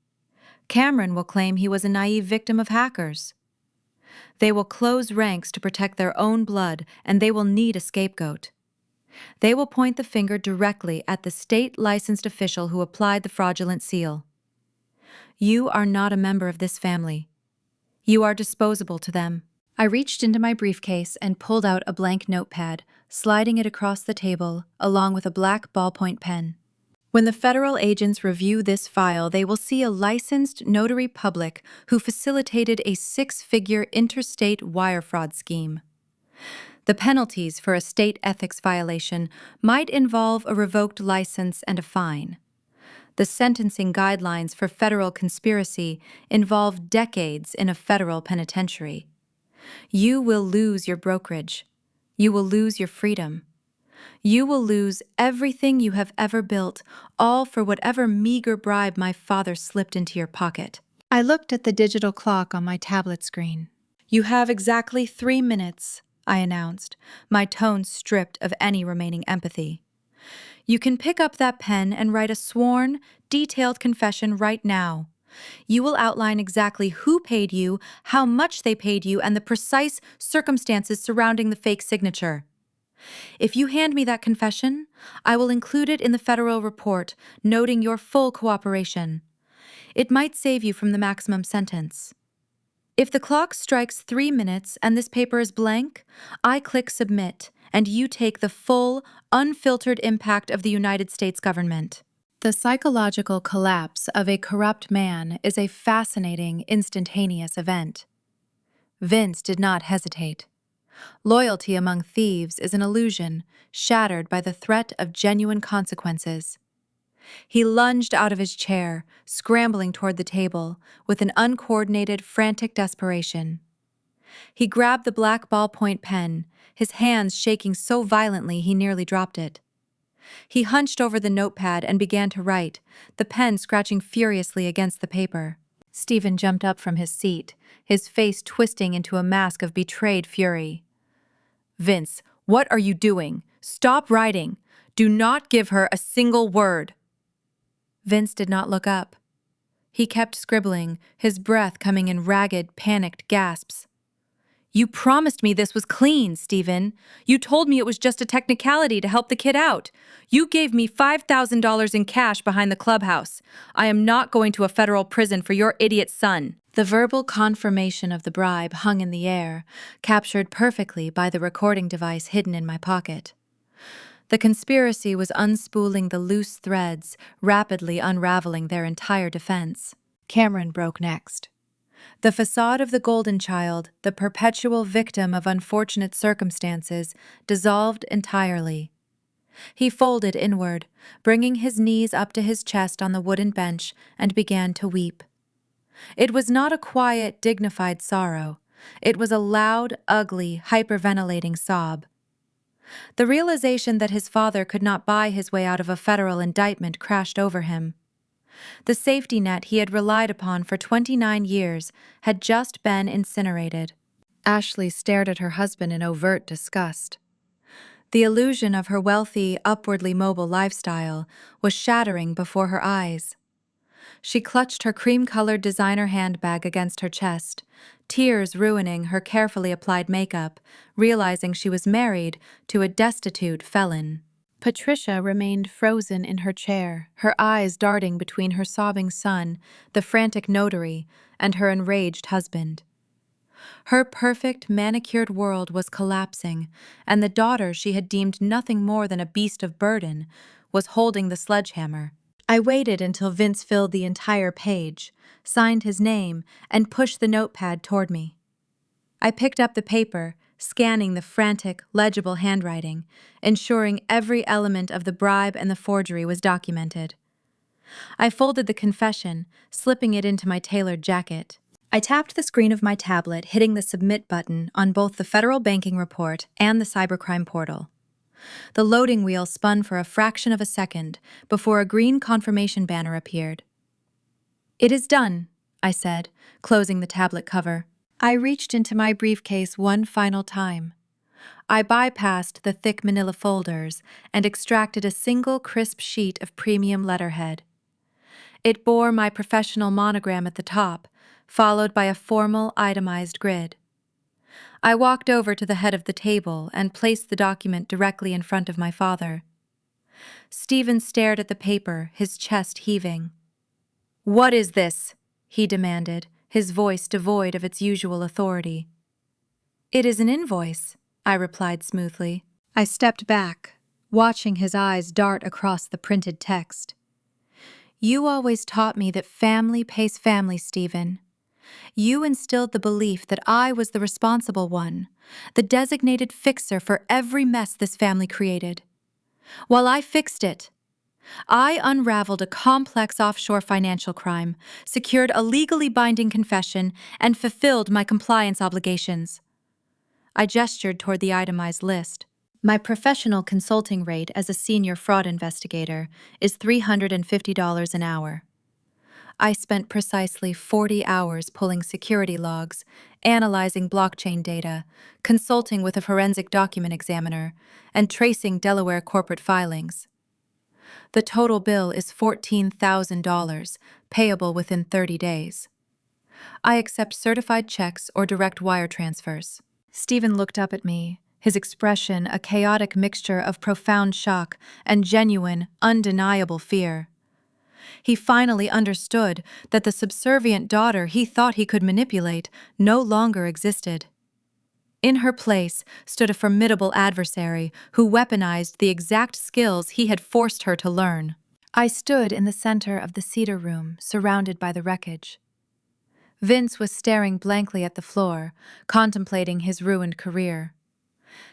Cameron will claim he was a naive victim of hackers. They will close ranks to protect their own blood, and they will need a scapegoat. They will point the finger directly at the state-licensed official who applied the fraudulent seal. You are not a member of this family. You are disposable to them. I reached into my briefcase and pulled out a blank notepad, sliding it across the table, along with a black ballpoint pen. When the federal agents review this file, they will see a licensed notary public who facilitated a 6-figure interstate wire fraud scheme. The penalties for a state ethics violation might involve a revoked license and a fine. The sentencing guidelines for federal conspiracy involve decades in a federal penitentiary. You will lose your brokerage. You will lose your freedom. You will lose everything you have ever built, all for whatever meager bribe my father slipped into your pocket. I looked at the digital clock on my tablet screen. You have exactly 3 minutes, I announced, my tone stripped of any remaining empathy. You can pick up that pen and write a sworn, detailed confession right now. You will outline exactly who paid you, how much they paid you, and the precise circumstances surrounding the fake signature. If you hand me that confession, I will include it in the federal report, noting your full cooperation. It might save you from the maximum sentence. If the clock strikes 3 minutes and this paper is blank, I click submit, and you take the full, unfiltered impact of the United States government. The psychological collapse of a corrupt man is a fascinating, instantaneous event. Vince did not hesitate. Loyalty among thieves is an illusion, shattered by the threat of genuine consequences. He lunged out of his chair, scrambling toward the table, with an uncoordinated, frantic desperation. He grabbed the black ballpoint pen, his hands shaking so violently he nearly dropped it. He hunched over the notepad and began to write, the pen scratching furiously against the paper. Stephen jumped up from his seat, his face twisting into a mask of betrayed fury. "Vince, what are you doing? Stop writing! Do not give her a single word!" Vince did not look up. He kept scribbling, his breath coming in ragged, panicked gasps. "You promised me this was clean, Stephen. You told me it was just a technicality to help the kid out. You gave me $5,000 in cash behind the clubhouse. I am not going to a federal prison for your idiot son." The verbal confirmation of the bribe hung in the air, captured perfectly by the recording device hidden in my pocket. The conspiracy was unspooling the loose threads, rapidly unraveling their entire defense. Cameron broke next. The facade of the golden child, the perpetual victim of unfortunate circumstances, dissolved entirely. He folded inward, bringing his knees up to his chest on the wooden bench, and began to weep. It was not a quiet, dignified sorrow. It was a loud, ugly, hyperventilating sob. The realization that his father could not buy his way out of a federal indictment crashed over him. The safety net he had relied upon for 29 years had just been incinerated. Ashley stared at her husband in overt disgust. The illusion of her wealthy, upwardly mobile lifestyle was shattering before her eyes. She clutched her cream-colored designer handbag against her chest, tears ruining her carefully applied makeup, realizing she was married to a destitute felon. Patricia remained frozen in her chair, her eyes darting between her sobbing son, the frantic notary, and her enraged husband. Her perfect, manicured world was collapsing, and the daughter she had deemed nothing more than a beast of burden was holding the sledgehammer. I waited until Vince filled the entire page, signed his name, and pushed the notepad toward me. I picked up the paper, scanning the frantic, legible handwriting, ensuring every element of the bribe and the forgery was documented. I folded the confession, slipping it into my tailored jacket. I tapped the screen of my tablet, hitting the submit button on both the federal banking report and the cybercrime portal. The loading wheel spun for a fraction of a second before a green confirmation banner appeared. "It is done," I said, closing the tablet cover. I reached into my briefcase one final time. I bypassed the thick manila folders and extracted a single crisp sheet of premium letterhead. It bore my professional monogram at the top, followed by a formal, itemized grid. I walked over to the head of the table and placed the document directly in front of my father. Stephen stared at the paper, his chest heaving. "What is this?" he demanded, his voice devoid of its usual authority. "It is an invoice," I replied smoothly. I stepped back, watching his eyes dart across the printed text. "You always taught me that family pays family, Stephen. You instilled the belief that I was the responsible one, the designated fixer for every mess this family created. While I fixed it, I unraveled a complex offshore financial crime, secured a legally binding confession, and fulfilled my compliance obligations." I gestured toward the itemized list. "My professional consulting rate as a senior fraud investigator is $350 an hour. I spent precisely 40 hours pulling security logs, analyzing blockchain data, consulting with a forensic document examiner, and tracing Delaware corporate filings. The total bill is $14,000, payable within 30 days. I accept certified checks or direct wire transfers. Stephen looked up at me, his expression a chaotic mixture of profound shock and genuine, undeniable fear. He finally understood that the subservient daughter he thought he could manipulate no longer existed. In her place stood a formidable adversary who weaponized the exact skills he had forced her to learn. I stood in the center of the cedar room, surrounded by the wreckage. Vince was staring blankly at the floor, contemplating his ruined career.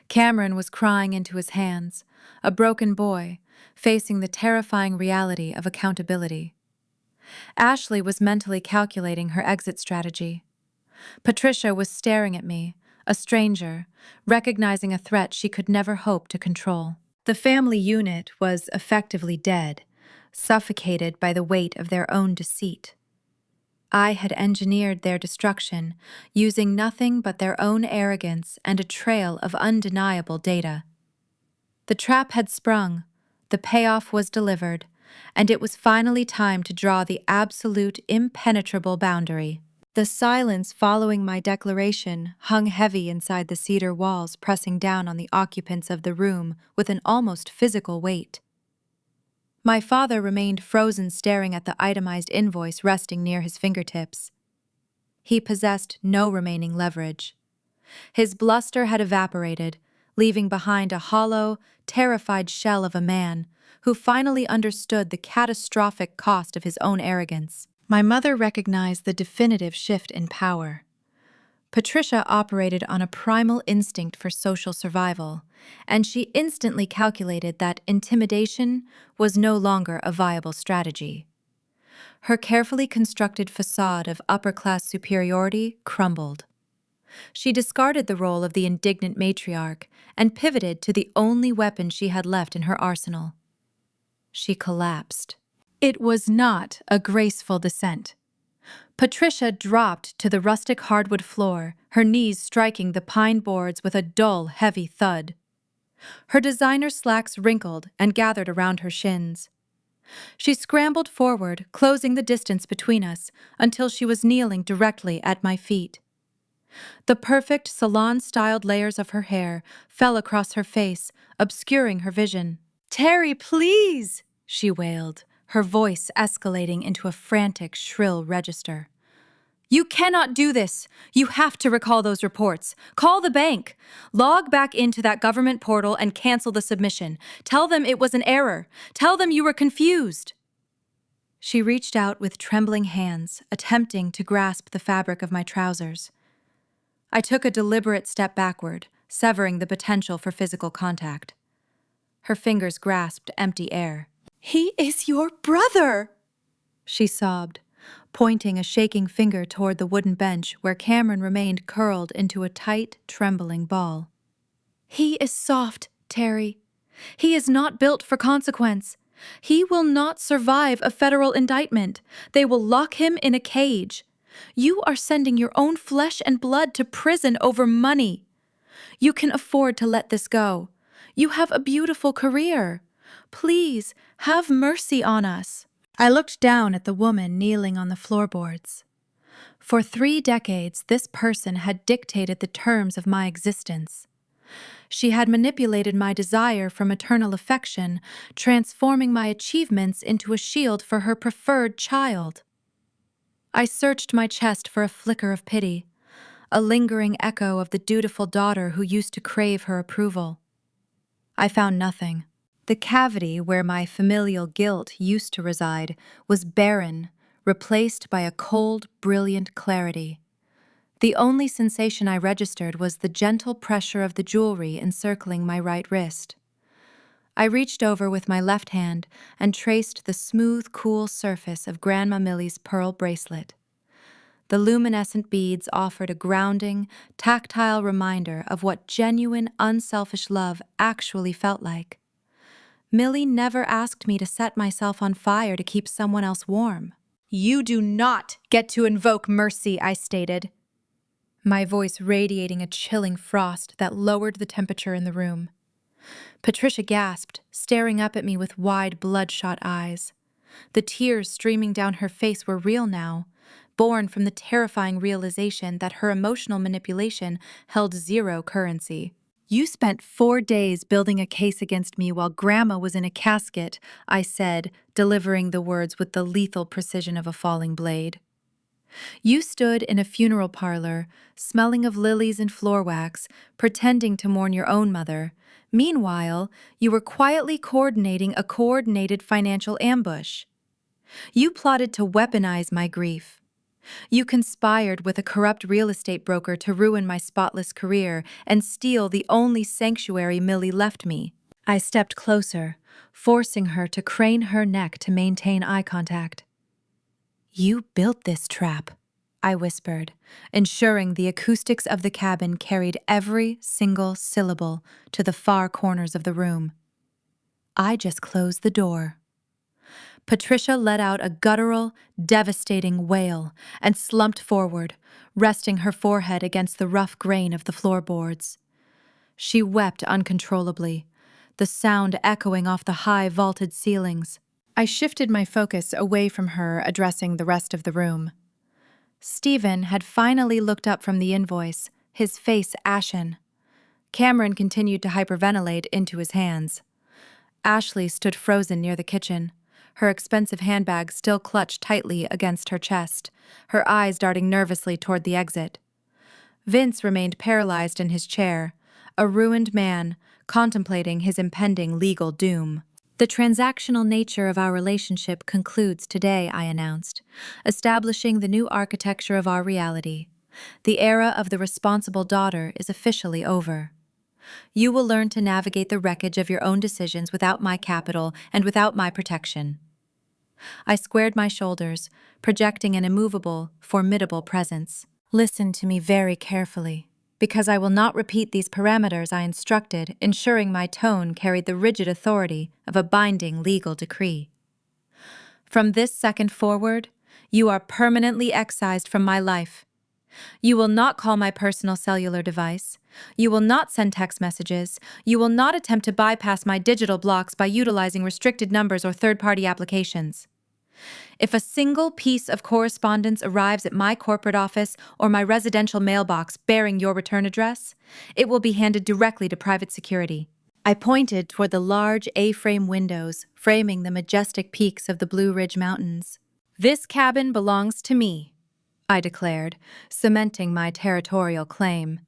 Cameron was crying into his hands, a broken boy, facing the terrifying reality of accountability. Ashley was mentally calculating her exit strategy. Patricia was staring at me, a stranger, recognizing a threat she could never hope to control. The family unit was effectively dead, suffocated by the weight of their own deceit. I had engineered their destruction, using nothing but their own arrogance and a trail of undeniable data. The trap had sprung, the payoff was delivered, and it was finally time to draw the absolute impenetrable boundary. The silence following my declaration hung heavy inside the cedar walls, pressing down on the occupants of the room with an almost physical weight. My father remained frozen, staring at the itemized invoice resting near his fingertips. He possessed no remaining leverage. His bluster had evaporated, leaving behind a hollow, terrified shell of a man who finally understood the catastrophic cost of his own arrogance. My mother recognized the definitive shift in power. Patricia operated on a primal instinct for social survival, and she instantly calculated that intimidation was no longer a viable strategy. Her carefully constructed facade of upper-class superiority crumbled. She discarded the role of the indignant matriarch and pivoted to the only weapon she had left in her arsenal. She collapsed. It was not a graceful descent. Patricia dropped to the rustic hardwood floor, her knees striking the pine boards with a dull, heavy thud. Her designer slacks wrinkled and gathered around her shins. She scrambled forward, closing the distance between us until she was kneeling directly at my feet. The perfect salon-styled layers of her hair fell across her face, obscuring her vision. "Terry, please!" she wailed, her voice escalating into a frantic, shrill register. "You cannot do this. You have to recall those reports. Call the bank. Log back into that government portal and cancel the submission. Tell them it was an error. Tell them you were confused." She reached out with trembling hands, attempting to grasp the fabric of my trousers. I took a deliberate step backward, severing the potential for physical contact. Her fingers grasped empty air. "He is your brother!" she sobbed, pointing a shaking finger toward the wooden bench where Cameron remained curled into a tight, trembling ball. "He is soft, Terry. He is not built for consequence. He will not survive a federal indictment. They will lock him in a cage. You are sending your own flesh and blood to prison over money. You can afford to let this go. You have a beautiful career. Please, have mercy on us." I looked down at the woman kneeling on the floorboards. For 3 decades, this person had dictated the terms of my existence. She had manipulated my desire for maternal affection, transforming my achievements into a shield for her preferred child. I searched my chest for a flicker of pity, a lingering echo of the dutiful daughter who used to crave her approval. I found nothing. The cavity where my familial guilt used to reside was barren, replaced by a cold, brilliant clarity. The only sensation I registered was the gentle pressure of the jewelry encircling my right wrist. I reached over with my left hand and traced the smooth, cool surface of Grandma Millie's pearl bracelet. The luminescent beads offered a grounding, tactile reminder of what genuine, unselfish love actually felt like. Millie never asked me to set myself on fire to keep someone else warm. "You do not get to invoke mercy," I stated, my voice radiating a chilling frost that lowered the temperature in the room. Patricia gasped, staring up at me with wide, bloodshot eyes. The tears streaming down her face were real now, born from the terrifying realization that her emotional manipulation held zero currency. "You spent 4 days building a case against me while Grandma was in a casket," I said, delivering the words with the lethal precision of a falling blade. "You stood in a funeral parlor, smelling of lilies and floor wax, pretending to mourn your own mother. Meanwhile, you were quietly coordinating a coordinated financial ambush. You plotted to weaponize my grief. You conspired with a corrupt real estate broker to ruin my spotless career and steal the only sanctuary Millie left me." I stepped closer, forcing her to crane her neck to maintain eye contact. "You built this trap," I whispered, ensuring the acoustics of the cabin carried every single syllable to the far corners of the room. "I just closed the door." Patricia let out a guttural, devastating wail and slumped forward, resting her forehead against the rough grain of the floorboards. She wept uncontrollably, the sound echoing off the high vaulted ceilings. I shifted my focus away from her, addressing the rest of the room. Stephen had finally looked up from the invoice, his face ashen. Cameron continued to hyperventilate into his hands. Ashley stood frozen near the kitchen, her expensive handbag still clutched tightly against her chest, her eyes darting nervously toward the exit. Vince remained paralyzed in his chair, a ruined man, contemplating his impending legal doom. "The transactional nature of our relationship concludes today," I announced, establishing the new architecture of our reality. "The era of the responsible daughter is officially over. You will learn to navigate the wreckage of your own decisions without my capital and without my protection." I squared my shoulders, projecting an immovable, formidable presence. "Listen to me very carefully, because I will not repeat these parameters I instructed, ensuring my tone carried the rigid authority of a binding legal decree. From this second forward, you are permanently excised from my life. You will not call my personal cellular device. You will not send text messages. You will not attempt to bypass my digital blocks by utilizing restricted numbers or third-party applications. If a single piece of correspondence arrives at my corporate office or my residential mailbox bearing your return address, it will be handed directly to private security." I pointed toward the large A-frame windows framing the majestic peaks of the Blue Ridge Mountains. "This cabin belongs to me," I declared, cementing my territorial claim.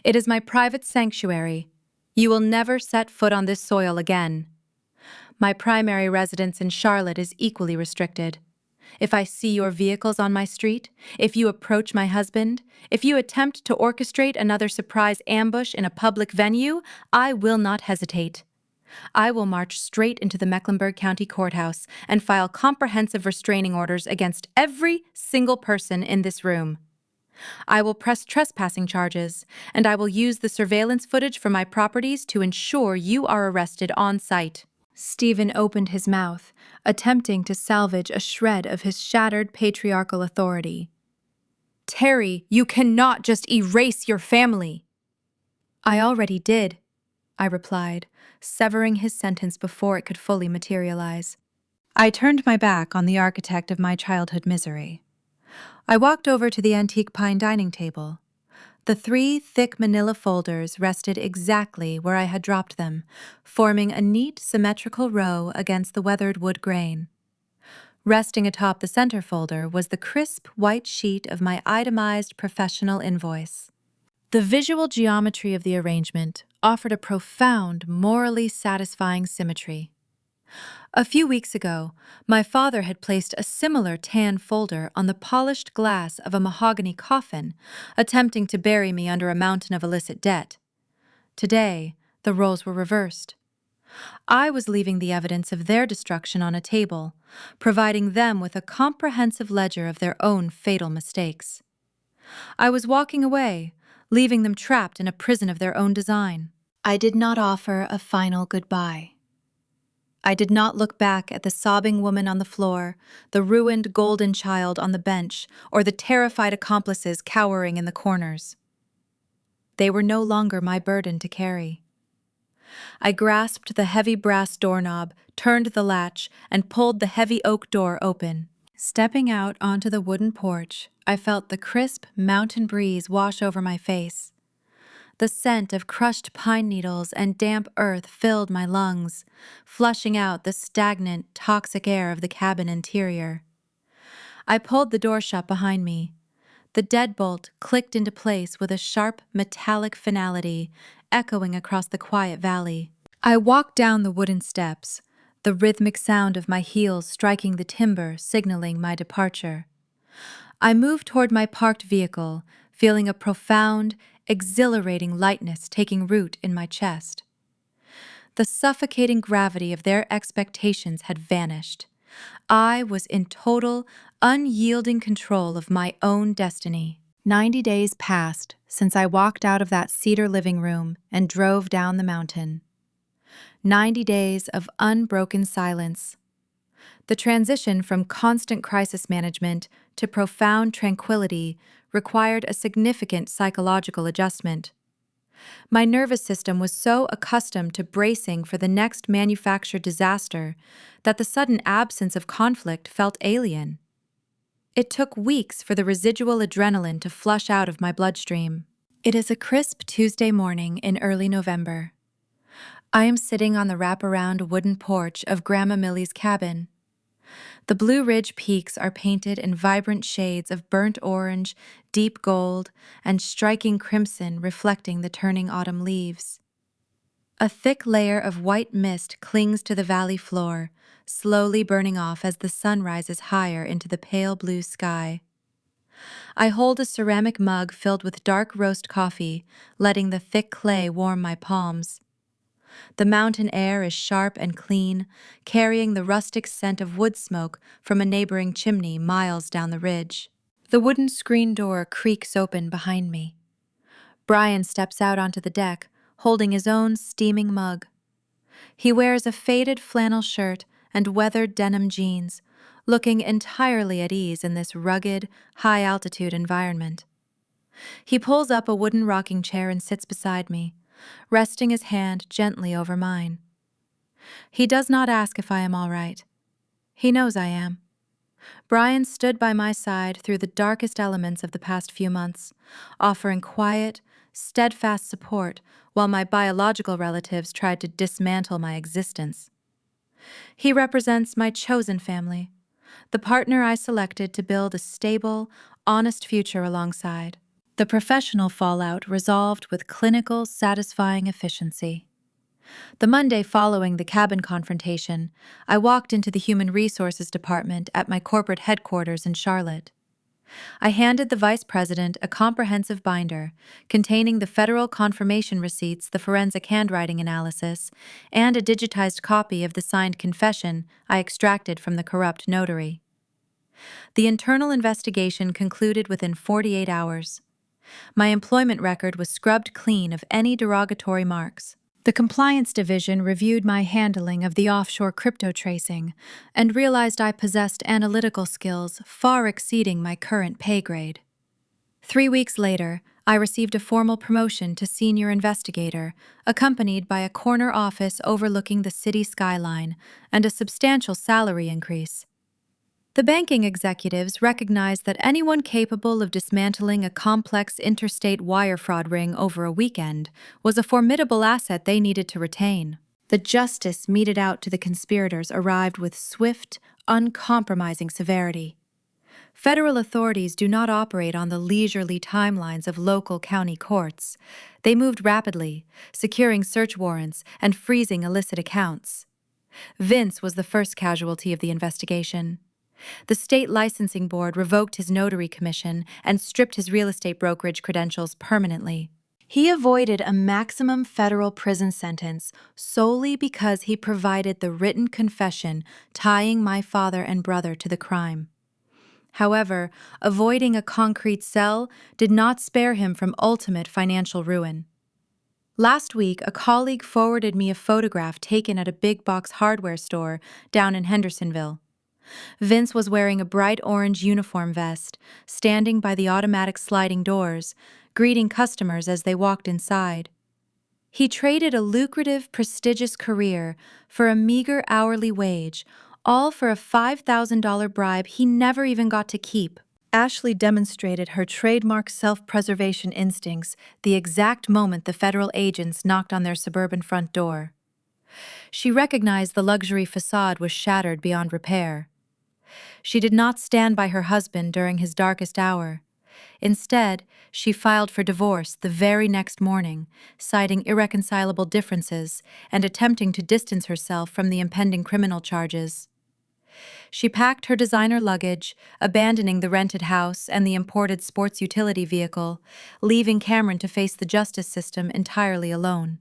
"It is my private sanctuary. You will never set foot on this soil again. My primary residence in Charlotte is equally restricted. If I see your vehicles on my street, if you approach my husband, if you attempt to orchestrate another surprise ambush in a public venue, I will not hesitate. I will march straight into the Mecklenburg County Courthouse and file comprehensive restraining orders against every single person in this room. I will press trespassing charges, and I will use the surveillance footage from my properties to ensure you are arrested on site." Stephen opened his mouth, attempting to salvage a shred of his shattered patriarchal authority. "Terry, you cannot just erase your family." "I already did," I replied, severing his sentence before it could fully materialize. I turned my back on the architect of my childhood misery. I walked over to the antique pine dining table. The 3 thick manila folders rested exactly where I had dropped them, forming a neat, symmetrical row against the weathered wood grain. Resting atop the center folder was the crisp, white sheet of my itemized professional invoice. The visual geometry of the arrangement offered a profound, morally satisfying symmetry. A few weeks ago, my father had placed a similar tan folder on the polished glass of a mahogany coffin, attempting to bury me under a mountain of illicit debt. Today, the roles were reversed. I was leaving the evidence of their destruction on a table, providing them with a comprehensive ledger of their own fatal mistakes. I was walking away, leaving them trapped in a prison of their own design. I did not offer a final goodbye. I did not look back at the sobbing woman on the floor, the ruined golden child on the bench, or the terrified accomplices cowering in the corners. They were no longer my burden to carry. I grasped the heavy brass doorknob, turned the latch, and pulled the heavy oak door open. Stepping out onto the wooden porch, I felt the crisp mountain breeze wash over my face. The scent of crushed pine needles and damp earth filled my lungs, flushing out the stagnant, toxic air of the cabin interior. I pulled the door shut behind me. The deadbolt clicked into place with a sharp, metallic finality, echoing across the quiet valley. I walked down the wooden steps, the rhythmic sound of my heels striking the timber signaling my departure. I moved toward my parked vehicle, feeling a profound, exhilarating lightness taking root in my chest. The suffocating gravity of their expectations had vanished. I was in total, unyielding control of my own destiny. 90 days passed since I walked out of that cedar living room and drove down the mountain. 90 days of unbroken silence. The transition from constant crisis management to profound tranquility required a significant psychological adjustment. My nervous system was so accustomed to bracing for the next manufactured disaster that the sudden absence of conflict felt alien. It took weeks for the residual adrenaline to flush out of my bloodstream. It is a crisp Tuesday morning in early November. I am sitting on the wraparound wooden porch of Grandma Millie's cabin. The Blue Ridge peaks are painted in vibrant shades of burnt orange, deep gold, and striking crimson reflecting the turning autumn leaves. A thick layer of white mist clings to the valley floor, slowly burning off as the sun rises higher into the pale blue sky. I hold a ceramic mug filled with dark roast coffee, letting the thick clay warm my palms. The mountain air is sharp and clean, carrying the rustic scent of wood smoke from a neighboring chimney miles down the ridge. The wooden screen door creaks open behind me. Brian steps out onto the deck, holding his own steaming mug. He wears a faded flannel shirt and weathered denim jeans, looking entirely at ease in this rugged, high-altitude environment. He pulls up a wooden rocking chair and sits beside me, resting his hand gently over mine. He does not ask if I am all right. He knows I am. Brian stood by my side through the darkest elements of the past few months, offering quiet, steadfast support while my biological relatives tried to dismantle my existence. He represents my chosen family, the partner I selected to build a stable, honest future alongside. The professional fallout resolved with clinical, satisfying efficiency. The Monday following the cabin confrontation, I walked into the Human Resources Department at my corporate headquarters in Charlotte. I handed the vice president a comprehensive binder containing the federal confirmation receipts, the forensic handwriting analysis, and a digitized copy of the signed confession I extracted from the corrupt notary. The internal investigation concluded within 48 hours. My employment record was scrubbed clean of any derogatory marks. The Compliance Division reviewed my handling of the offshore crypto tracing and realized I possessed analytical skills far exceeding my current pay grade. 3 weeks later, I received a formal promotion to senior investigator, accompanied by a corner office overlooking the city skyline and a substantial salary increase. The banking executives recognized that anyone capable of dismantling a complex interstate wire fraud ring over a weekend was a formidable asset they needed to retain. The justice meted out to the conspirators arrived with swift, uncompromising severity. Federal authorities do not operate on the leisurely timelines of local county courts. They moved rapidly, securing search warrants and freezing illicit accounts. Vince was the first casualty of the investigation. The state licensing board revoked his notary commission and stripped his real estate brokerage credentials permanently. He avoided a maximum federal prison sentence solely because he provided the written confession tying my father and brother to the crime. However, avoiding a concrete cell did not spare him from ultimate financial ruin. Last week, a colleague forwarded me a photograph taken at a big box hardware store down in Hendersonville. Vince was wearing a bright orange uniform vest, standing by the automatic sliding doors, greeting customers as they walked inside. He traded a lucrative, prestigious career for a meager hourly wage, all for a $5,000 bribe he never even got to keep. Ashley demonstrated her trademark self-preservation instincts the exact moment the federal agents knocked on their suburban front door. She recognized the luxury facade was shattered beyond repair. She did not stand by her husband during his darkest hour. Instead, she filed for divorce the very next morning, citing irreconcilable differences and attempting to distance herself from the impending criminal charges. She packed her designer luggage, abandoning the rented house and the imported sports utility vehicle, leaving Cameron to face the justice system entirely alone.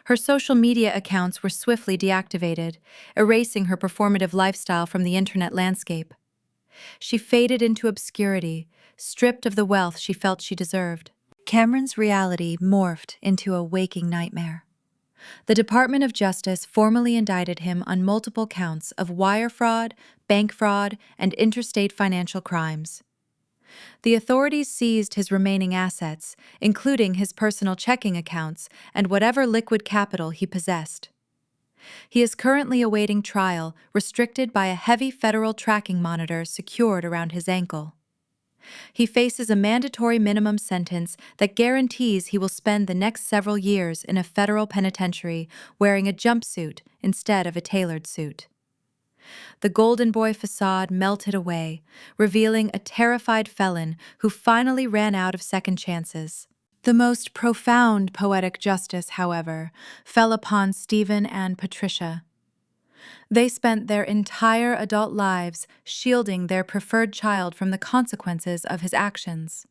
Her social media accounts were swiftly deactivated, erasing her performative lifestyle from the internet landscape. She faded into obscurity, stripped of the wealth she felt she deserved. Cameron's reality morphed into a waking nightmare. The Department of Justice formally indicted him on multiple counts of wire fraud, bank fraud, and interstate financial crimes. The authorities seized his remaining assets, including his personal checking accounts and whatever liquid capital he possessed. He is currently awaiting trial, restricted by a heavy federal tracking monitor secured around his ankle. He faces a mandatory minimum sentence that guarantees he will spend the next several years in a federal penitentiary wearing a jumpsuit instead of a tailored suit. The Golden Boy facade melted away, revealing a terrified felon who finally ran out of second chances. The most profound poetic justice, however, fell upon Stephen and Patricia. They spent their entire adult lives shielding their preferred child from the consequences of his actions.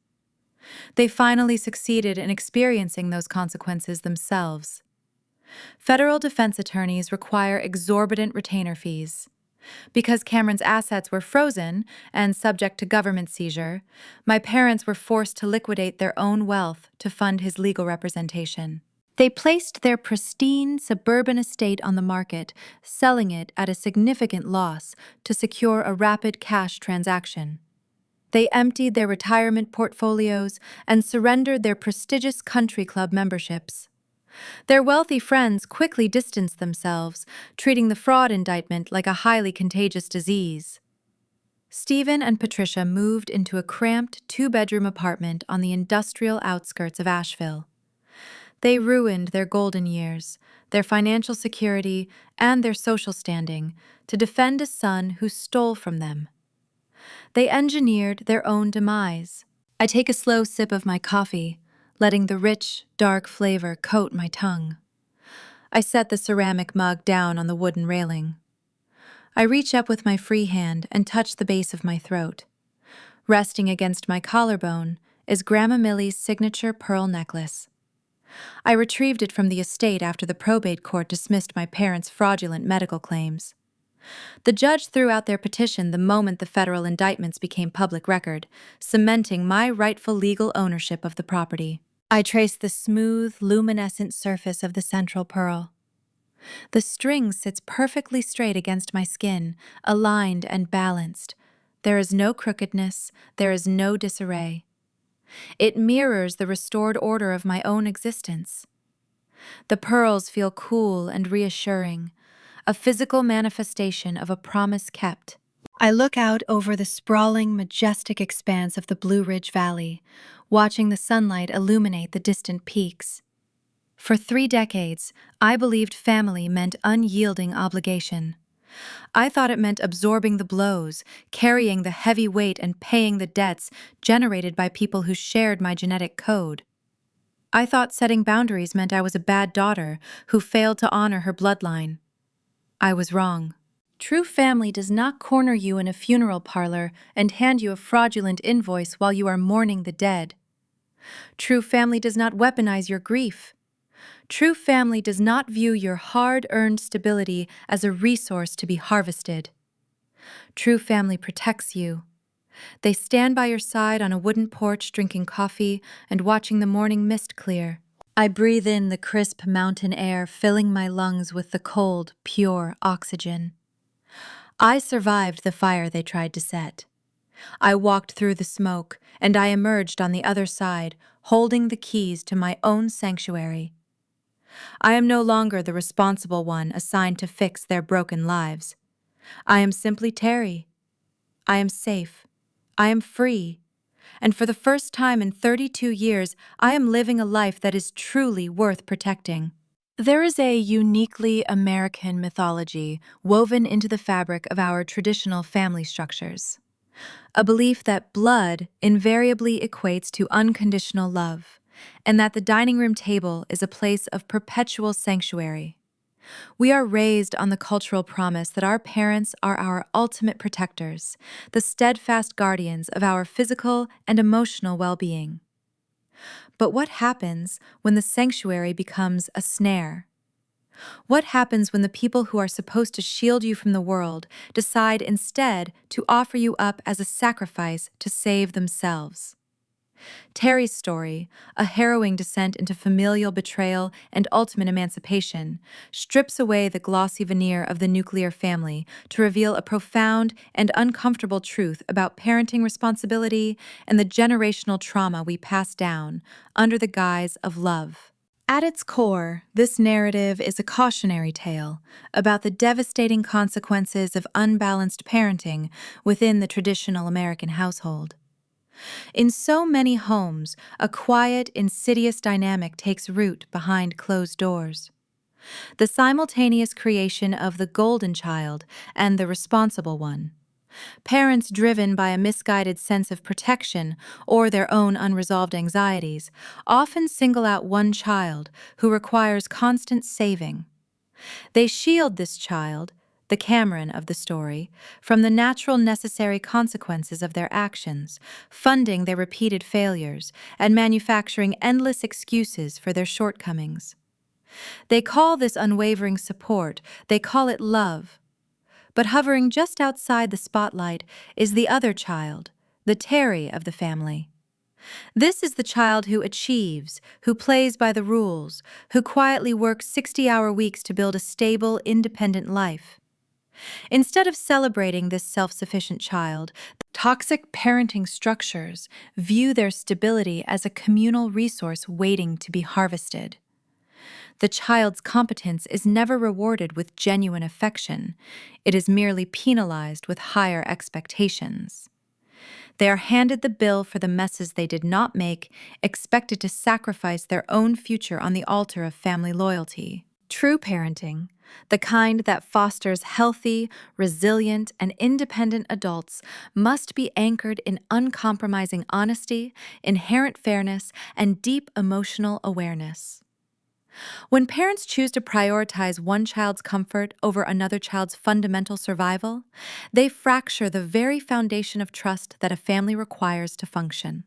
They finally succeeded in experiencing those consequences themselves. Federal defense attorneys require exorbitant retainer fees. Because Cameron's assets were frozen and subject to government seizure, my parents were forced to liquidate their own wealth to fund his legal representation. They placed their pristine suburban estate on the market, selling it at a significant loss to secure a rapid cash transaction. They emptied their retirement portfolios and surrendered their prestigious country club memberships. Their wealthy friends quickly distanced themselves, treating the fraud indictment like a highly contagious disease. Stephen and Patricia moved into a cramped two-bedroom apartment on the industrial outskirts of Asheville. They ruined their golden years, their financial security, and their social standing to defend a son who stole from them. They engineered their own demise. I take a slow sip of my coffee, letting the rich, dark flavor coat my tongue. I set the ceramic mug down on the wooden railing. I reach up with my free hand and touch the base of my throat. Resting against my collarbone is Grandma Millie's signature pearl necklace. I retrieved it from the estate after the probate court dismissed my parents' fraudulent medical claims. The judge threw out their petition the moment the federal indictments became public record, cementing my rightful legal ownership of the property. I traced the smooth, luminescent surface of the central pearl. The string sits perfectly straight against my skin, aligned and balanced. There is no crookedness, there is no disarray. It mirrors the restored order of my own existence. The pearls feel cool and reassuring, a physical manifestation of a promise kept. I look out over the sprawling, majestic expanse of the Blue Ridge Valley, watching the sunlight illuminate the distant peaks. For 3 decades, I believed family meant unyielding obligation. I thought it meant absorbing the blows, carrying the heavy weight, and paying the debts generated by people who shared my genetic code. I thought setting boundaries meant I was a bad daughter who failed to honor her bloodline. I was wrong. True family does not corner you in a funeral parlor and hand you a fraudulent invoice while you are mourning the dead. True family does not weaponize your grief. True family does not view your hard-earned stability as a resource to be harvested. True family protects you. They stand by your side on a wooden porch drinking coffee and watching the morning mist clear. I breathe in the crisp mountain air, filling my lungs with the cold, pure oxygen. I survived the fire they tried to set. I walked through the smoke, and I emerged on the other side, holding the keys to my own sanctuary. I am no longer the responsible one assigned to fix their broken lives. I am simply Terry. I am safe. I am free. And for the first time in 32 years, I am living a life that is truly worth protecting. There is a uniquely American mythology woven into the fabric of our traditional family structures. A belief that blood invariably equates to unconditional love, and that the dining room table is a place of perpetual sanctuary. We are raised on the cultural promise that our parents are our ultimate protectors, the steadfast guardians of our physical and emotional well-being. But what happens when the sanctuary becomes a snare? What happens when the people who are supposed to shield you from the world decide instead to offer you up as a sacrifice to save themselves? Terry's story, a harrowing descent into familial betrayal and ultimate emancipation, strips away the glossy veneer of the nuclear family to reveal a profound and uncomfortable truth about parenting responsibility and the generational trauma we pass down under the guise of love. At its core, this narrative is a cautionary tale about the devastating consequences of unbalanced parenting within the traditional American household. In so many homes, a quiet, insidious dynamic takes root behind closed doors. The simultaneous creation of the golden child and the responsible one. Parents driven by a misguided sense of protection or their own unresolved anxieties often single out one child who requires constant saving. They shield this child, the Cameron of the story, from the natural necessary consequences of their actions, funding their repeated failures and manufacturing endless excuses for their shortcomings. They call this unwavering support, they call it love. But hovering just outside the spotlight is the other child, the Terry of the family. This is the child who achieves, who plays by the rules, who quietly works 60-hour weeks to build a stable, independent life. Instead of celebrating this self-sufficient child, toxic parenting structures view their stability as a communal resource waiting to be harvested. The child's competence is never rewarded with genuine affection. It is merely penalized with higher expectations. They are handed the bill for the messes they did not make, expected to sacrifice their own future on the altar of family loyalty. True parenting, the kind that fosters healthy, resilient, and independent adults, must be anchored in uncompromising honesty, inherent fairness, and deep emotional awareness. When parents choose to prioritize one child's comfort over another child's fundamental survival, they fracture the very foundation of trust that a family requires to function.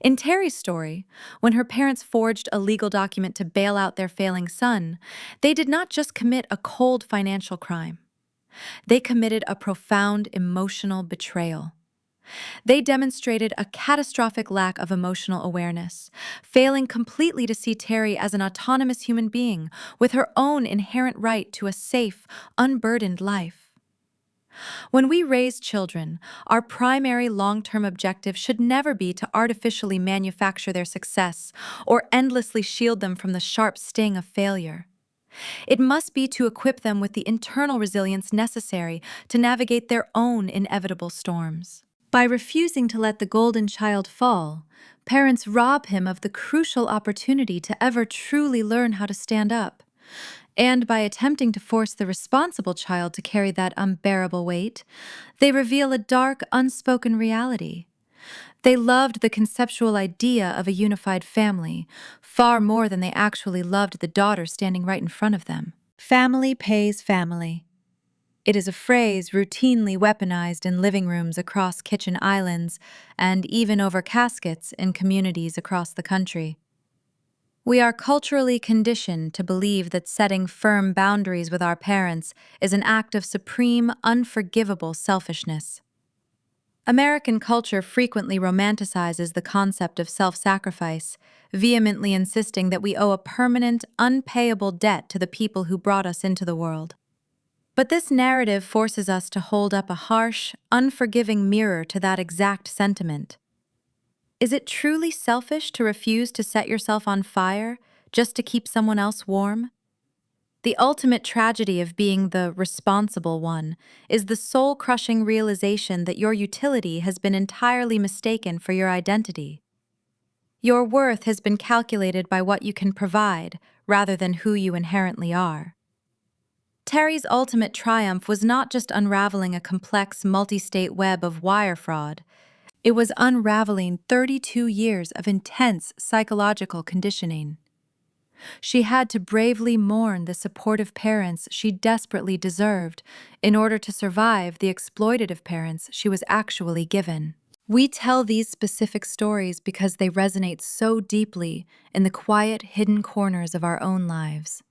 In Terry's story, when her parents forged a legal document to bail out their failing son, they did not just commit a cold financial crime. They committed a profound emotional betrayal. They demonstrated a catastrophic lack of emotional awareness, failing completely to see Terry as an autonomous human being with her own inherent right to a safe, unburdened life. When we raise children, our primary long-term objective should never be to artificially manufacture their success or endlessly shield them from the sharp sting of failure. It must be to equip them with the internal resilience necessary to navigate their own inevitable storms. By refusing to let the golden child fall, parents rob him of the crucial opportunity to ever truly learn how to stand up. And by attempting to force the responsible child to carry that unbearable weight, they reveal a dark, unspoken reality. They loved the conceptual idea of a unified family far more than they actually loved the daughter standing right in front of them. Family pays family. It is a phrase routinely weaponized in living rooms across kitchen islands and even over caskets in communities across the country. We are culturally conditioned to believe that setting firm boundaries with our parents is an act of supreme, unforgivable selfishness. American culture frequently romanticizes the concept of self-sacrifice, vehemently insisting that we owe a permanent, unpayable debt to the people who brought us into the world. But this narrative forces us to hold up a harsh, unforgiving mirror to that exact sentiment. Is it truly selfish to refuse to set yourself on fire, just to keep someone else warm? The ultimate tragedy of being the responsible one is the soul-crushing realization that your utility has been entirely mistaken for your identity. Your worth has been calculated by what you can provide, rather than who you inherently are. Terry's ultimate triumph was not just unraveling a complex multi-state web of wire fraud. It was unraveling 32 years of intense psychological conditioning. She had to bravely mourn the supportive parents she desperately deserved in order to survive the exploitative parents she was actually given. We tell these specific stories because they resonate so deeply in the quiet, hidden corners of our own lives.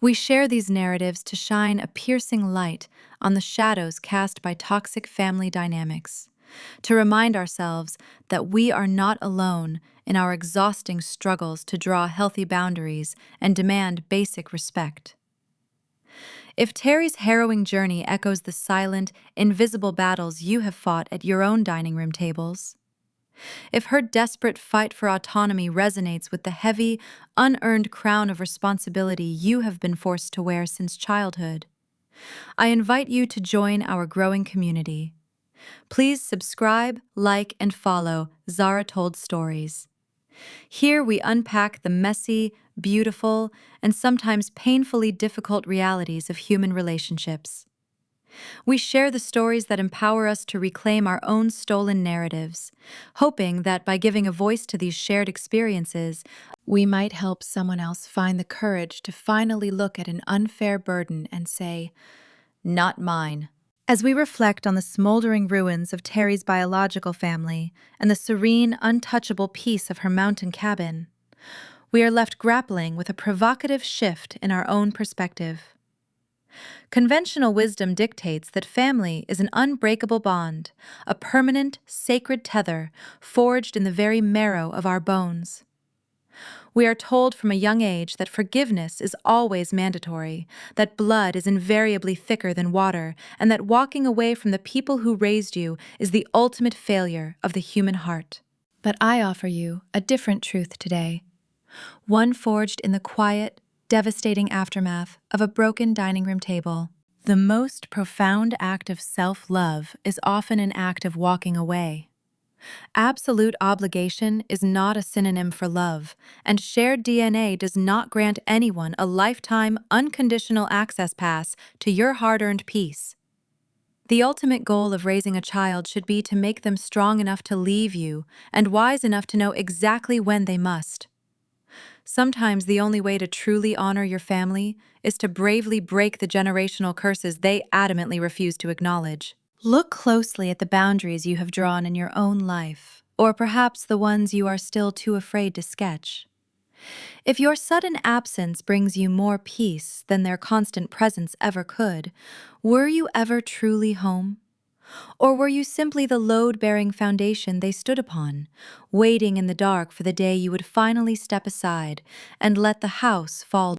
We share these narratives to shine a piercing light on the shadows cast by toxic family dynamics, to remind ourselves that we are not alone in our exhausting struggles to draw healthy boundaries and demand basic respect. If Terry's harrowing journey echoes the silent, invisible battles you have fought at your own dining room tables, if her desperate fight for autonomy resonates with the heavy, unearned crown of responsibility you have been forced to wear since childhood, I invite you to join our growing community. Please subscribe, like, and follow Zara Told Stories. Here we unpack the messy, beautiful, and sometimes painfully difficult realities of human relationships. We share the stories that empower us to reclaim our own stolen narratives, hoping that by giving a voice to these shared experiences, we might help someone else find the courage to finally look at an unfair burden and say, "Not mine." As we reflect on the smoldering ruins of Terry's biological family and the serene, untouchable peace of her mountain cabin, we are left grappling with a provocative shift in our own perspective. Conventional wisdom dictates that family is an unbreakable bond, a permanent, sacred tether forged in the very marrow of our bones. We are told from a young age that forgiveness is always mandatory, that blood is invariably thicker than water, and that walking away from the people who raised you is the ultimate failure of the human heart. But I offer you a different truth today, one forged in the quiet, devastating aftermath of a broken dining room table. The most profound act of self-love is often an act of walking away. Absolute obligation is not a synonym for love, and shared DNA does not grant anyone a lifetime, unconditional access pass to your hard-earned peace. The ultimate goal of raising a child should be to make them strong enough to leave you and wise enough to know exactly when they must. Sometimes the only way to truly honor your family is to bravely break the generational curses they adamantly refuse to acknowledge. Look closely at the boundaries you have drawn in your own life, or perhaps the ones you are still too afraid to sketch. If your sudden absence brings you more peace than their constant presence ever could, were you ever truly home? Or were you simply the load-bearing foundation they stood upon, waiting in the dark for the day you would finally step aside and let the house fall